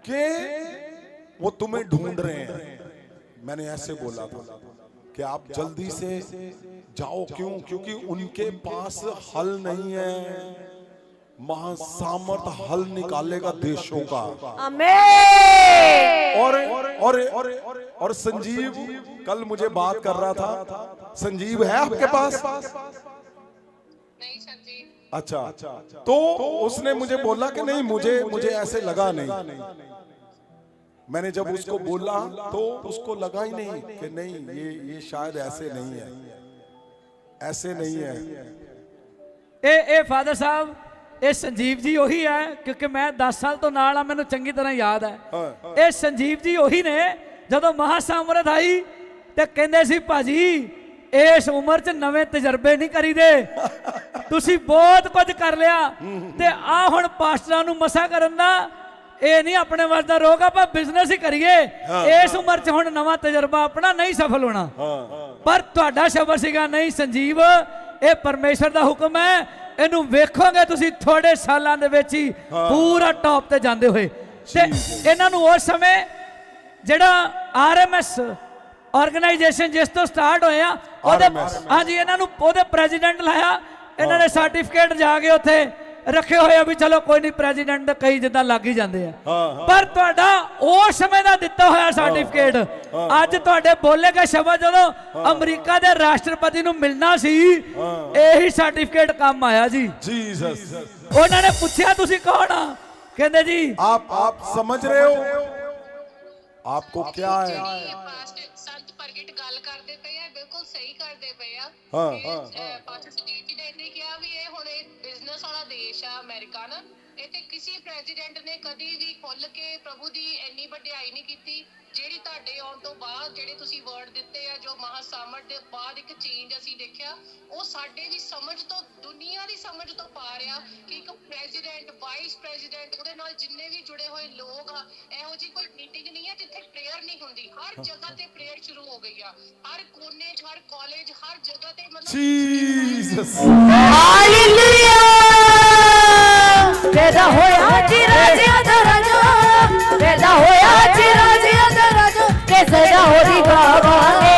कि वो तुम्हें ढूंढ रहे हैं। मैंने ऐसे बोला था कि आप जल्दी से जाओ। क्योंकि उनके पास हल नहीं है, महासामर्थ हल निकालेगा देशों का। आमीन। और संजीव कल मुझे बात कर रहा था। संजीव है आपके पास? नहीं संजीव। अच्छा, तो उसने मुझे बोला कि नहीं, मुझे ऐसे लगा नहीं। मैंने जब उसको बोला तो उसको लगा ही नहीं कि नहीं, ये शायद ऐसे नहीं है, ऐसे नहीं है। ए फादर साहब, ਇਹ ਸੰਜੀਵ ਜੀ ਉਹੀ ਹੈ, ਕਿਉਂਕਿ ਮੈਂ 10 ਸਾਲ ਤੋਂ ਨਾਲ ਆ, ਮੈਨੂੰ ਚੰਗੀ ਤਰ੍ਹਾਂ ਯਾਦ ਹੈ। ਇਹ ਸੰਜੀਵ ਜੀ ਉਹੀ ਨੇ ਜਦੋਂ ਮਹਾਸਾਮਰਥ ਆਈ ਤੇ ਕਹਿੰਦੇ ਸੀ ਭਾਜੀ ਇਸ ਉਮਰ 'ਚ ਨਵੇਂ ਤਜਰਬੇ ਨਹੀਂ ਕਰੀਦੇ, ਤੁਸੀਂ ਬਹੁਤ ਕੁਝ ਕਰ ਲਿਆ ਤੇ ਆ ਹੁਣ ਪਾਸਟਰਾਂ ਨੂੰ ਮਸਾ ਕਰਨ ਦਾ ਇਹ ਨਹੀਂ ਆਪਣੇ ਵੱਸ ਦਾ ਰੋਗ, ਆਪਾਂ ਬਿਜ਼ਨਸ ਹੀ ਕਰੀਏ। ਇਸ ਉਮਰ 'ਚ ਹੁਣ ਨਵਾਂ ਤਜਰਬਾ ਆਪਣਾ ਨਹੀਂ ਸਫਲ ਹੋਣਾ। ਪਰ ਤੁਹਾਡਾ ਸ਼ਬਦ ਸੀਗਾ, ਨਹੀਂ ਸੰਜੀਵ, ਇਹ ਪਰਮੇਸ਼ਰ ਦਾ ਹੁਕਮ ਹੈ, ਇਹਨੂੰ ਵੇਖੋਗੇ ਤੁਸੀਂ ਥੋੜੇ ਸਾਲਾਂ ਦੇ ਵਿੱਚ ਹੀ ਪੂਰਾ ਟੌਪ ਤੇ ਜਾਂਦੇ ਹੋਏ। ਤੇ ਇਹਨਾਂ ਨੂੰ ਉਸ ਸਮੇਂ ਜਿਹੜਾ ਆਰਐਮਐਸ ਆਰਗੇਨਾਈਜੇਸ਼ਨ ਜਿਸ ਤੋਂ ਸਟਾਰਟ ਹੋਇਆ ਉਹਦੇ, ਹਾਂਜੀ, ਇਹਨਾਂ ਨੂੰ ਉਹਦੇ ਪ੍ਰੈਜ਼ੀਡੈਂਟ ਲਾਇਆ। ਇਹਨਾਂ ਨੇ ਸਰਟੀਫਿਕੇਟ ਜਾ ਕੇ ਉੱਥੇ ਰੱਖੇ ਹੋਏ ਆ ਵੀ ਚਲੋ ਕੋਈ ਨਹੀਂ, ਪ੍ਰੈਜ਼ੀਡੈਂਟ ਦਾ ਕਈ ਜਿੱਦਾਂ ਲੱਗ ਹੀ ਜਾਂਦੇ ਆ। ਪਰ ਤੁਹਾਡਾ ਉਸ ਸਮੇਂ ਦਾ ਦਿੱਤਾ ਹੋਇਆ ਸਰਟੀਫਿਕੇਟ ਅੱਜ ਤੁਹਾਡੇ ਬੋਲੇ ਗਏ ਸ਼ਬਦ ਜਦੋਂ ਅਮਰੀਕਾ ਦੇ ਰਾਸ਼ਟਰਪਤੀ ਨੂੰ ਮਿਲਣਾ ਸੀ, ਇਹੀ ਸਰਟੀਫਿਕੇਟ ਕੰਮ ਆਇਆ ਜੀ। जीसस। ਉਹਨਾਂ ਨੇ ਪੁੱਛਿਆ ਤੁਸੀਂ ਕੌਣ ਆ? ਕਹਿੰਦੇ ਜੀ आप समझ रहे हो आपको क्या है? संत प्रगट ਕਰਦੇ ਪਏ ਆ ਬਿਲਕੁਲ ਸਹੀ ਕਰਦੇ ਪਏ ਆ ਹਾਂ ਪਾਸਟਰ ਸਟੀਵ ਨੇ ਇਹਨੇ ਕਿਹਾ ਵੀ ਇਹ ਹੁਣ ਬਿਜ਼ਨਸ ਵਾਲਾ ਦੇਸ਼ ਆ ਅਮਰੀਕਾ ਨਾ, ਇੱਥੇ ਕਿਸੇ ਪ੍ਰੈਜ਼ੀਡੈਂਟ ਨੇ ਕਦੀ ਵੀ ਖੁੱਲ ਕੇ ਪ੍ਰਭੂ ਦੀ ਇੰਨੀ ਵਡਿਆਈ ਨਹੀਂ ਕੀਤੀ ਜਿਹੜੀ ਤੁਹਾਡੇ ਆਉਣ ਤੋਂ ਬਾਅਦ ਜਿਹੜੇ ਤੁਸੀਂ ਵਰਡ ਦਿੱਤੇ ਆ, ਜੋ ਮਹਾਸਾਮਰਥ ਦੇ ਬਾਅਦ ਇੱਕ ਚੇਂਜ ਅਸੀਂ ਦੇਖਿਆ, ਉਹ ਸਾਡੇ ਦੀ ਸਮਝ ਤੋਂ, ਦੁਨੀਆ ਦੀ ਸਮਝ ਤੋਂ ਪਾ ਰਿਹਾ ਕਿ ਇੱਕ ਪ੍ਰੈਜ਼ੀਡੈਂਟ, ਵਾਈਸ ਪ੍ਰੈਜ਼ੀਡੈਂਟ, ਉਹਦੇ ਨਾਲ ਜਿੰਨੇ ਵੀ ਜੁੜੇ ਹੋਏ ਲੋਕ ਆ, ਇਹੋ ਜਿਹੀ ਕੋਈ ਮੀਟਿੰਗ ਨਹੀਂ ਹੈ ਜਿੱਥੇ ਪ੍ਰੇਅਰ ਨਹੀਂ ਹੁੰਦੀ। ਹਰ ਜਗ੍ਹਾ ਤੇ ਪ੍ਰੇਅਰ ਸ਼ੁਰੂ ਹੋ ਗਈ ਆ, ਹਰ ਕੋਨੇ 'ਚ, ਹਰ ਕਾਲਜ, ਹਰ ਜਗ੍ਹਾ ਤੇ, ਮਤਲਬ ਜੀਸਸ ਹਾਲੇਲੂਇਆ ਪੈਦਾ ਹੋਇਆ ਜੀ ਰਾਜਿਆਂ ਦਾ ਰਾਜਾ, ਪੈਦਾ ਹੋਇਆ ਜੀ ਰਾਜਿਆਂ ਦਾ ਰਾਜਾ, ਕਿ ਸਦਾ ਹੋਰੀ ਗਾਵਾਂਗੇ